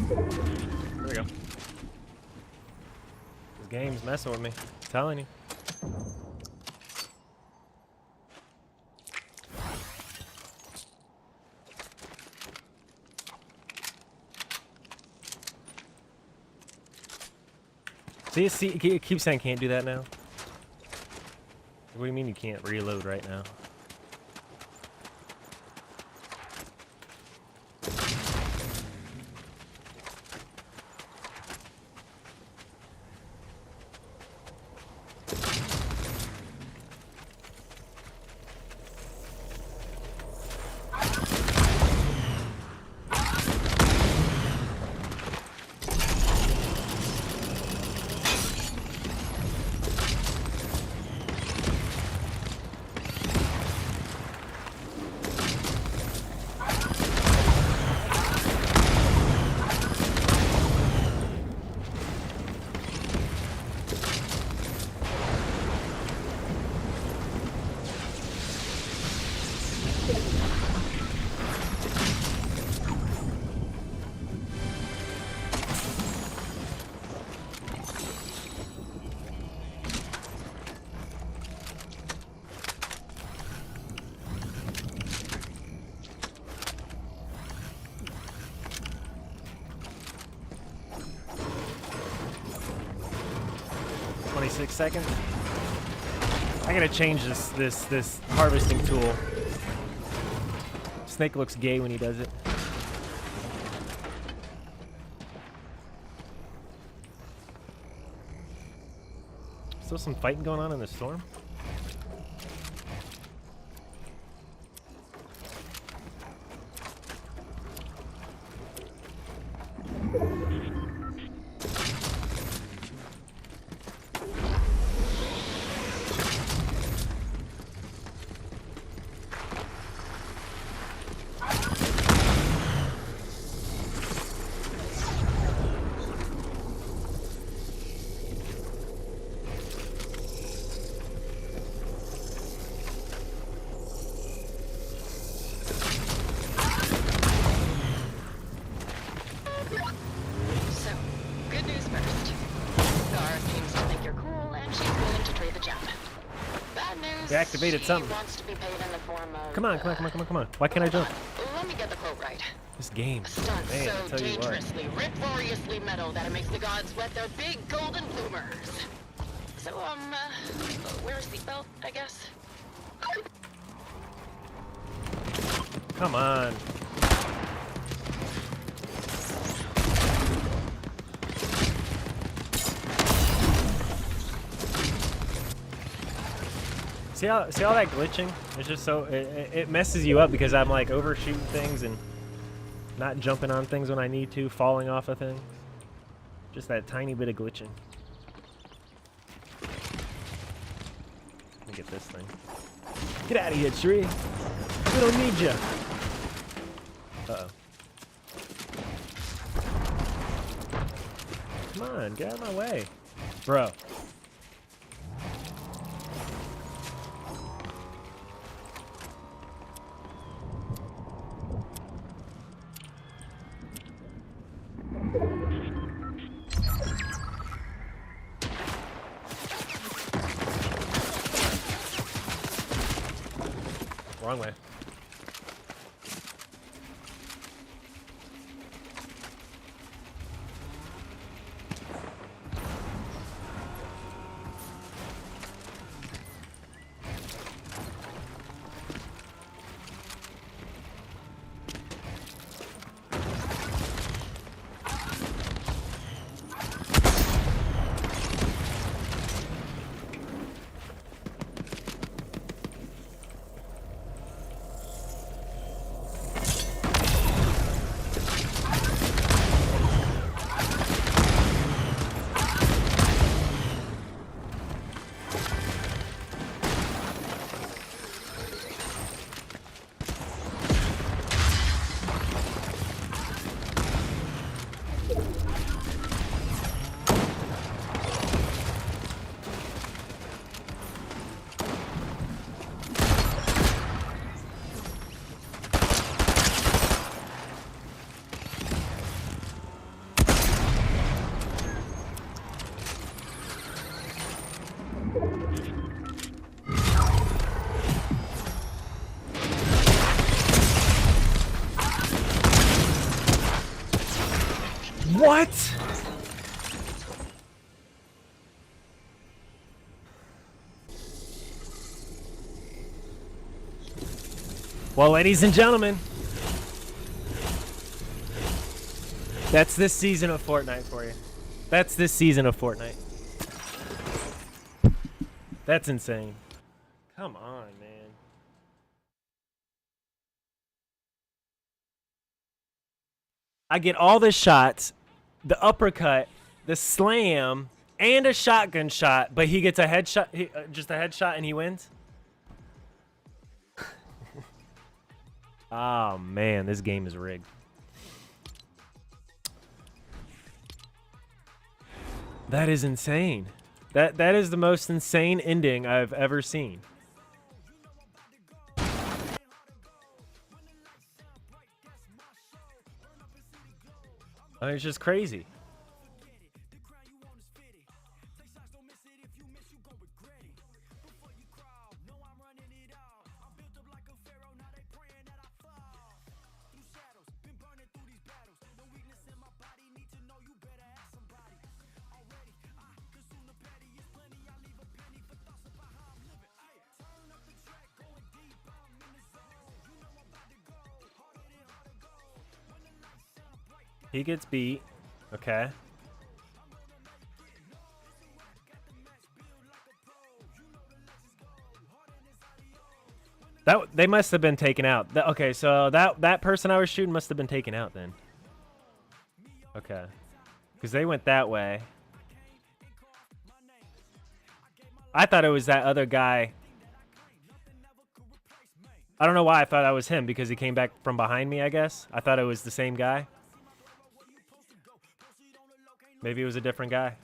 There we go. This game's messing with me. I'm telling you. See, it keeps saying can't do that now. What do you mean you can't reload right now? Seconds. I gotta change this harvesting tool. Snake looks gay when he does it. Still some fighting going on in the storm. We activated something. Come on. Why can't I jump? Let me get the quote right. This game. Stunt Man, I so tell you what. dangerously, rivalrously metal that it makes the gods wet their big golden bloomers. So, wear a seatbelt, I guess. Come on. See all that glitching? It's just so it messes you up because I'm like overshooting things and not jumping on things when I need to, falling off of things. Just that tiny bit of glitching. Let me get this thing. Get out of here, tree. We don't need you. Uh-oh. Come on, get out of my way. Bro. Wrong way. What? Well, ladies and gentlemen, that's this season of Fortnite for you. That's this season of Fortnite. That's insane. Come on, man. I get all the shots, the uppercut, the slam, and a shotgun shot, but he gets a headshot, just a headshot, and he wins? Oh, man, this game is rigged. That is insane. That is the most insane ending I've ever seen. I mean, it's just crazy. He gets beat. Okay. They must have been taken out. Okay, so that person I was shooting must have been taken out then. Okay. Because they went that way. I thought it was that other guy. I don't know why I thought that was him, because he came back from behind me, I guess. I thought it was the same guy. Maybe it was a different guy.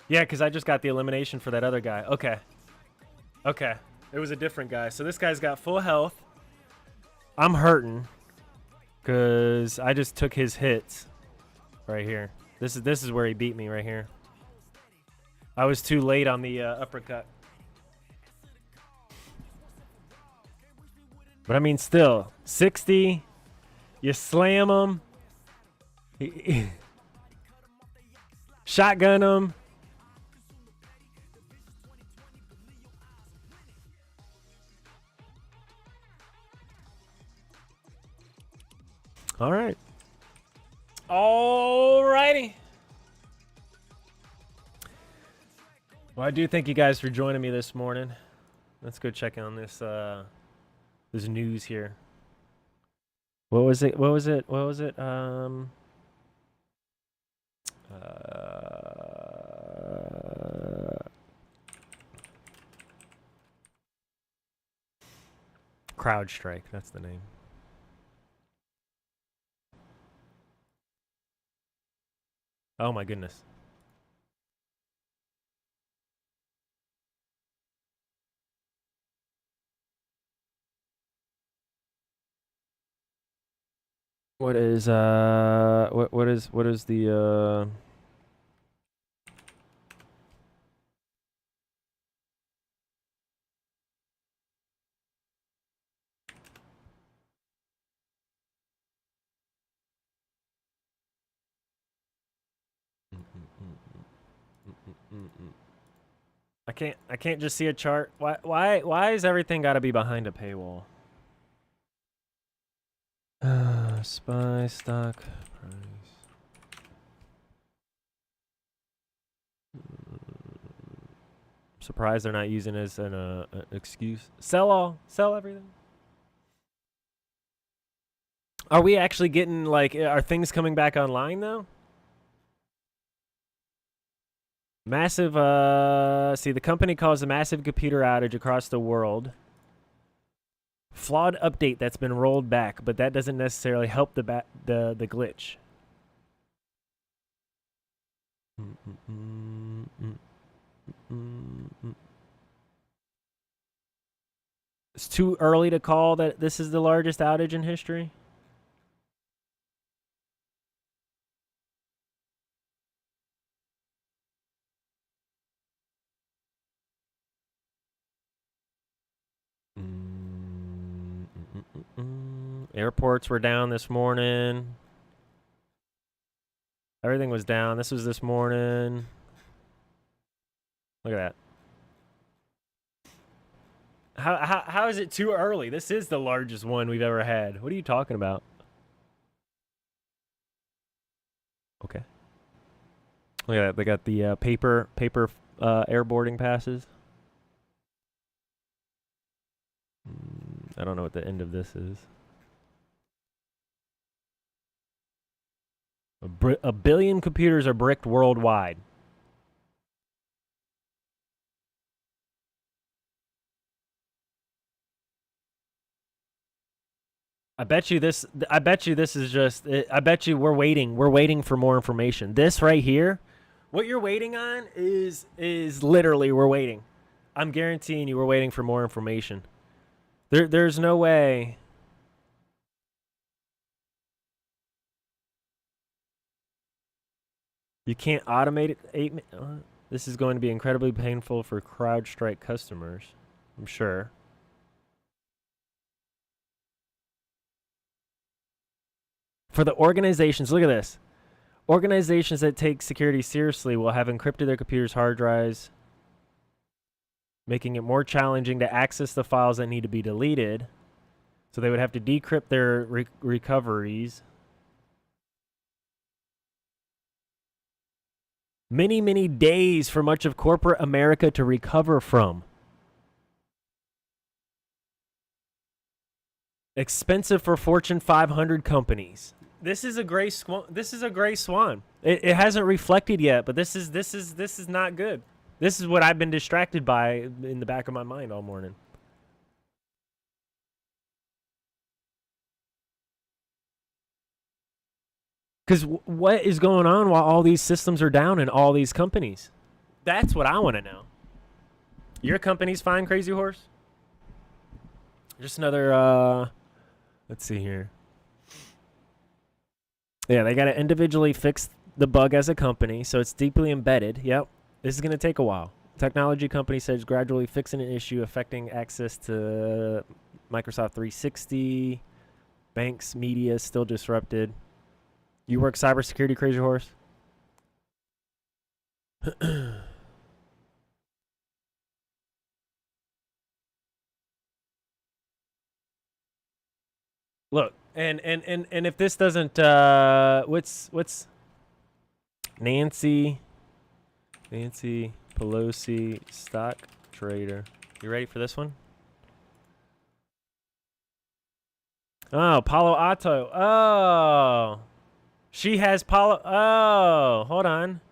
Yeah, because I just got the elimination for that other guy. Okay. Okay. It was a different guy. So this guy's got full health. I'm hurting because I just took his hits right here. This is where he beat me right here. I was too late on the uppercut. But I mean, still, 60. You slam him. Shotgun him. All right. All righty. Well, I do thank you guys for joining me this morning. Let's go check on this this news here. What was it? What was it? What was it? CrowdStrike, that's the name. Oh my goodness. What is what is the I can't just see a chart. Why is everything got to be behind a paywall? Spy stock price. Surprised they're not using it as an excuse. Sell everything. Are we actually getting, like, are things coming back online though? Massive, see, the company caused a massive computer outage across the world. Flawed update that's been rolled back, but that doesn't necessarily help the glitch. It's too early to call that this is the largest outage in history. Airports were down this morning. Everything was down. This was this morning. Look at that. How is it too early? This is the largest one we've ever had. What are you talking about? Okay. Look at that. They got the paper airboarding passes. I don't know what the end of this is. A billion computers are bricked worldwide. I bet you this is just, I bet you we're waiting for more information. This right here, what you're waiting on is literally we're waiting. I'm guaranteeing you we're waiting for more information. There's no way. You can't automate it. This is going to be incredibly painful for CrowdStrike customers, I'm sure. For the organizations, look at this. Organizations that take security seriously will have encrypted their computers' hard drives, making it more challenging to access the files that need to be deleted. So they would have to decrypt their recoveries. Many, many days for much of corporate America to recover from. Expensive for Fortune 500 companies. This is a gray swan. This is a gray swan. It hasn't reflected yet, but this is not good. This is what I've been distracted by in the back of my mind all morning. Because what is going on while all these systems are down in all these companies? That's what I want to know. Your company's fine, Crazy Horse? Just another, let's see here. Yeah, they got to individually fix the bug as a company, so it's deeply embedded. Yep, this is going to take a while. Technology company says gradually fixing an issue affecting access to Microsoft 360. Banks, media still disrupted. You work cybersecurity, Crazy Horse? Look, and if this doesn't, what's Nancy Pelosi stock trader? You ready for this one? Oh, Palo Alto. Oh. She has Palo. Oh, hold on.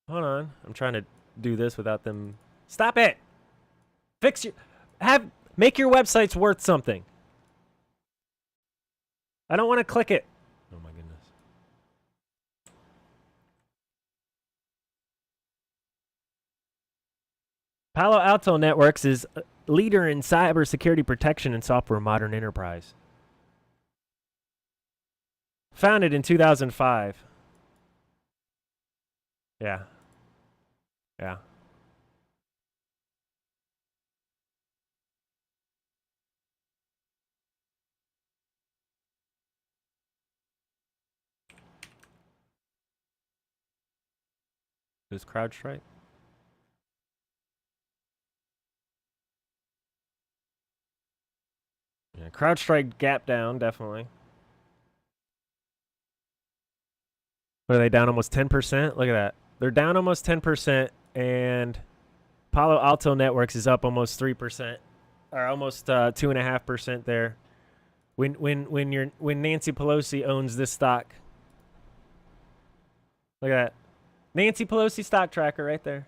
Hold on. I'm trying to do this without them. Stop it. Make your websites worth something. I don't want to click it. Oh my goodness. Palo Alto Networks is a leader in cybersecurity protection and software modern enterprise. Founded in 2005. Yeah. Yeah. Is CrowdStrike? Yeah, CrowdStrike gap down, definitely. What are they down almost 10%? Look at that. They're down almost 10%, and Palo Alto Networks is up almost 3%, or almost 2.5% there. When Nancy Pelosi owns this stock. Look at that. Nancy Pelosi stock tracker right there.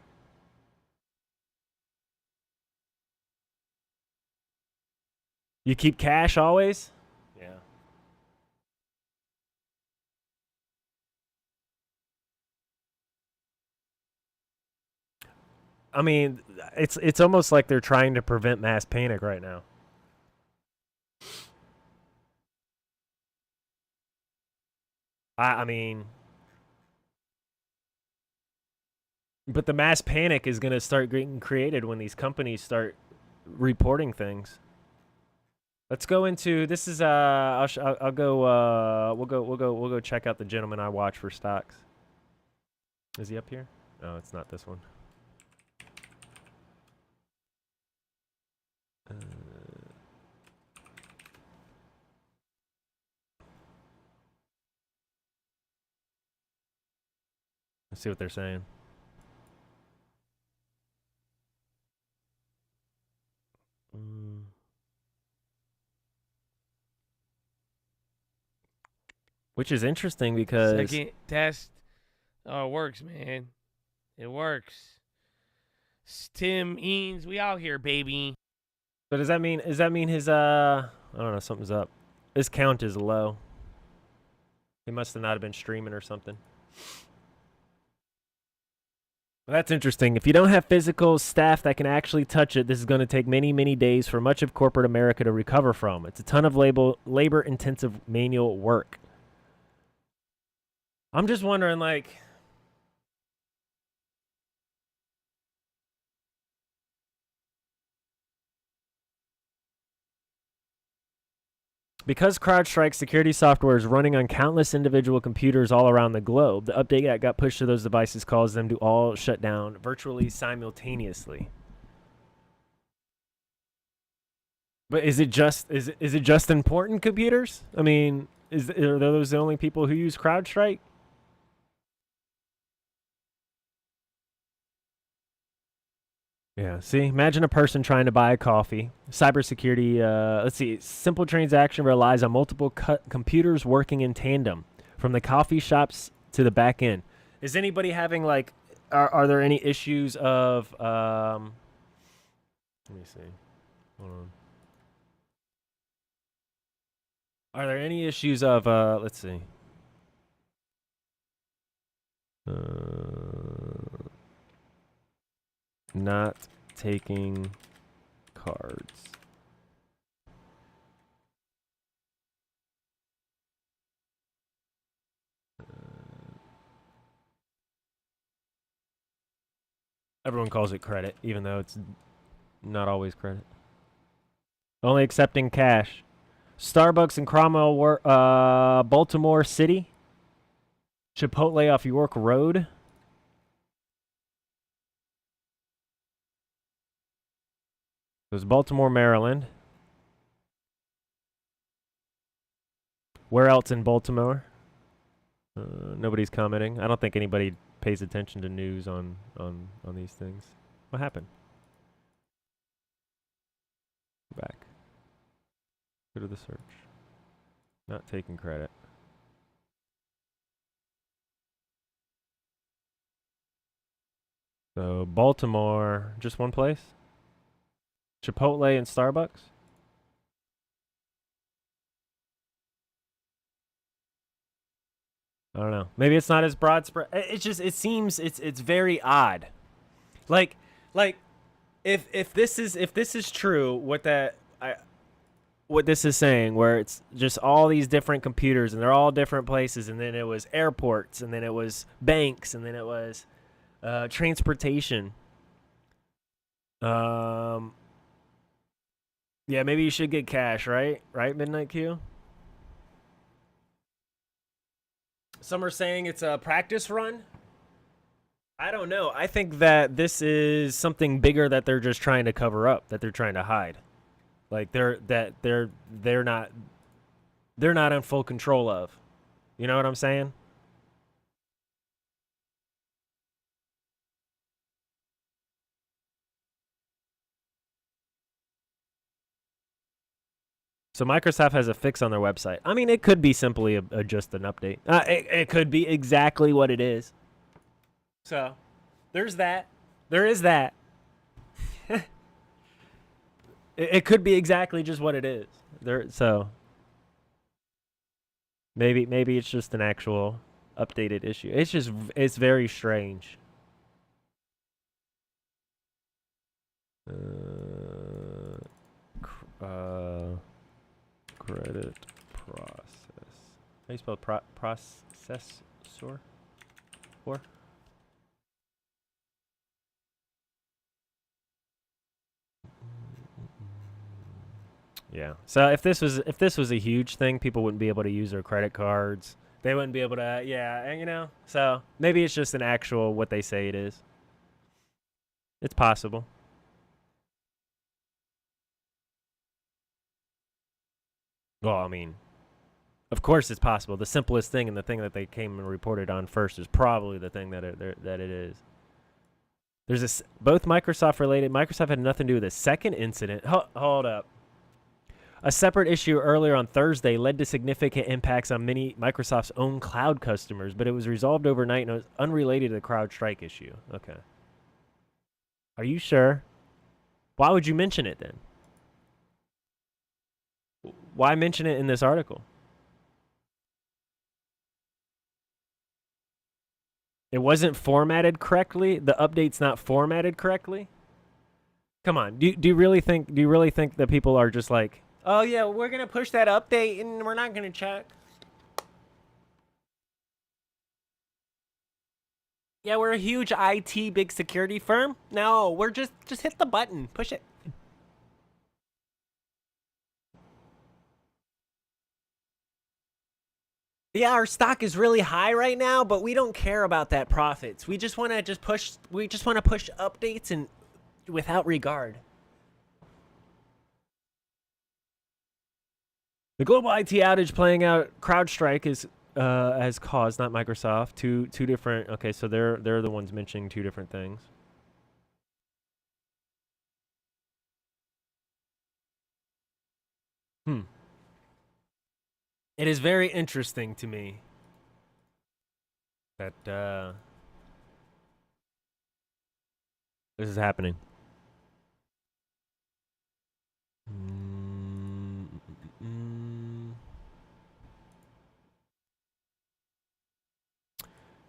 You keep cash always? Yeah. I mean, it's almost like they're trying to prevent mass panic right now. I mean, but the mass panic is going to start getting created when these companies start reporting things. Let's go into this is I'll go we'll go check out the gentleman I watch for stocks. Is he up here? No, it's not this one. Let's see what they're saying. Which is interesting because second test. Oh, it works, man. It works. Tim Eanes, we out here, baby. But does that mean his I don't know, something's up. His count is low. He must have not have been streaming or something. Well, that's interesting. If you don't have physical staff that can actually touch it, this is going to take many, many days for much of corporate America to recover from. It's a ton of labor-intensive manual work. I'm just wondering, like, because CrowdStrike security software is running on countless individual computers all around the globe, the update that got pushed to those devices caused them to all shut down virtually simultaneously. But is it just important computers? I mean, are those the only people who use CrowdStrike? Yeah, see, imagine a person trying to buy a coffee. Cybersecurity, let's see, simple transaction relies on multiple computers working in tandem, from the coffee shops to the back end. Is anybody having, like, are there any issues of, let me see, hold on. Are there any issues of, let's see. Not taking cards. Everyone calls it credit, even though it's not always credit. Only accepting cash. Starbucks in Cromwell, Baltimore City. Chipotle off York Road. It was Baltimore, Maryland. Where else in Baltimore? Nobody's commenting. I don't think anybody pays attention to news on these things. What happened? Back. Go to the search. Not taking credit. So Baltimore, just one place? Chipotle and Starbucks? I don't know. Maybe it's not as broad spread. It's just it seems it's very odd. Like if this is true, what this is saying, where it's just all these different computers and they're all different places, and then it was airports, and then it was banks, and then it was transportation. Yeah, maybe you should get cash, right? Right, Midnight Q? Some are saying it's a practice run. I don't know. I think that this is something bigger that they're just trying to cover up, that they're trying to hide. Like they're not in full control of. You know what I'm saying? So Microsoft has a fix on their website. I mean, it could be simply just an update. It could be exactly what it is. So, there's that. There is that. It could be exactly just what it is. So maybe it's just an actual updated issue. It's very strange. Credit process. How do you spell processor? Or? Yeah. So if this was a huge thing, people wouldn't be able to use their credit cards. They wouldn't be able to. Yeah, and you know. So maybe it's just an actual what they say it is. It's possible. Well, I mean, of course it's possible. The simplest thing and the thing that they came and reported on first is probably the thing that it is. There's both Microsoft related. Microsoft had nothing to do with the second incident. Hold up. A separate issue earlier on Thursday led to significant impacts on many Microsoft's own cloud customers, but it was resolved overnight and it was unrelated to the CrowdStrike issue. Okay. Are you sure? Why would you mention it then? Why mention it in this article? It wasn't formatted correctly? The update's not formatted correctly? Come on. Do you really think that people are just like, "Oh yeah, we're going to push that update and we're not going to check." Yeah, we're a huge IT big security firm. No, we're just hit the button. Push it. Yeah, our stock is really high right now, but we don't care about that profits. We just want to push updates and without regard. The global IT outage playing out CrowdStrike is has caused, not Microsoft, two different. Okay, so they're the ones mentioning two different things. It is very interesting to me that this is happening.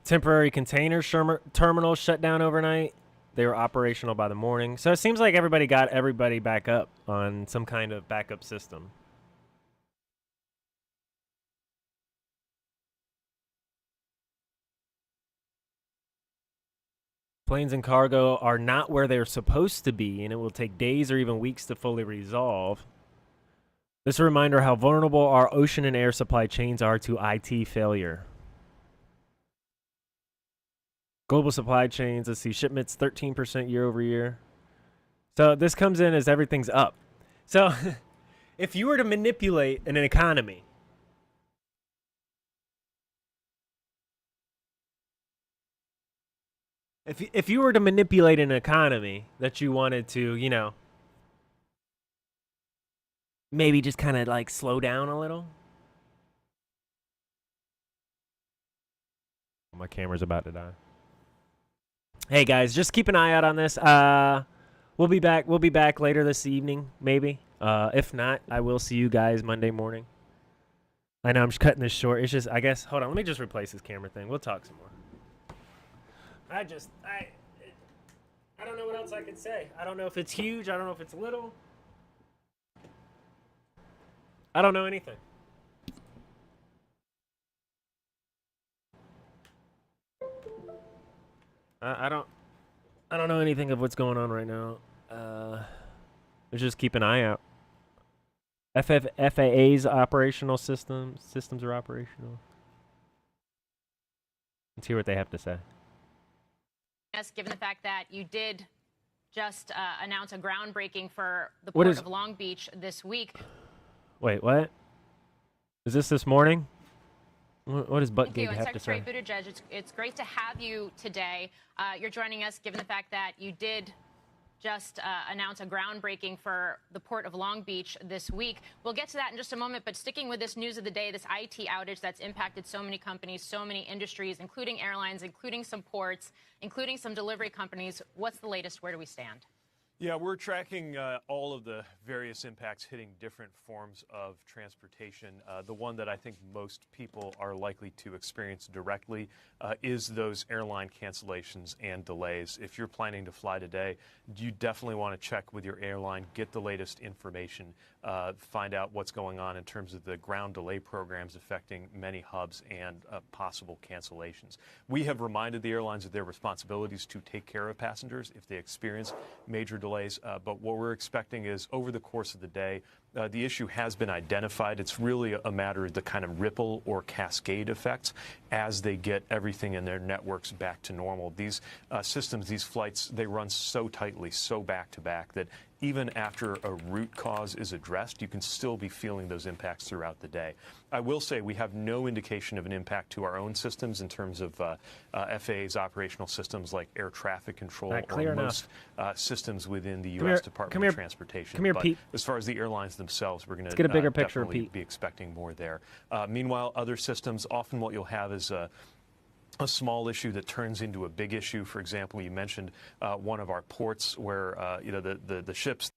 Temporary container terminals shut down overnight. They were operational by the morning. So it seems like everybody got everybody back up on some kind of backup system. Planes and cargo are not where they're supposed to be, and it will take days or even weeks to fully resolve. This is a reminder how vulnerable our ocean and air supply chains are to IT failure. Global supply chains, let's see, shipments 13% year over year. So this comes in as everything's up. So if you were to manipulate an economy, if you were to manipulate an economy that you wanted to, you know, maybe just kind of like slow down a little. My camera's about to die. Hey guys, just keep an eye out on this. We'll be back. We'll be back later this evening, maybe. If not, I will see you guys Monday morning. I know I'm just cutting this short. It's just, I guess. Hold on. Let me just replace this camera thing. We'll talk some more. I don't know what else I could say. I don't know if it's huge. I don't know if it's little. I don't know anything. I don't know anything of what's going on right now. Let's just keep an eye out. FAA's operational systems are operational. Let's hear what they have to say. Yes, given the fact that you did just announce a groundbreaking for the port of Long Beach this week. Wait, what? Is this morning? What does Butt Gig have to say? Secretary Buttigieg, it's great to have you today. You're joining us given the fact that you did just announce a groundbreaking for the port of Long Beach this week. We'll get to that in just a moment, but sticking with this news of the day, this IT outage that's impacted so many companies, so many industries, including airlines, including some ports, including some delivery companies. What's the latest? Where do we stand? Yeah, we're tracking all of the various impacts hitting different forms of transportation. The one that I think most people are likely to experience directly is those airline cancellations and delays. If you're planning to fly today, you definitely want to check with your airline, get the latest information, find out what's going on in terms of the ground delay programs affecting many hubs and possible cancellations. We have reminded the airlines of their responsibilities to take care of passengers if they experience major delays. But what we're expecting is over the course of the day, the issue has been identified. It's really a matter of the kind of ripple or cascade effects as they get everything in their networks back to normal. These systems, these flights, they run so tightly, so back to back that even after a root cause is addressed, you can still be feeling those impacts throughout the day. I will say we have no indication of an impact to our own systems in terms of FAA's operational systems like air traffic control or most systems within the U.S. Department of Transportation. Come here, Pete. As far as the airlines themselves, we're going to get a bigger picture, Pete. Be expecting more there. Meanwhile, other systems, often what you'll have is a small issue that turns into a big issue. For example, you mentioned one of our ports where the ships,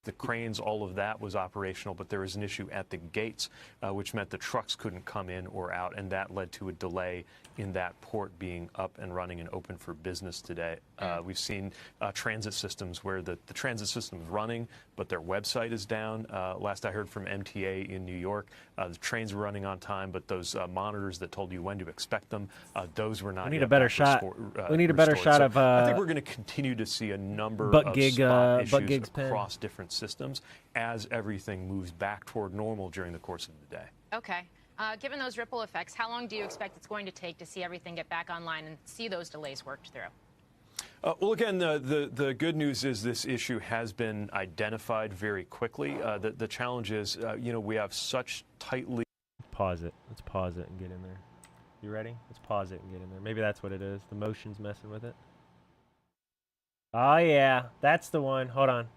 the cranes, all of that was operational, but there was an issue at the gates, which meant the trucks couldn't come in or out, and that led to a delay in that port being up and running and open for business today. We've seen transit systems where the transit system is running, but their website is down. Last I heard from MTA in New York, the trains were running on time, but those monitors that told you when to expect them, those were not. We need a better shot. We need a better shot of. I think we're going to continue to see a number of spot issues across different systems as everything moves back toward normal during the course of the day. Okay. Given those ripple effects, how long do you expect it's going to take to see everything get back online and see those delays worked through? Well, again, the good news is this issue has been identified very quickly. The challenge is, we have such tightly. Pause it. Let's pause it and get in there. You ready? Let's pause it and get in there. Maybe that's what it is. The motion's messing with it. Oh, yeah. That's the one. Hold on.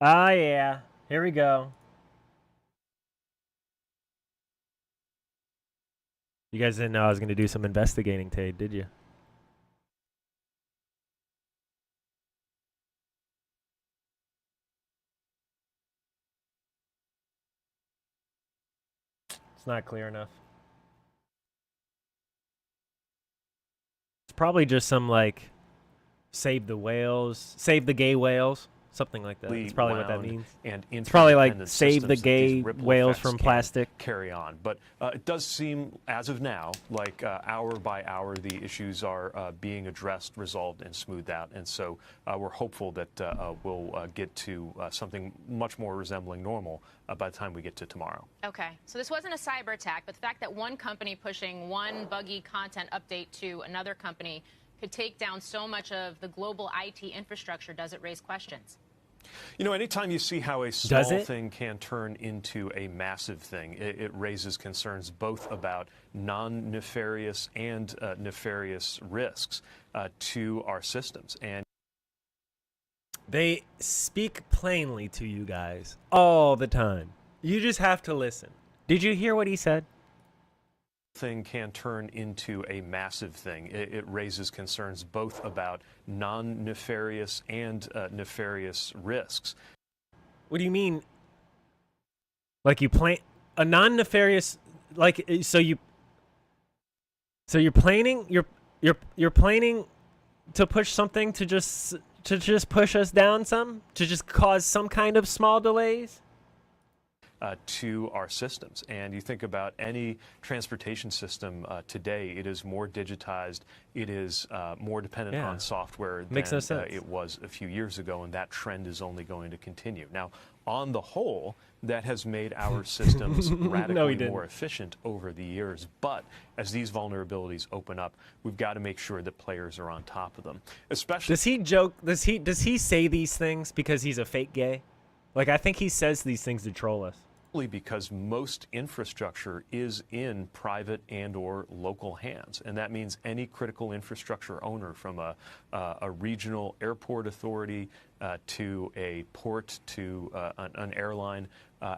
Ah, yeah. Here we go. You guys didn't know I was going to do some investigating today, did you? It's not clear enough. It's probably just some, like, save the whales, save the gay whales. Something like that. That's probably what that means. And it's probably like save the gay whales from plastic. Carry on. But it does seem, as of now, like hour by hour, the issues are being addressed, resolved, and smoothed out. And so we're hopeful that we'll get to something much more resembling normal by the time we get to tomorrow. Okay. So this wasn't a cyber attack, but the fact that one company pushing one buggy content update to another company could take down so much of the global IT infrastructure, does it raise questions? Anytime you see how a small thing can turn into a massive thing, it raises concerns both about non-nefarious and nefarious risks to our systems. And they speak plainly to you guys all the time. You just have to listen. Did you hear what he said? thing can turn into a massive thing. It raises concerns both about non-nefarious and nefarious risks. What do you mean? Like you plan a non-nefarious, like you're planning you're planning to push something to just push us down some, to just cause some kind of small delays to our systems. And you think about any transportation system today, it is more digitized, it is more dependent on software than Makes no sense. It was a few years ago, and that trend is only going to continue. Now, on the whole, that has made our systems radically more efficient over the years. But as these vulnerabilities open up, we've got to make sure that players are on top of them. Especially, does he joke? Does he say these things because he's a fake gay? Like, I think he says these things to troll us. Because most infrastructure is in private and or local hands, and that means any critical infrastructure owner, from a regional airport authority to a port to an airline,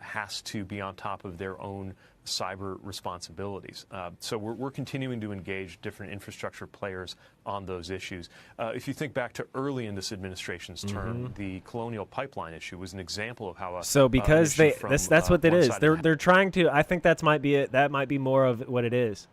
has to be on top of their own cyber responsibilities. So we're continuing to engage different infrastructure players on those issues. If you think back to early in this administration's term, the Colonial Pipeline issue was an example of how because that's what it is. They're trying to. I think that might be it. That might be more of what it is.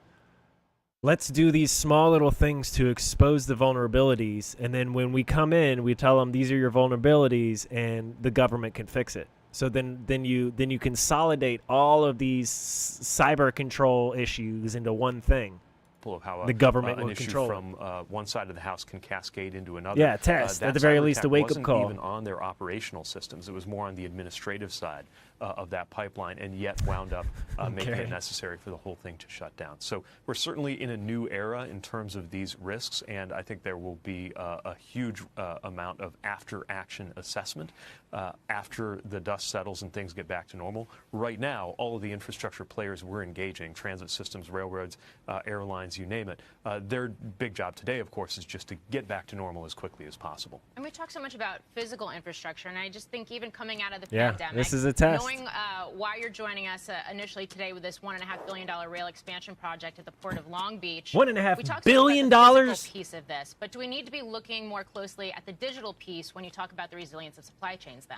Let's do these small little things to expose the vulnerabilities, and then when we come in, we tell them these are your vulnerabilities, and the government can fix it. So then you consolidate all of these cyber control issues into one thing. Of how the government an will issue control from one side of the house can cascade into another. Yeah, test at the very least a wake-up call. Wasn't even on their operational systems. It was more on the administrative side of that pipeline, and yet wound up making it necessary for the whole thing to shut down. So we're certainly in a new era in terms of these risks, and I think there will be a huge amount of after-action assessment after the dust settles and things get back to normal. Right now, all of the infrastructure players we're engaging, transit systems, railroads, airlines, you name it, their big job today, of course, is just to get back to normal as quickly as possible. And we talk so much about physical infrastructure, and I just think even coming out of the pandemic, this is a test. Knowing why you're joining us initially today with this $1.5 billion rail expansion project at the Port of Long Beach. $1.5 billion? Piece of this, but do we need to be looking more closely at the digital piece when you talk about the resilience of supply chains then?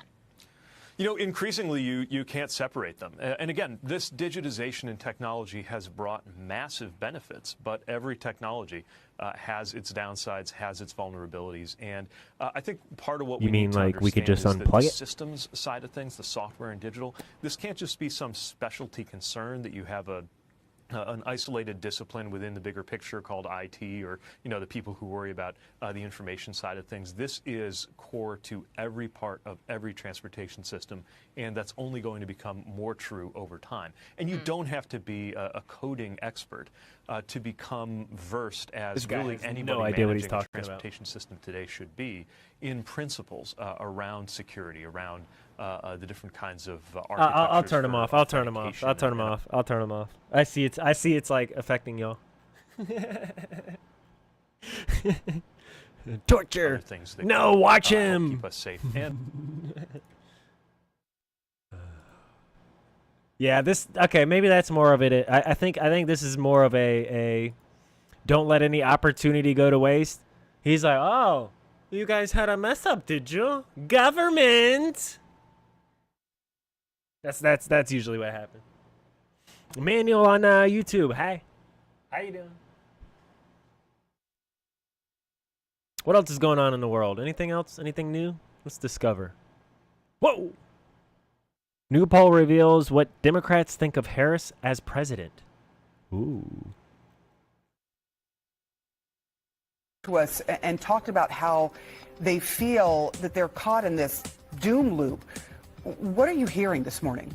You know, increasingly, you can't separate them. And again, this digitization and technology has brought massive benefits, but every technology has its downsides, has its vulnerabilities. And I think part of what we need to understand we could just is unplug that the it? systems side of things, the software and digital, this can't just be some specialty concern that you have an isolated discipline within the bigger picture called IT, or the people who worry about the information side of things. This is core to every part of every transportation system, and that's only going to become more true over time. And you don't have to be a coding expert to become versed, as really anybody managing a transportation system today should be, in principles around security, around the different kinds of architectures. I'll turn them off. I'll turn them off. I'll turn them off. I'll turn them off. I see it's like affecting y'all. Torture. No, watch him. Keep us safe. And yeah, maybe that's more of it. I think this is more of a don't let any opportunity go to waste. He's like, "Oh, you guys had a mess up, did you? Government." That's usually what happens. Manual on YouTube. Hi. How you doing? What else is going on in the world? Anything else? Anything new? Let's discover. Whoa! New poll reveals what Democrats think of Harris as president. Ooh. To us and talked about how they feel that they're caught in this doom loop. What are you hearing this morning?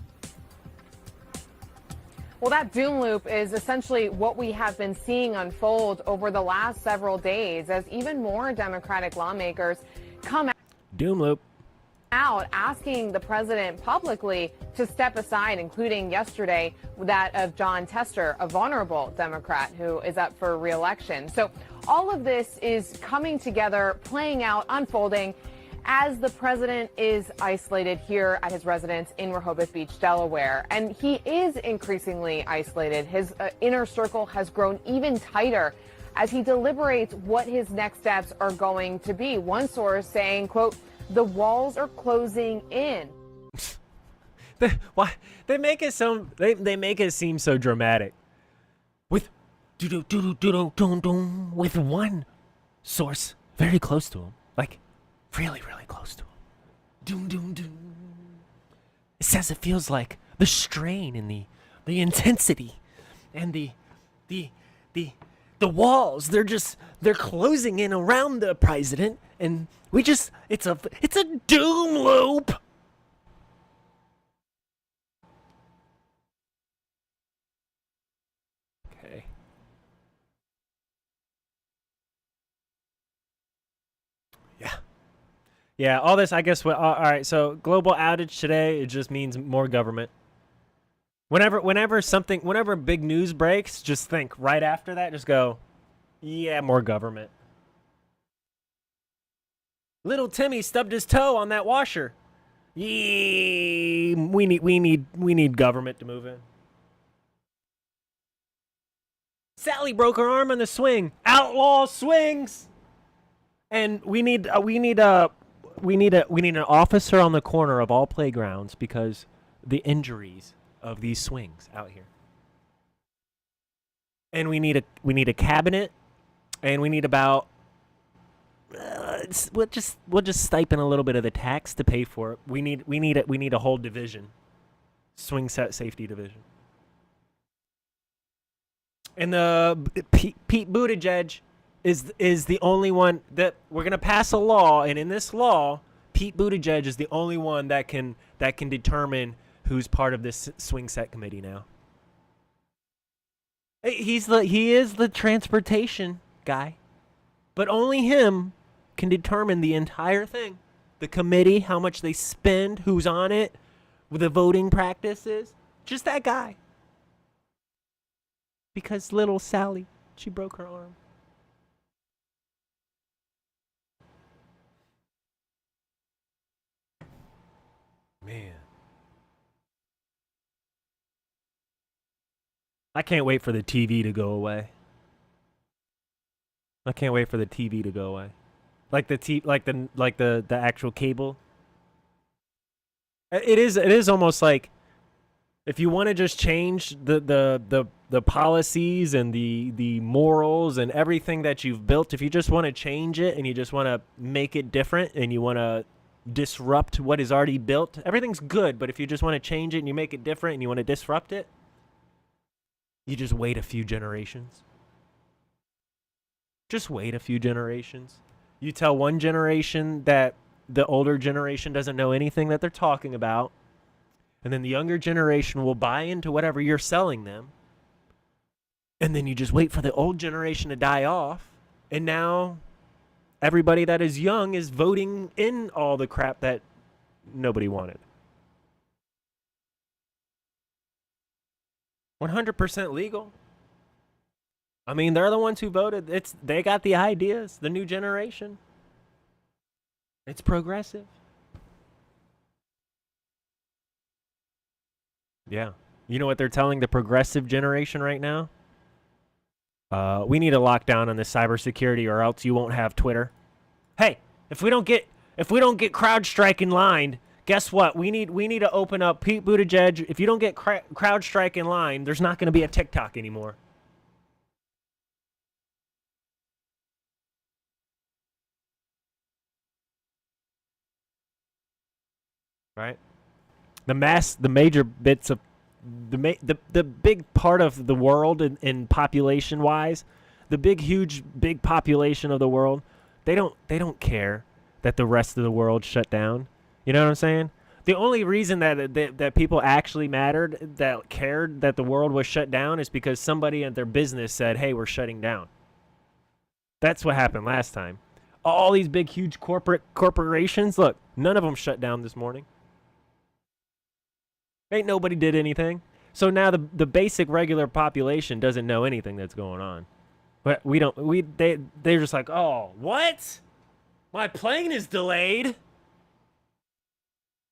Well, that doom loop is essentially what we have been seeing unfold over the last several days as even more Democratic lawmakers come doom loop out asking the president publicly to step aside, including yesterday that of John Tester, a vulnerable Democrat who is up for re-election. So all of this is coming together, playing out, unfolding. as the president is isolated here at his residence in Rehoboth Beach, Delaware. And he is increasingly isolated. His inner circle has grown even tighter as he deliberates what his next steps are going to be. One source saying, quote, the walls are closing in. Why they make it so they make it seem so dramatic. With with one source very close to him, like really close to him. Doom doom doom. It says it feels like the strain and the intensity and the walls. They're closing in around the president, and it's a doom loop. Okay. Yeah, all this, I guess, all right, so global outage today, it just means more government. Whenever big news breaks, just think right after that, just go, yeah, more government. Little Timmy stubbed his toe on that washer. Yeah, we need government to move in. Sally broke her arm on the swing. Outlaw swings. And we need an officer on the corner of all playgrounds because the injuries of these swings out here. And we need a cabinet, and we need about we'll just stipend a little bit of the tax to pay for it. We need a whole division, swing set safety division. And the Pete Buttigieg is the only one that we're gonna pass a law, and in this law, Pete Buttigieg is the only one that can determine who's part of this swing set committee now. He is the transportation guy, but only him can determine the entire thing, the committee, how much they spend, who's on it, with the voting practices. Just that guy. Because little Sally, she broke her arm. Man. I can't wait for the TV to go away. I can't wait for the TV to go away. Like the actual cable. It is almost like if you want to just change the policies and the morals and everything that you've built, if you just want to change it and you just want to make it different and you want to disrupt what is already built, everything's good, but if you just want to change it and you make it different and you want to disrupt it, you just wait a few generations. Just wait a few generations. You tell one generation that the older generation doesn't know anything that they're talking about, and then the younger generation will buy into whatever you're selling them, and then you just wait for the old generation to die off, and now everybody that is young is voting in all the crap that nobody wanted. 100% legal. I mean, they're the ones who voted. They got the ideas, the new generation. It's progressive. Yeah. You know what they're telling the progressive generation right now? We need a lockdown on this cybersecurity or else you won't have Twitter. Hey, if we don't get CrowdStrike in line, guess what? We need to open up Pete Buttigieg. If you don't get CrowdStrike in line, there's not going to be a TikTok anymore. Right? The major bits of the big part of the world in population wise, the big population of the world, they don't care that the rest of the world shut down. You know what I'm saying? The only reason that people actually mattered, that cared that the world was shut down, is because somebody at their business said, "Hey, we're shutting down." That's what happened last time. All these big, huge corporations, look, none of them shut down this morning. Ain't nobody did anything. So now the basic regular population doesn't know anything that's going on. But they're just like, "Oh, what? My plane is delayed."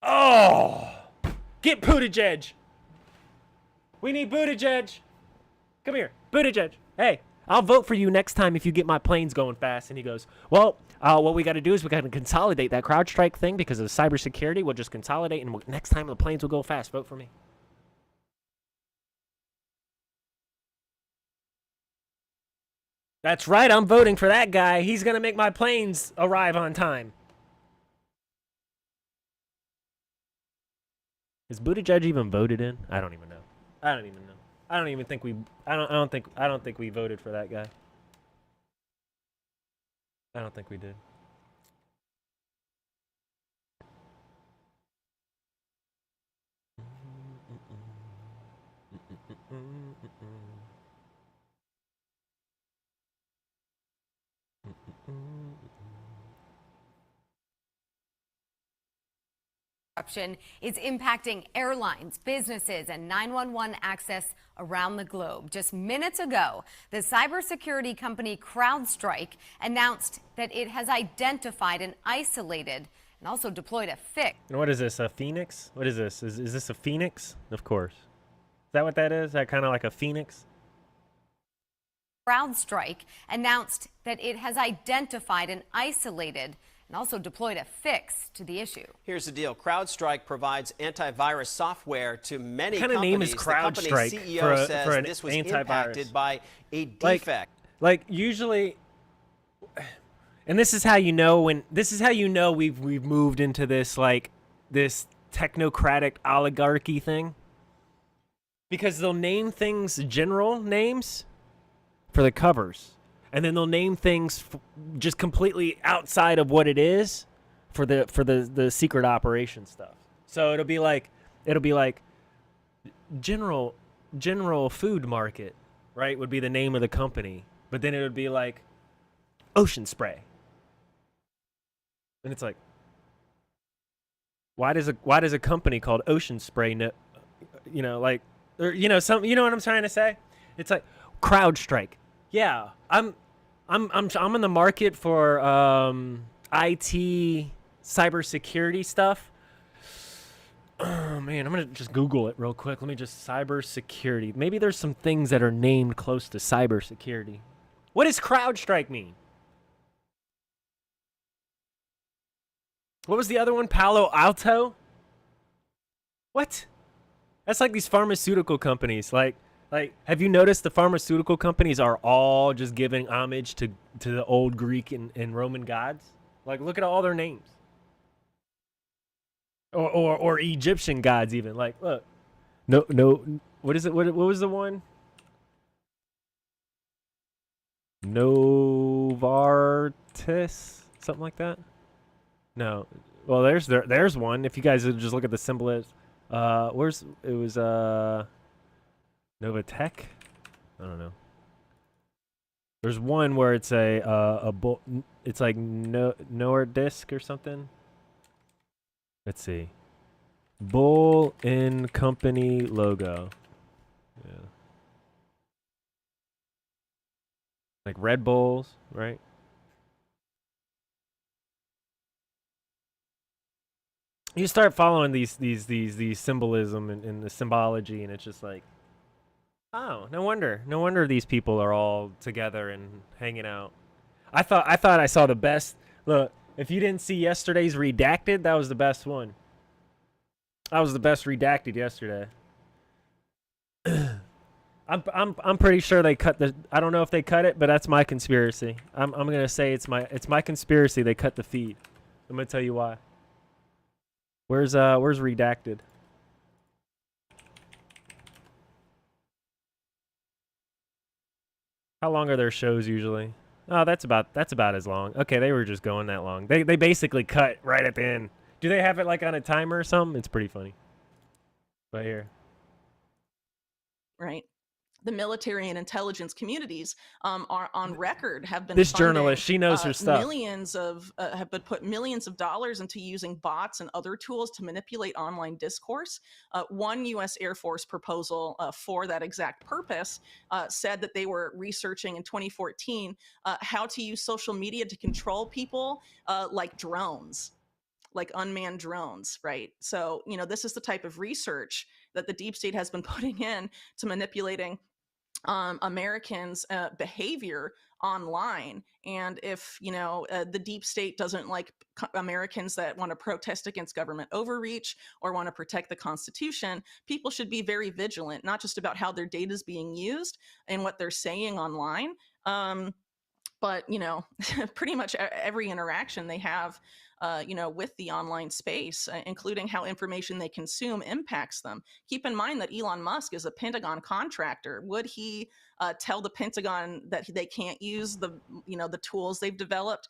Oh, get Buttigieg. We need Buttigieg. Come here, Buttigieg. Hey, I'll vote for you next time if you get my planes going fast. And he goes, well, what we got to do is we got to consolidate that CrowdStrike thing because of cybersecurity. We'll just consolidate, and next time the planes will go fast. Vote for me. That's right. I'm voting for that guy. He's going to make my planes arrive on time. Is Buttigieg even voted in? I don't even know. I don't even know. I don't even think we. I don't think we voted for that guy. I don't think we did. Is impacting airlines, businesses, and 911 access around the globe. Just minutes ago, the cybersecurity company CrowdStrike announced that it has identified and isolated and also deployed a fix. And what is this, a phoenix? What is this? Is this a phoenix? Of course. Is that what that is? Is that kind of like a phoenix? CrowdStrike announced that it has identified and isolated and also deployed a fix to the issue. Here's the deal. CrowdStrike provides antivirus software to many what kind companies. of name is CrowdStrike the company's CEO says for an this was antivirus? Impacted by a defect. Like usually, and this is how you know we've moved into this this technocratic oligarchy thing, because they'll name things general names for the covers. And then they'll name things just completely outside of what it is for the secret operation stuff. So it'll be like General Food Market, right? Would be the name of the company, but then it would be like Ocean Spray, and it's like, why does a company called Ocean Spray know, what I'm trying to say? It's like CrowdStrike. Yeah, I'm in the market for IT cybersecurity stuff. Oh man, I'm gonna just Google it real quick. Let me just cybersecurity. Maybe there's some things that are named close to cybersecurity. What does CrowdStrike mean? What was the other one? Palo Alto? What? That's like these pharmaceutical companies. Like, have you noticed the pharmaceutical companies are all just giving homage to the old Greek and Roman gods? Like, look at all their names. Or Egyptian gods even. Like, look. No. What is it? What was the one? Novartis? Something like that? No. Well, there's one. If you guys would just look at the symbol, it was Novatech? I don't know. There's one where it's it's like Nordisk or something. Let's see. Bull in company logo. Yeah. Like Red Bulls, right? You start following these symbolism and the symbology, and it's just like, oh, no wonder these people are all together and hanging out. I thought I saw the best. Look, if you didn't see yesterday's redacted, that was the best one. That was the best redacted yesterday. I'm pretty sure they cut the. I don't know if they cut it, but that's my conspiracy. I'm gonna say it's my conspiracy. They cut the feed. I'm gonna tell you why. Where's redacted? How long are their shows usually? Oh, that's about as long. Okay, they were just going that long. They basically cut right at the end. Do they have it like on a timer or something? It's pretty funny. Right here. Right. The military and intelligence communities are on record have been this funding, journalist, she knows her stuff. Have been put millions of dollars into using bots and other tools to manipulate online discourse. One U.S. Air Force proposal for that exact purpose said that they were researching in 2014 how to use social media to control people like drones. like unmanned drones, right? So, this is the type of research that the deep state has been putting in to manipulating Americans' behavior online. And if the deep state doesn't like Americans that want to protest against government overreach or want to protect the Constitution, people should be very vigilant, not just about how their data is being used and what they're saying online, but pretty much every interaction they have with the online space, including how information they consume impacts them. Keep in mind that Elon Musk is a Pentagon contractor. Would he tell the Pentagon that they can't use the tools they've developed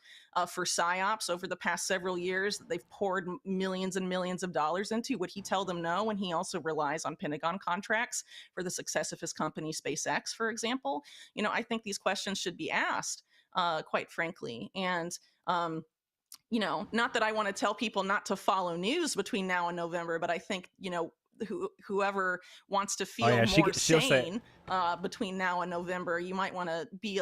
for psyops over the past several years that they've poured millions and millions of dollars into? Would he tell them no when he also relies on Pentagon contracts for the success of his company, SpaceX, for example? I think these questions should be asked, quite frankly. And not that I want to tell people not to follow news between now and November, but I think, whoever wants to feel more sane between now and November, you might want to be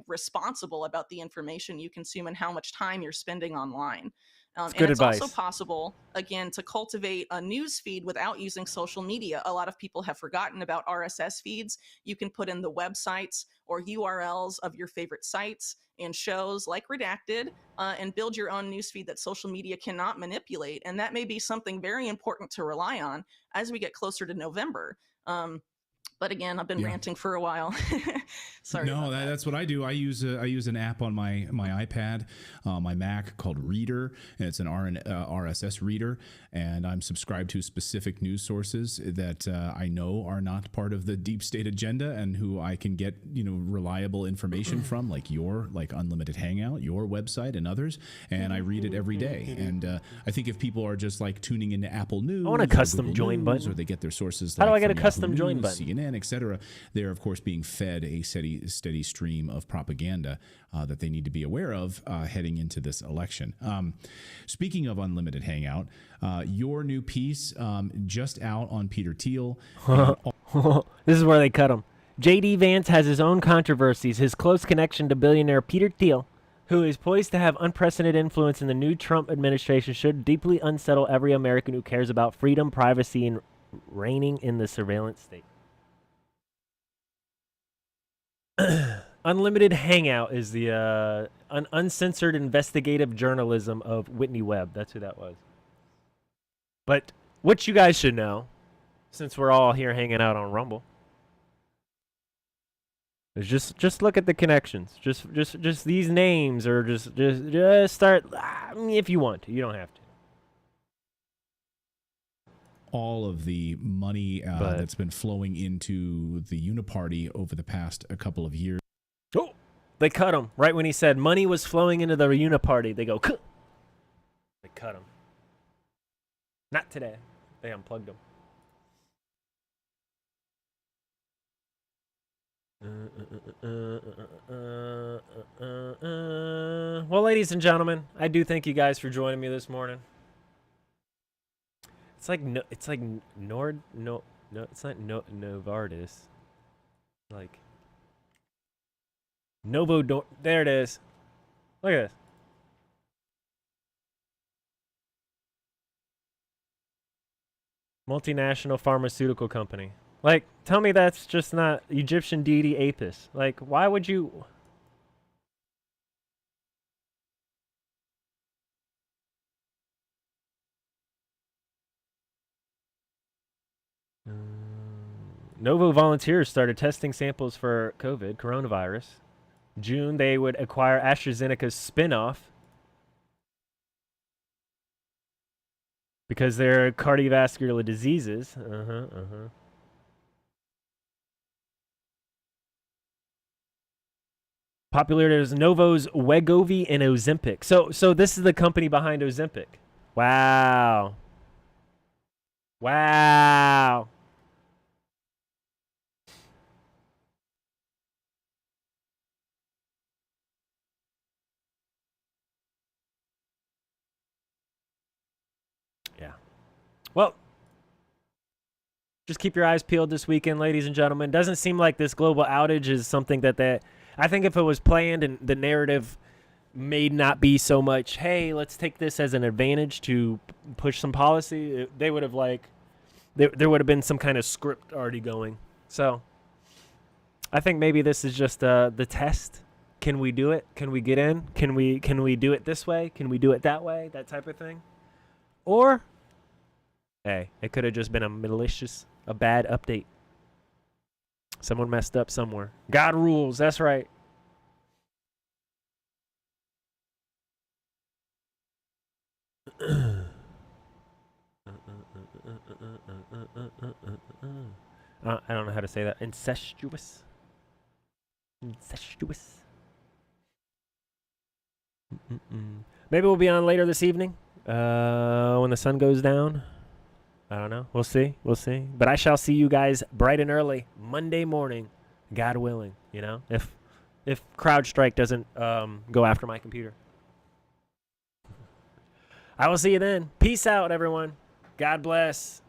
responsible about the information you consume and how much time you're spending online. And it's also possible, again, to cultivate a news feed without using social media. A lot of people have forgotten about RSS feeds. You can put in the websites or URLs of your favorite sites and shows like Redacted and build your own news feed that social media cannot manipulate. And that may be something very important to rely on as we get closer to November. But again, I've been ranting for a while. Sorry. No, that's what I do. I use an app on my iPad, my Mac called Reader, and it's an RSS reader. And I'm subscribed to specific news sources that I know are not part of the deep state agenda, and who I can get reliable information from, like Unlimited Hangout, your website, and others. And I read it every day. And I think if people are just like tuning into Apple News, I want a custom join button, or they get their sources. How do I get a from custom Yahoo join News, button? CNN, etc. They're of course being fed a steady stream of propaganda that they need to be aware of heading into this election. Speaking of Unlimited Hangout, your new piece just out on Peter Thiel. This is where they cut him. J.D. Vance has his own controversies. His close connection to billionaire Peter Thiel, who is poised to have unprecedented influence in the new Trump administration, should deeply unsettle every American who cares about freedom, privacy, and reigning in the surveillance state. Unlimited Hangout is the uncensored investigative journalism of Whitney Webb. That's who that was. But what you guys should know, since we're all here hanging out on Rumble, is just look at the connections. Just these names, or just start if you want to. You don't have to. All of the money that's been flowing into the Uniparty over the past couple of years. Oh, they cut him right when he said money was flowing into the Uniparty. They go, "Kuh." They cut him. Not today. They unplugged him. Well, ladies and gentlemen, I do thank you guys for joining me this morning. It's like it's not Novartis. Like there it is. Look at this. Multinational pharmaceutical company. Like, tell me that's just not Egyptian deity Apis. Like, why would you? Novo volunteers started testing samples for coronavirus. June, they would acquire AstraZeneca's spin-off because they're cardiovascular diseases. Popular is Novo's Wegovy and Ozempic. So this is the company behind Ozempic. Wow. Wow. Yeah. Well, just keep your eyes peeled this weekend, ladies and gentlemen. Doesn't seem like this global outage is something that I think if it was planned and the narrative may not be so much, hey, let's take this as an advantage to push some policy. They would have there would have been some kind of script already going. So I think maybe this is just the test. Can we do it? Can we get in? Can we do it this way? Can we do it that way? That type of thing. Or, hey, it could have just been a bad update. Someone messed up somewhere. God rules. That's right. I don't know how to say that. Incestuous. Maybe we'll be on later this evening when the sun goes down. I don't know. We'll see. But I shall see you guys bright and early Monday morning, God willing. You know, if CrowdStrike doesn't go after my computer. I will see you then. Peace out, everyone. God bless.